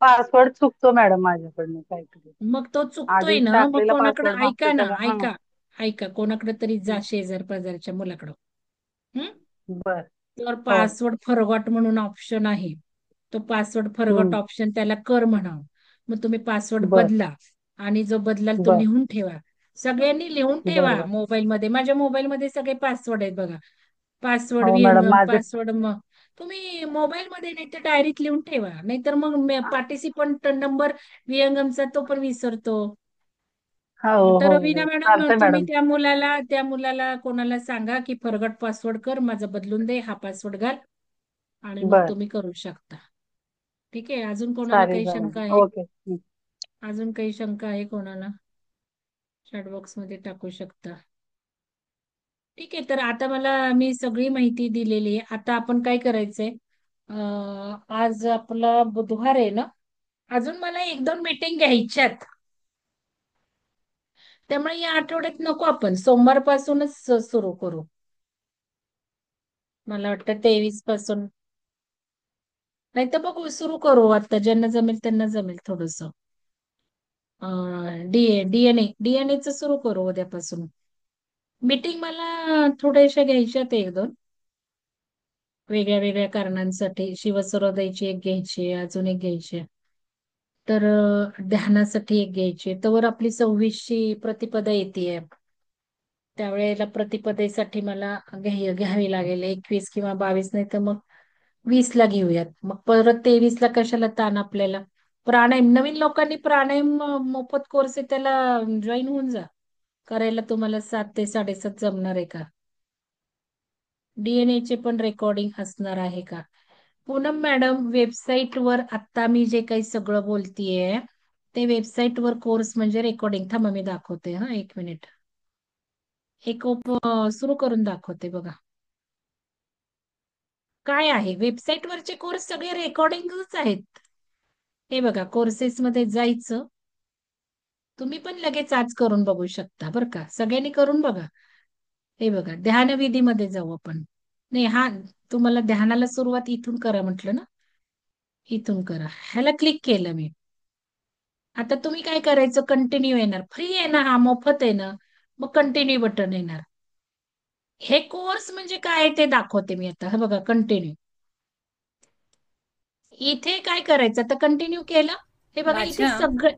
पासवर्ड चुकतो मॅडम माझ्याकडनं काहीतरी. मग तो चुकतोय आधी ना, मग टाकलेला कोणाकडे, पासवर्ड ऐका मागतो ना, तेव्हा. हा ऐका ऐका, कोणाकडे तरी जा, शेजार पाजारच्या मुलाकडं. हम्म. बर तर हो पासवर्ड फॉरगॉट म्हणून ऑप्शन आहे, तो पासवर्ड फॉरगॉट हम्म ऑप्शन त्याला कर म्हणा. मग तुम्ही पासवर्ड बर बदला, आणि जो बदलाल तो बर लिहून ठेवा. सगळ्यांनी लिहून बर ठेवा बर मोबाईलमध्ये. माझ्या मोबाईलमध्ये सगळे पासवर्ड आहेत बघा. पासवर्ड हो मॅडम विहंगम, माझं. पासवर्ड. मग तुम्ही मोबाईलमध्ये नाही तर डायरीत लिहून ठेवा, नाहीतर मग पार्टिसिपंट नंबर विहंगमचा तो पण विसरतो. हो हो तर वीणा हो मॅडम, चालतंय तुम्ही मॅडम. त्या मुलाला कोणाला सांगा की फॉरगॉट पासवर्ड कर, माझा बदलून दे, हा पासवर्ड घाल, आणि मग बर तुम्ही करू शकता. ठीक आहे. अजून कोणाला चालेल काही शंका मॅडम आहे? ओके. अजून काही शंका आहे कोणाला? चॅटबॉक्स मध्ये टाकू शकता. ठीक आहे. तर आता मी सगळी माहिती दिलेली आहे. आता आपण काय करायचंय, आज आपला बुधवार आहे ना, अजून मला 1-2 मीटिंग घ्यायच्यात. त्यामुळे या आठवड्यात नको, आपण सोमवारपासूनच सुरू करू. मला वाटतं 23 पासून. नाही तर बघू, सुरू करू आता, ज्यांना जमेल त्यांना जमेल थोडस. डीएनएचं सुरू करू उद्यापासून. मीटिंग मला थोड्याशा घ्यायच्यात 1-2, वेगळ्या वेगळ्या कारणांसाठी. शिवसरोदयची एक घ्यायची, अजून एक घ्यायची, तर ध्यानासाठी एक घ्यायची. तर आपली 26ची प्रतिपदा येते, त्यावेळेला प्रतिपदेसाठी मला घ्यावी लागेल. 21 किंवा 22, नाही तर मग 20ला घेऊयात. मग परत 23ला कशाला ताण आपल्याला. प्राणायाम नवीन लोकांनी प्राणायाम मोफत कोर्स आहे त्याला जॉईन होऊन जा. करायला तुम्हाला 7 ते 7:30 जमणार आहे का? DNA चे पण रेकॉर्डिंग असणार आहे का? पूनम मॅडम, वेबसाईटवर आता मी जे काही सगळं बोलतीये ते वेबसाईटवर कोर्स म्हणजे रेकॉर्डिंग. थांबा मी दाखवते हा, 1 मिनिट. एक सुरू करून दाखवते बघा. काय आहे वेबसाईटवरचे कोर्स सगळे रेकॉर्डिंगच आहेत. हे बघा, कोर्सेस मध्ये जायचं. तुम्ही पण लगेच आज करून बघू शकता बरं का, सगळ्यांनी करून बघा. हे बघा, ध्यानविधीमध्ये जाऊ आपण. नाही हा, तुम्हाला ध्यानाला सुरुवात इथून करा म्हटलं ना, इथून करा. ह्याला क्लिक केलं मी. आता तुम्ही काय करायचं, कंटिन्यू येणार. फ्री आहे ना, हा मोफत आहे ना, मग कंटिन्यू बटन येणार. हे कोर्स म्हणजे काय ते दाखवते मी आता. हे बघा, कंटिन्यू. इथे काय करायचं, आता कंटिन्यू केलं. हे बघा इथे सगळं,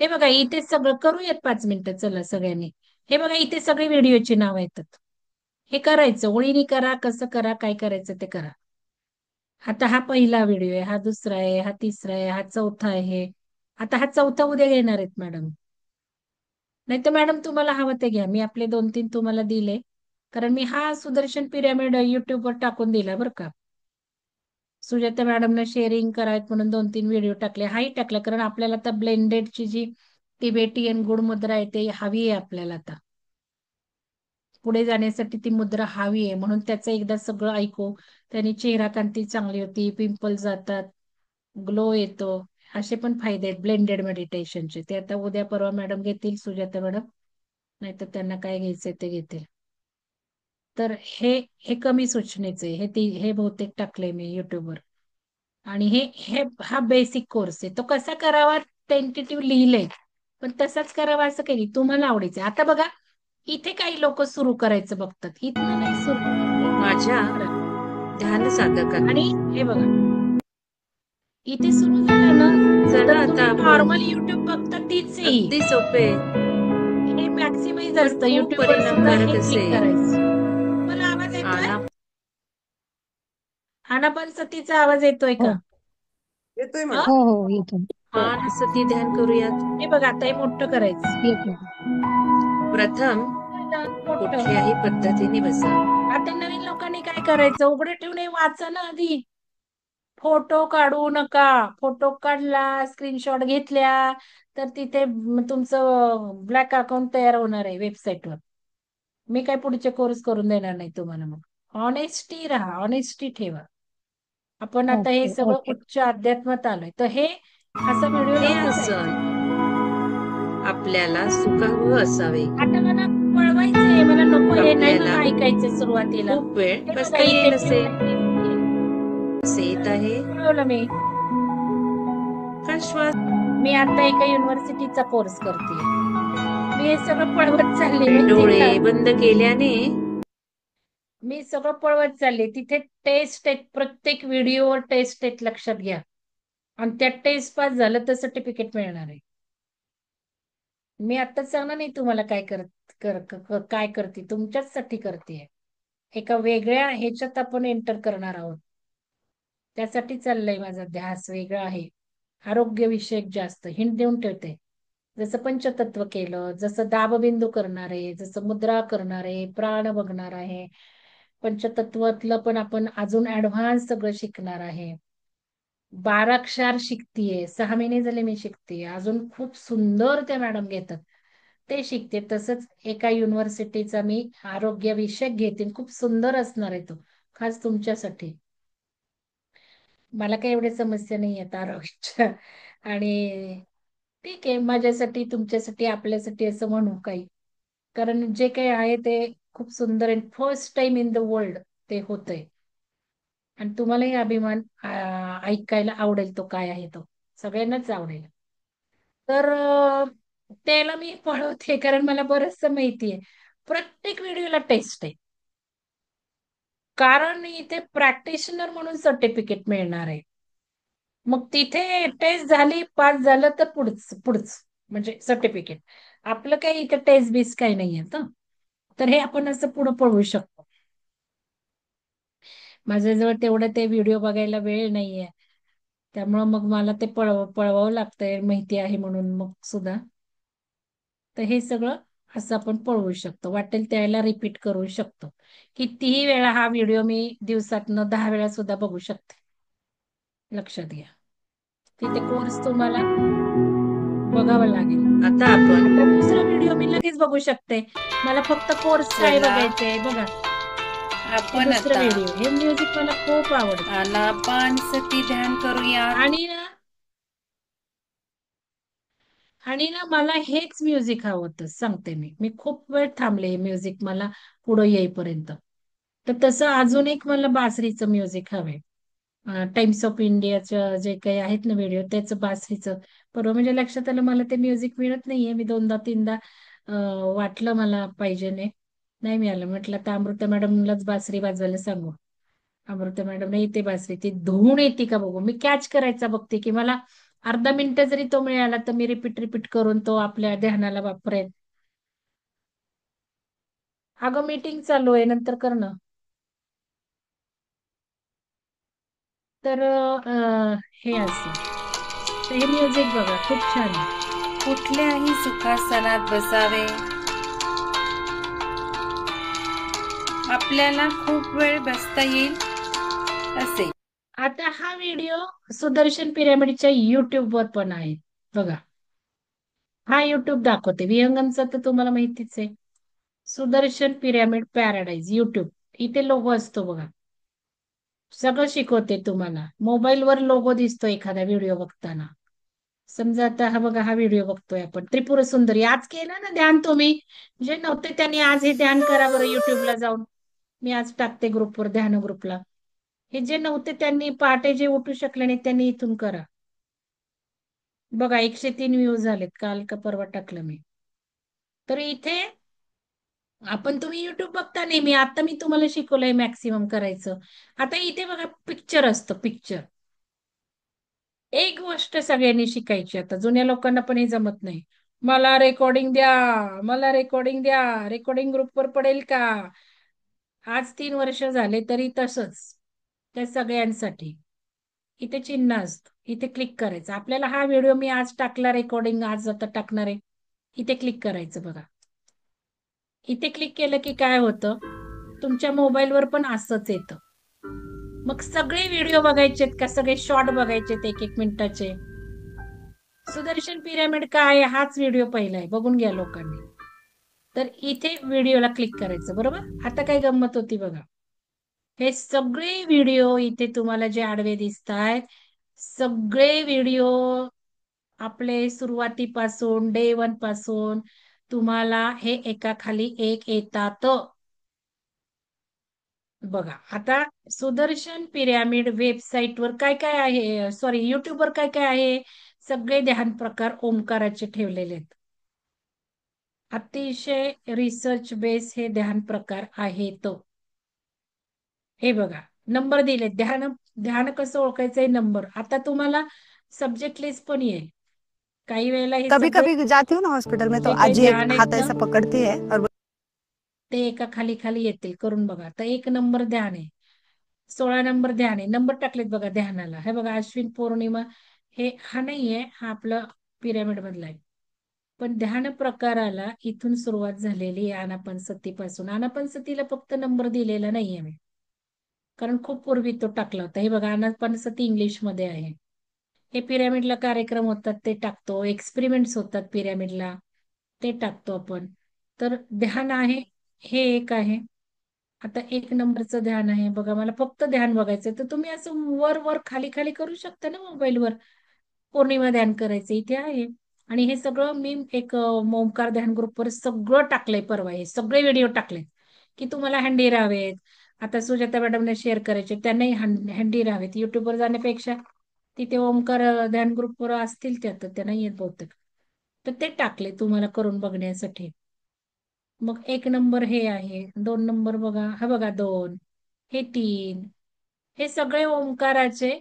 हे बघा इथे सगळं करूयात 5 मिनिटं चला सगळ्यांनी. हे बघा इथे सगळी व्हिडिओची नाव येतात. हे करायचं, ओळीने करा, कसं करा, काय करायचं ते करा. आता हा पहिला व्हिडिओ आहे, हा दुसरा आहे, हा तिसरा आहे, हा चौथा आहे. आता हा चौथा उद्या घेणार आहेत मॅडम. नाही तर मॅडम तुम्हाला हवं ते घ्या, मी आपले 2-3 तुम्हाला दिले. कारण मी हा सुदर्शन पिरॅमिड युट्यूबवर टाकून दिला बरं का. सुजाता मॅडमने शेअरिंग करायत म्हणून 2-3 व्हिडिओ टाकले. हाही टाकला कारण आपल्याला आता ब्लेंडेडची जी तिबेटियन गुड मुद्रा आहे ते हवी आहे आपल्याला. आता पुढे जाण्यासाठी ती मुद्रा हवी आहे, म्हणून त्याचं एकदा सगळं ऐकू. त्याने चेहरा कांती चांगली होती, पिंपल जातात, ग्लो येतो. असे पण फायदे आहेत ब्लेंडेड मेडिटेशनचे. ते आता उद्या परवा मॅडम घेतील, सुजाता मॅडम. नाहीतर त्यांना काय घ्यायचंय ते घेतील. तर हे हे कमी सूचनेचे हे बहुतेक टाकले मी युट्यूबवर. आणि हे हे हा बेसिक कोर्स आहे. तो कसा करावा टेंटेटिव्ह लिहिलंय, पण तसाच करावा असं काही नाही. तुम्हाला आवडायचं. आता बघा इथे काही लोक सुरू करायचं बघतात, इथनं नाही सुरू माझ्या ध्यान साधकांना. आणि हे बघा इथे सुरू झालं ना, चला तर आता तुम्ही आपण नॉर्मल युट्यूब बघता तीच आहे. अगदी सोपे हे मॅक्सिमाइज पण असतं खूप युट्यूबवर सुद्धा. हे परिणामकारक क्लिक असे करायचं. मला आवाज येतोय, आना आनापानसतीचा आवाज येतोय हो का? येतोय हा? मला. हो हो येतो पानसती ध्यान करूयात. हे बघा आता हे मोठं करायचं. येतो. प्रथम मोठं. कुठल्याही पद्धतीने बसा. आता नवीन लोकांनी काय करायचं, उघडं ठेवून हे वाचा ना आधी. फोटो काढू नका. फोटो काढला, स्क्रीनशॉट घेतल्या तर तिथे तुमचं ब्लॅक अकाउंट तयार होणार आहे वेबसाईटवर. मी काय पुढचे कोर्स करून देणार नाही तुम्हाला. मग ऑनेस्टी राहा, ऑनेस्टी ठेवा. आपण आता हे ओके सगळं ओके. उच्च अध्यात्मात आलोय, तर हे असा व्हिडिओ हे नको आसन करायचा. आपल्याला सुखावह असावे. आता मला पळवायचंय, मला नको हे नाही आपल्याला मला ऐकायचं सुरुवातीला. खूप वेळ हे बसता बघा इथे येईल असे येत आहे पळवलं मी. का श्वास मी आता एका युनिव्हर्सिटीचा कोर्स करते. मी हे सगळं पळवत चालले माहितीये डोळे का? बंद केल्याने मी सगळं पळवत चालले. तिथे टेस्ट आहेत, प्रत्येक व्हिडिओवर टेस्ट आहेत, लक्षात घ्या. आणि त्या टेस्ट पास झालं तर सर्टिफिकेट मिळणार आहे. मी आताच सांगणार नाही तुम्हाला काय काय करते, तुमच्याचसाठी करते. एका वेगळ्या ह्याच्यात आपण एंटर करणार आहोत. त्यासाठी चाललंय माझा ध्यास वेगळा आहे. आरोग्यविषयक जास्त हिंट देऊन ठेवते. जसं पंचतत्व केलं, जसं दाबबिंदू करणार आहे, जसं मुद्रा करणार आहे, प्राण बघणार आहे. पंचतत्वातलं पण आपण अजून ऍडव्हान्स सगळं शिकणार आहे. 12 क्षार शिकतीये. 6 महिने झाले मी शिकते. अजून खूप सुंदर त्या मॅडम घेतात, ते शिकते. तसंच एका युनिव्हर्सिटीचा मी आरोग्यविषयक घेते, खूप सुंदर असणार आहे तो, खास तुमच्यासाठी. मला काही एवढ्या समस्या नाही आहेत आरोग्याच्या. आणि ठीक आहे, माझ्यासाठी, तुमच्यासाठी, आपल्यासाठी असं म्हणू काही. कारण जे काही आहे ते खूप सुंदर आहे. First time in the world ते होतंय. आणि तुम्हालाही अभिमान ऐकायला आवडेल तो काय आहे तो, सगळ्यांनाच आवडेल. तर त्याला मी पळवते कारण मला बरंचसं माहितीये. प्रत्येक व्हिडिओला टेस्ट आहे, कारण इथे प्रॅक्टिशनर म्हणून सर्टिफिकेट मिळणार आहे. मग तिथे टेस्ट झाली, पास झालं तर पुढच म्हणजे सर्टिफिकेट. आपलं काही इथे टेस्ट बीस काही नाहीये. तर हे आपण असं पुढे पळवू शकतो. माझ्याजवळ तेवढं ते व्हिडिओ बघायला वेळ नाहीये. त्यामुळं मग मला ते पळवावं लागतंय, माहिती आहे म्हणून मग सुद्धा. तर हे सगळं असं आपण पळवू शकतो, वाटेल त्याला रिपीट करू शकतो. कितीही वेळा हा व्हिडिओ मी दिवसातनं 10 वेळा सुद्धा बघू शकते. लक्षात घ्या. तिथे कोर्स तुम्हाला बघावा लागेल. आता आपण आता दुसरा व्हिडिओ मी लगेच बघू शकते. मला फक्त कोर्स काय चला बघायचंय बघा. हे आपण दुसरं आता व्हिडिओ, हे म्युझिक मला खूप आवडतं. आनापानसती ध्यान करूया. आणि ना मला हेच म्युझिक हवं होतं, सांगते मी. मी खूप वेळ थांबले हे म्युझिक मला पुढे येईपर्यंत. तर तसं अजून एक मला बासरीचं म्युझिक हवंय. टाइम्स ऑफ इंडियाचं जे काही आहेत ना व्हिडिओ, त्याचं बासरीचं परवा म्हणजे लक्षात आलं मला ते म्युझिक मिळत नाहीये. मी 2दा-3दा वाटलं मला पाहिजे, नाही मिळालं. म्हटलं तर अमृता मॅडमलाच बासरी वाजवायला सांगू. अमृता मॅडम नाही, ते बासरी ती धुवून येते का बघू. मी कॅच करायचा बघते की मला अर्धा मिनिट जरी तो मिळाला तर मी रिपीट रिपीट करून तो आपल्या ध्यानाला वापरेन. अगं मीटिंग चालू आहे, नंतर कर ना. तर हे असं, तर हे म्युझिक बघा खूप छान आहे. कुठल्याही सुखासनात बसावे. आपल्याला खूप वेळ बसता येईल असे. आता हा व्हिडिओ सुदर्शन पिरॅमिडच्या युट्यूब वर पण आहे बघा. हा युट्यूब दाखवते, विहंगमचा तर तुम्हाला माहितीच आहे. सुदर्शन पिरॅमिड पॅराडाईज युट्यूब, इथे लोगो असतो बघा. सगळं शिकवते तुम्हाला. मोबाईलवर लोगो दिसतो एखादा व्हिडिओ बघताना. समजा आता हा बघा, हा व्हिडिओ बघतोय आपण, त्रिपुर सुंदरी. आज केलं ना ध्यान तुम्ही, जे नव्हते त्यांनी आज हे ध्यान करा बरं युट्यूबला जाऊन. मी आज टाकते ग्रुपवर, ध्यान ग्रुपला. हे जे नव्हते त्यांनी, पहाटे जे उठू शकले नाही त्यांनी इथून करा. बघा 103 व्ह्यूज झालेत, काल का परवा टाकलं मी. तर इथे आपण, तुम्ही युट्यूब बघता नेहमी, आता मी तुम्हाला शिकवलंय मॅक्सिमम करायचं. आता इथे बघा पिक्चर असतं, पिक्चर. एक गोष्ट सगळ्यांनी शिकायची, आता जुन्या लोकांना पण हे जमत नाही. मला रेकॉर्डिंग द्या, मला रेकॉर्डिंग द्या, रेकॉर्डिंग ग्रुपवर पडेल का. आज 3 वर्ष झाले तरी तसंच, त्या सगळ्यांसाठी. इथे चिन्ह असतं, इथे क्लिक करायचं. आपल्याला हा व्हिडिओ मी आज टाकला, रेकॉर्डिंग आज आता टाकणार आहे, इथे क्लिक करायचं बघा. इथे क्लिक केलं की काय होतं, तुमच्या मोबाईलवर पण असंच येतं. मग सगळे व्हिडिओ बघायचेत का, सगळे शॉर्ट बघायचेत 1-1 मिनिटाचे. सुदर्शन पिरॅमिड काय आहे, हाच व्हिडिओ पहिला आहे, बघून घ्या लोकांनी. तर इथे व्हिडिओला क्लिक करायचं बरोबर. आता काय गंमत होती बघा, हे सगळे व्हिडिओ इथे तुम्हाला जे आडवे दिसत आहेत, सगळे व्हिडिओ आपले सुरुवातीपासून डे 1 पासून तुम्हाला हे एका खाली एक येतात बघा. आता सुदर्शन पिरॅमिड वेबसाईटवर काय काय आहे, सॉरी युट्यूबवर काय काय आहे, सगळे ध्यान प्रकार ओंकाराचे ठेवलेले आहेत. अतिशय रिसर्च बेस हे ध्यान प्रकार आहेत. हे बघा नंबर दिले, ध्यान ध्यान कसं ओळखायचंय, नंबर. आता तुम्हाला सब्जेक्ट लिस्ट पण येईल काही वेळेला. हे कभी सगळे कभी जाती हूँ ना हॉस्पिटल में तो जे काही अजी एक ध्यान आहेत हाथ ना, ऐसा पकड़ती है और ते एका खाली खाली येतील, करून बघा. तर 1 नंबर ध्यान आहे, 16 नंबर ध्यान आहे, नंबर टाकलेत बघा ध्यानाला. हे बघा अश्विन पौर्णिमा, हे हा नाहीये, हा आपलं पिरॅमिड मधला आहे. पण ध्यान प्रकाराला इथून सुरुवात झालेली आहे आनापानसती पासून. आनापानसतीला फक्त नंबर दिलेला नाहीये मी, कारण खूप पूर्वी तो टाकला होता. हे बघा आनापानसती इंग्लिश मध्ये आहे. हे पिरॅमिडला कार्यक्रम होतात ते टाकतो, एक्सपेरिमेंट्स होतात पिरॅमिडला ते टाकतो आपण. तर ध्यान आहे हे एक आहे. आता 1 नंबरचं ध्यान आहे बघा, मला फक्त ध्यान बघायचंय. तर तुम्ही असं वर वर खाली खाली करू शकता ना मोबाईलवर. पौर्णिमा ध्यान करायचं इथे आहे. आणि हे सगळं मी एक ओंकार ध्यान ग्रुपवर सगळं टाकलंय परवा, हे सगळे व्हिडिओ टाकलेत की तुम्हाला हँडी राहावेत. आता सुजाता मॅडमने शेअर करायचे, त्यांनाही हँडी राहावेत. युट्यूबवर जाण्यापेक्षा तिथे ओंकार ध्यान ग्रुपवर असतील त्या, तर त्या नाही येत बहुतेक, तर ते टाकले तुम्हाला करून बघण्यासाठी. मग 1 नंबर हे आहे, 2 नंबर बघा, हा बघा 2, हे 3, हे सगळे ओंकाराचे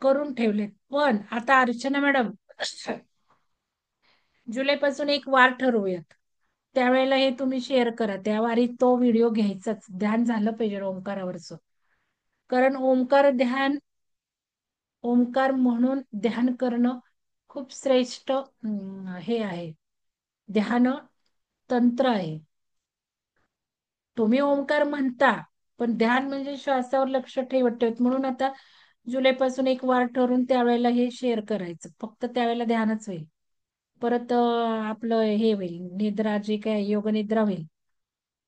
करून ठेवलेत. पण आता अर्चना मॅडम जुलैपासून एक वार ठरवूयात, त्यावेळेला हे तुम्ही शेअर करा, त्या वारी तो व्हिडिओ घ्यायचाच. ध्यान झालं पाहिजे ओंकारावरचं. कारण ओंकार म्हणून ध्यान करणं खूप श्रेष्ठ हे आहे, ध्यान तंत्र आहे. तुम्ही ओंकार म्हणता, पण ध्यान म्हणजे श्वासावर लक्ष ठेवत ठेवत. म्हणून आता जुलैपासून एक वार ठरवून त्यावेळेला हे शेअर करायचं, फक्त त्यावेळेला ध्यानच होईल. परत आपलं हे होईल, निद्रा जे काय योग निद्रा होईल,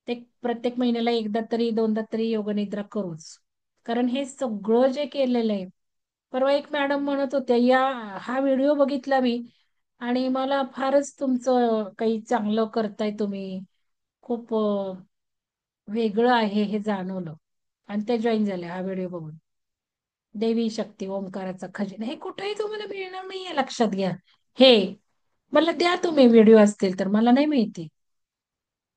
ते प्रत्येक महिन्याला एकदा तरी दोनदा तरी योग निद्रा करूच. कारण हे सगळं जे केलेलं आहे, परवा एक मॅडम म्हणत होत्या, हा व्हिडिओ बघितला मी आणि मला फारच तुमचं काही चांगलं करताय तुम्ही, खूप वेगळं आहे हे जाणवलं, आणि त्या जॉईन झाल्या हा व्हिडिओ बघून. देवी शक्ती, ओंकाराचा खजिना, हे कुठेही तुम्हाला मिळणार नाहीये, लक्षात घ्या. हे मला द्या तुम्ही, व्हिडिओ असतील तर, मला नाही माहिती,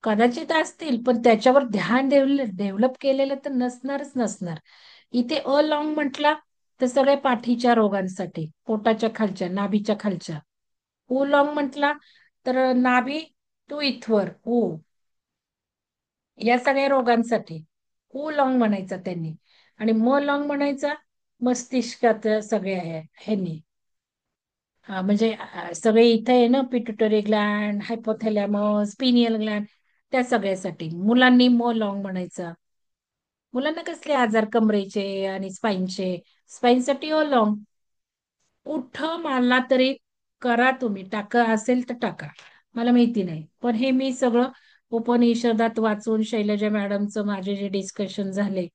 कदाचित असतील, पण त्याच्यावर ध्यान डेव्हलप केलेलं तर नसणारच नसणार. इथे लॉंग म्हटला तर सगळ्या पाठीच्या रोगांसाठी, पोटाच्या खालच्या, नाभीच्या खालच्या. लॉंग म्हटला तर नाभी टू इथवर, या सगळ्या रोगांसाठी लॉंग म्हणायचा त्यांनी. आणि लॉंग म्हणायचा मस्तिष्कात सगळ्या ह्यांनी, म्हणजे सगळे इथे आहे ना, पिट्युटरी ग्लॅन्ड, हायपोथॅलॅमस, पिनियल ग्लॅन्ड, त्या सगळ्यासाठी. मुलांनी लॉंग म्हणायचा. मुलांना कसले आजार कमरेचे आणि स्पाईनचे, स्पाईनसाठी लॉंग. कुठं मला तरी करा तुम्ही, टाका असेल तर टाका, मला माहिती नाही. पण हे मी सगळं उपनिषदात वाचून, शैलजा मॅडमचं माझे जे डिस्कशन झाले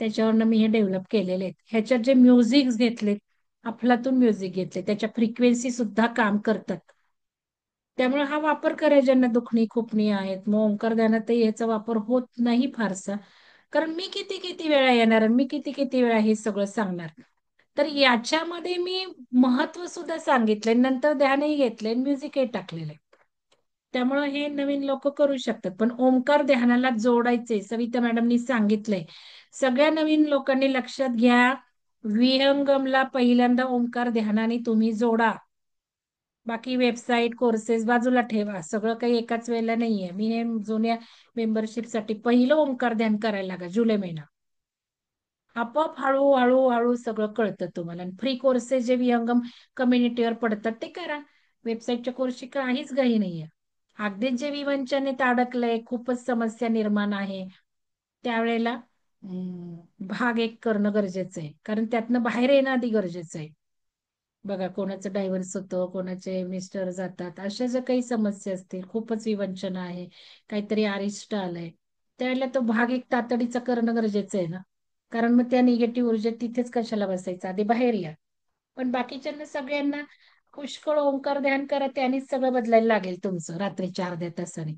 त्याच्यावरनं मी हे डेव्हलप केलेले आहेत. ह्याच्यात जे म्युझिक घेतले, अफलातून म्युझिक घेतले, त्याच्या फ्रिक्वेन्सी सुद्धा काम करतात. त्यामुळे हा वापर करा ज्यांना दुखणी खुपणी आहेत. मग ओंकार ध्यानातही याचा वापर होत नाही फारसा, कारण मी किती किती वेळा येणार, मी किती किती वेळा हे सगळं सांगणार. तर याच्यामध्ये मी महत्व सुद्धा सांगितलंय, नंतर ध्यानही घेतलंय, म्युझिकही टाकलेलं आहे. त्यामुळे हे नवीन लोक करू शकतात. पण ओंकार ध्यानाला जोडायचे, सविता मॅडमनी सांगितलंय. सगळ्या नवीन लोकांनी लक्षात घ्या, विहंगमला पहिल्यांदा ओंकार ध्यानाने तुम्ही जोडा. बाकी वेबसाईट, कोर्सेस बाजूला ठेवा, सगळं काही एकाच वेळेला नाहीये. मी हे जुन्या मेंबरशिपसाठी पहिलं ओंकार ध्यान करायला लागा, जुलै महिना. आपोआप हळूहळू हळू सगळं कळतं तुम्हाला. फ्री कोर्सेस जे विहंगम कम्युनिटीवर पडतात ते करा. वेबसाईटच्या कोर्सची काहीच घाई नाहीये. अगदीच जे विवंचनेत अडकलंय, खूपच समस्या निर्माण आहे, त्यावेळेला भाग एक करणं गरजेचं आहे, कारण त्यातनं बाहेर येणं आधी गरजेचं आहे. बघा, कोणाचं डायव्हर्स होतं, कोणाचे मिस्टर जातात, अशा जर काही समस्या असतील, खूपच विवंचन आहे, काहीतरी अरिष्ट आलंय, त्यावेळेला तो भाग एक तातडीचा करणं गरजेचं आहे ना. कारण मग त्या निगेटिव्ह ऊर्जा तिथेच कशाला बसायचं, आधी बाहेर या. पण बाकीच्यांना सगळ्यांना पुष्कळ ओंकार ध्यान करा, त्यानेच सगळं बदलायला लागेल तुमचं रात्रीच्या अर्ध्या तासाने.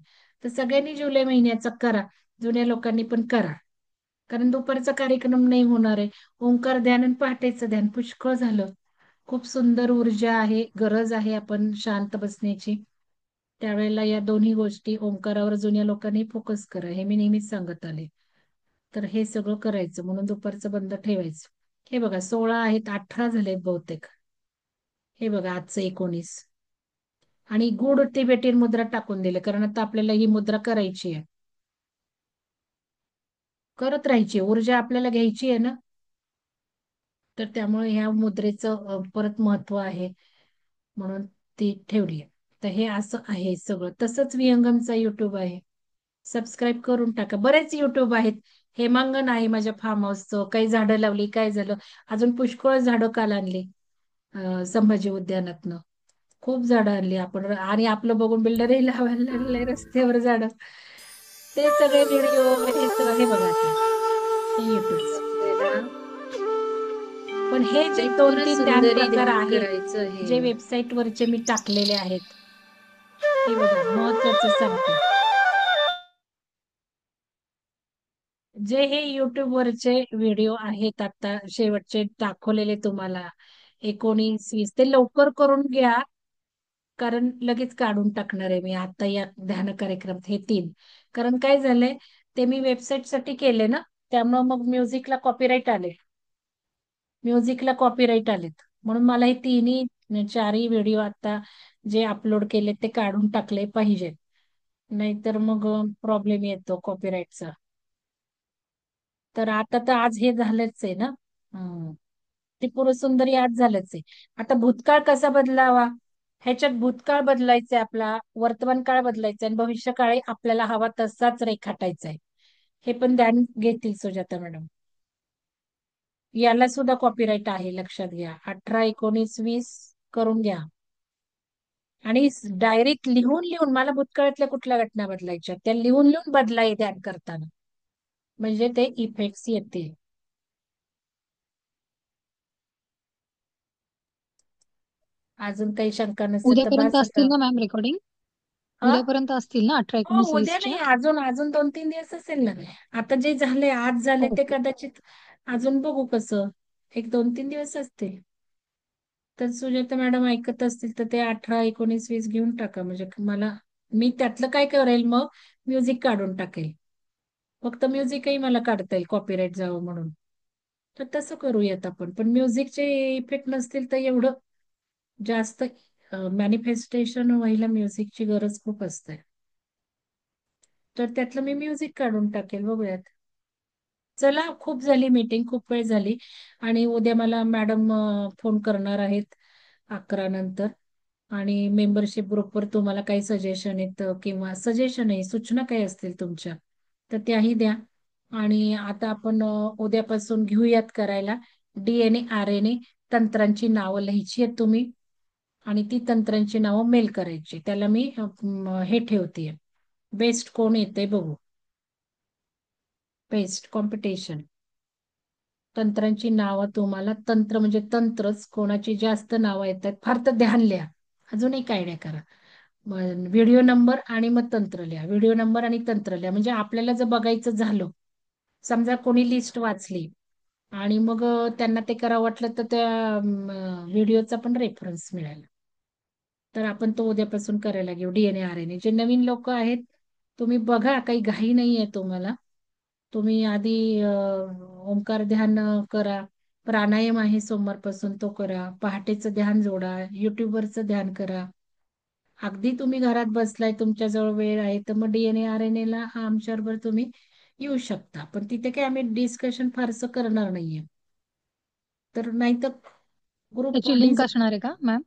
तर सगळ्यांनी जुलै महिन्याचा करा, जुन्या लोकांनी पण करा, कारण दुपारचा कार्यक्रम नाही होणार आहे. ओंकार ध्यान आणि पहाटेचं ध्यान पुष्कळ झालं. खूप सुंदर ऊर्जा आहे, गरज आहे आपण शांत बसण्याची. त्यावेळेला या दोन्ही गोष्टी, ओंकारावर जुन्या लोकांनी फोकस करा, हे मी नेहमीच सांगत आले. तर हे सगळं करायचं, म्हणून दुपारचं बंद ठेवायचं. हे बघा, 16 आहेत, 18 झालेत बहुतेक. हे बघा, आजचं 19. आणि गुड तिबेटियन मुद्रा टाकून दिले, कारण आता आपल्याला ही मुद्रा करायची आहे, करत राहायची, ऊर्जा आपल्याला घ्यायची आहे ना. तर त्यामुळे ह्या मुद्रेचं परत महत्व आहे, म्हणून ती ठेवली आहे. तर हे असं आहे सगळं. तसंच विहंगमचा युट्यूब आहे, सबस्क्राईब करून टाका. बरेच युट्यूब आहेत. हेमांगण आहे माझ्या फार्म हाऊसचं, काही झाडं लावली, काय झालं, अजून पुष्कळ झाडं काल आणली संभाजी उद्यानातनं, खूप झाडं आणली आपण. आणि आपलं बघून बिल्डरही लावायला लागले रस्त्यावर झाडं. ते सगळे व्हिडिओ, हे सगळं, हे बघा आता हे युट्यूब. पण हे जे ते दोन खरंच तीन ध्यान सुंदरी प्रकार ध्यान आहेत, करायचं हे. जे वेबसाईट वरचे मी टाकलेले आहेत, हे बघा, महत्वाचं सांगते. जे हे युट्यूब वरचे व्हिडिओ आहेत, आता शेवटचे दाखवलेले तुम्हाला 19, 20, ते लवकर करून घ्या, कारण लगेच काढून टाकणार आहे मी आता या ध्यान कार्यक्रमात हे 3. कारण काय झालंय, ते मी वेबसाईट साठी केले ना, त्यामुळे मग म्युझिकला कॉपीराईट आलेत, म्हणून मला हे 4ही व्हिडिओ आता जे अपलोड केले ते काढून टाकले पाहिजेत, नाहीतर मग प्रॉब्लेम येतो कॉपीराईटचा. तर आता तर आज हे झालंच आहे ना. हम्म. त्रिपुर सुंदरी आज झालंच आहे. आता भूतकाळ कसा बदलावा, ह्याच्यात भूतकाळ बदलायचा आहे आपला, वर्तमान काळ बदलायचा आणि भविष्यकाळी आपल्याला हवा तसाच रेखाटायचा आहे. हे पण ध्यान घेतील सुजाता मॅडम. याला सुद्धा कॉपीराईट आहे, लक्षात घ्या. 18, 19, 20 करून घ्या. आणि डायरेक्ट लिहून लिहून मला भूतकाळातल्या कुठल्या घटना बदलायच्या त्या लिहून लिहून बदलाय ध्यान करताना, म्हणजे ते इफेक्ट्स येतील. अजून काही शंका नसेल तर उद्यापर्यंत बस असतील आता. ना मॅम रेकॉर्डिंग? हा, उद्यापर्यंत असतील ना 18, हो 19, उद्या 20 नाही, च्या? अजून अजून 2-3 दिवस असेल ना. आता जे झाले आज झाले ते ओके. कदाचित अजून बघू कसं, एक 2-3 दिवस असतील. तर सुजाता मॅडम ऐकत असतील तर ते 18, 19, 20 घेऊन टाका. म्हणजे मला, मी त्यातलं काय करेल मग, म्युझिक काढून टाकेल. फक्त म्युझिकही मला काढता येईल कॉपीराईट जावं म्हणून. तर तसं करूयात आपण. पण म्युझिकचे इफेक्ट नसतील तर एवढं जास्त मॅनिफेस्टेशन व्हायला म्युझिकची गरज खूप असते. तर त्यातलं मी म्युझिक काढून टाकेल, बघूयात. चला, खूप झाली मीटिंग, खूप वेळ झाली. आणि उद्या मला मॅडम फोन करणार आहेत 11 नंतर. आणि मेंबरशिप ग्रुपवर तुम्हाला काही सजेशन येतं किंवा सजेशन आहे, सूचना काही असतील तुमच्या तर त्याही द्या. आणि आता आपण उद्यापासून घेऊयात करायला DNA RNA तंत्रांची नावं लिहायची आहेत तुम्ही. आणि ती तंत्रांची नावं मेल करायची. त्याला मी हे ठेवते, बेस्ट कोण येते बघू, बेस्ट कॉम्पिटिशन. तंत्रांची नावं तुम्हाला, तंत्र म्हणजे तंत्रच, कोणाची जास्त नावं येतात फार तर ध्यान लिहा. अजून एक आयडिया करा, व्हिडिओ नंबर आणि मग तंत्र लिहा. व्हिडिओ नंबर आणि तंत्र लिहा, म्हणजे आपल्याला जर बघायचं झालं, समजा कोणी लिस्ट वाचली आणि मग त्यांना ते करावं वाटलं तर त्या व्हिडिओचा पण रेफरन्स मिळाला. तर आपण तो उद्यापासून करायला घेऊ. DNA RNA जे नवीन लोक आहेत तुम्ही बघा, काही घाई नाही आहे तुम्हाला. तुम्ही आधी ओंकार ध्यान करा. प्राणायाम आहे सोमवारपासून, तो करा. पहाटेचं ध्यान जोडा. युट्यूबवरचं ध्यान करा. अगदी तुम्ही घरात बसलाय, तुमच्याजवळ वेळ आहे, तर मग DNA RNA ला आमच्याबरोबर तुम्ही येऊ शकता. पण तिथे काही आम्ही डिस्कशन फारसं करणार नाहीये. तर नाही तर ग्रुप त्याची लिंक असणार आहे का मॅम?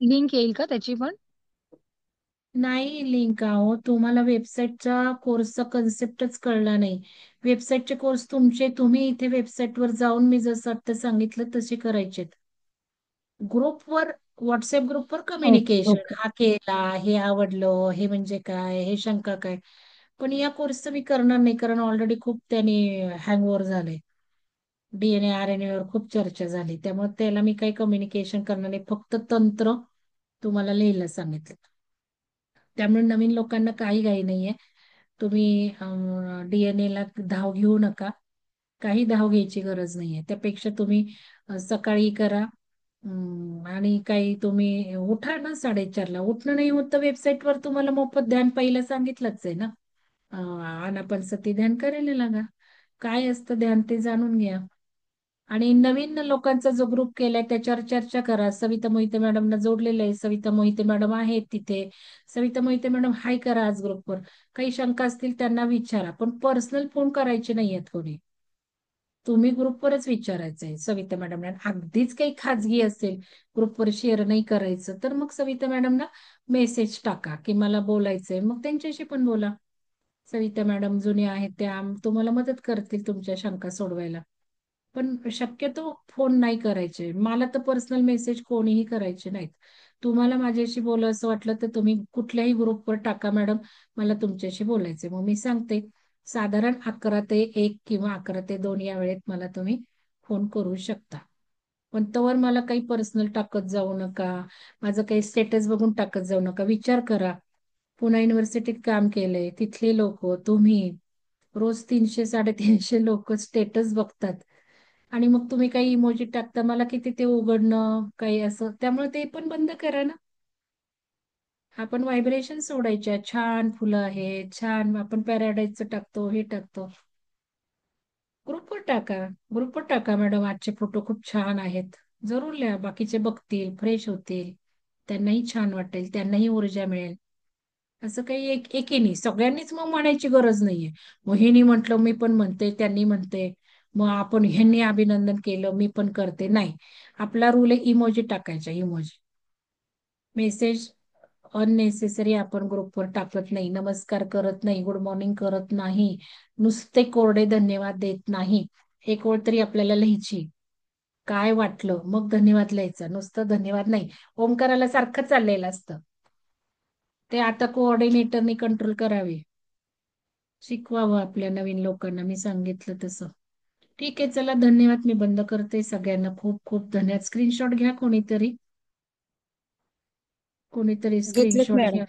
लिंक येईल का त्याची पण? नाही लिंक, आहो तुम्हाला वेबसाईटचा कोर्सचा कन्सेप्टच कळला नाही. वेबसाईटचे कोर्स तुमचे, तुम्ही इथे वेबसाईटवर जाऊन मी जसं आता सांगितलं तसे करायचेत. ग्रुपवर, व्हॉट्सअप ग्रुपवर ओके, कम्युनिकेशन, ओके. हा केला, हे आवडलं, हे म्हणजे काय, हे शंका काय. पण या कोर्सचं मी करणार नाही, कारण ऑलरेडी खूप त्याने हँगओव्हर झाले. DNA RNA वर खूप चर्चा झाली, त्यामुळे त्याला मी काही कम्युनिकेशन करणार नाही. फक्त तंत्र तुम्हाला लिहायला सांगितलं. त्यामुळे नवीन लोकांना काही घाई नाहीये. तुम्ही DNA ला धाव घेऊ नका. काही धाव घ्यायची गरज नाहीये. त्यापेक्षा तुम्ही सकाळी करा. आणि काही तुम्ही उठा ना 4:30ला. उठणं नाही होत तर वेबसाईटवर तुम्हाला मोफत ध्यान पहिलं सांगितलंच आहे ना. आनापानसती ध्यान करायला लागा. काय असतं ध्यान ते जाणून घ्या. आणि नवीन लोकांचा जो ग्रुप केलाय त्याच्यावर चर्चा करा. सविता मोहिते मॅडमना जोडलेलं आहे. सविता मोहिते मॅडम आहेत तिथे. सविता मोहिते मॅडम हाय करा आज ग्रुपवर. काही शंका असतील त्यांना विचारा, पण पर्सनल फोन करायचे नाहीयेत कोणी. तुम्ही ग्रुपवरच विचारायचंय सविता मॅडमला. अगदीच काही खाजगी असेल, ग्रुपवर शेअर नाही करायचं, तर मग सविता मॅडमना मेसेज टाका की मला बोलायचंय, मग त्यांच्याशी पण बोला. सविता मॅडम जुने आहेत त्या तुम्हाला मदत करतील तुमच्या शंका सोडवायला. पण शक्यतो फोन नाही करायचे. मला तर पर्सनल मेसेज कोणीही करायचे नाहीत. तुम्हाला माझ्याशी बोलावं असं वाटलं तर तुम्ही कुठल्याही ग्रुपवर टाका, मॅडम मला तुमच्याशी बोलायचे. मग मी सांगते साधारण 11 ते 1 किंवा 11 ते 2 या वेळेत मला तुम्ही फोन करू शकता. पण तोवर मला काही पर्सनल टाकत जाऊ नका. माझं काही स्टेटस बघून टाकत जाऊ नका. विचार करा, पुणे युनिव्हर्सिटीत काम केलंय, तिथले लोक, तुम्ही रोज 300-350 लोक स्टेटस बघतात. आणि मग तुम्ही काही इमोजी टाकता, मला किती ते उघडणं काही असं. त्यामुळे ते पण बंद करा ना. आपण व्हायब्रेशन सोडायच्या. छान फुलं आहेत, छान आपण पॅराडाईजचं टाकतो, हे टाकतो. ग्रुपवर टाका. ग्रुपवर टाका मॅडम आजचे फोटो खूप छान आहेत. जरूर लिहा, बाकीचे बघतील, फ्रेश होतील, त्यांनाही छान वाटेल, त्यांनाही ऊर्जा मिळेल. असं काही एकेनी सगळ्यांनीच मग म्हणायची गरज नाहीये. मग हिनी म्हटलं मी पण म्हणते, त्यांनी म्हणते, मग आपण ह्यांनी अभिनंदन केलं मी पण करते, नाही. आपला रूल आहे इमोजी टाकायचा, इमोजी. मेसेज अननेसेसरी आपण ग्रुपवर टाकत नाही, नमस्कार करत नाही, गुड मॉर्निंग करत नाही, नुसते कोरडे धन्यवाद देत नाही. एक ओळ तरी आपल्याला लिहायची, काय वाटलं मग धन्यवाद लिहायचा, नुसतं धन्यवाद नाही. ओमकाराला सारखं चाललेलं असतं, ते आता कोऑर्डिनेटरनी कंट्रोल करावे, शिकवावं आपल्या नवीन लोकांना, मी सांगितलं तसं. ठीक आहे, चला धन्यवाद, मी बंद करते. सगळ्यांना खूप खूप धन्यवाद. स्क्रीनशॉट घ्या कोणीतरी, कोणीतरी घेतलेत स्क्रीनशॉट मॅडम, घ्या.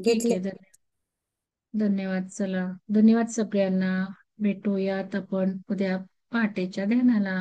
ठीक घेतले. आहे, धन्यवाद. चला धन्यवाद सगळ्यांना. भेटूयात आपण उद्या पहाटेच्या ध्यानाला.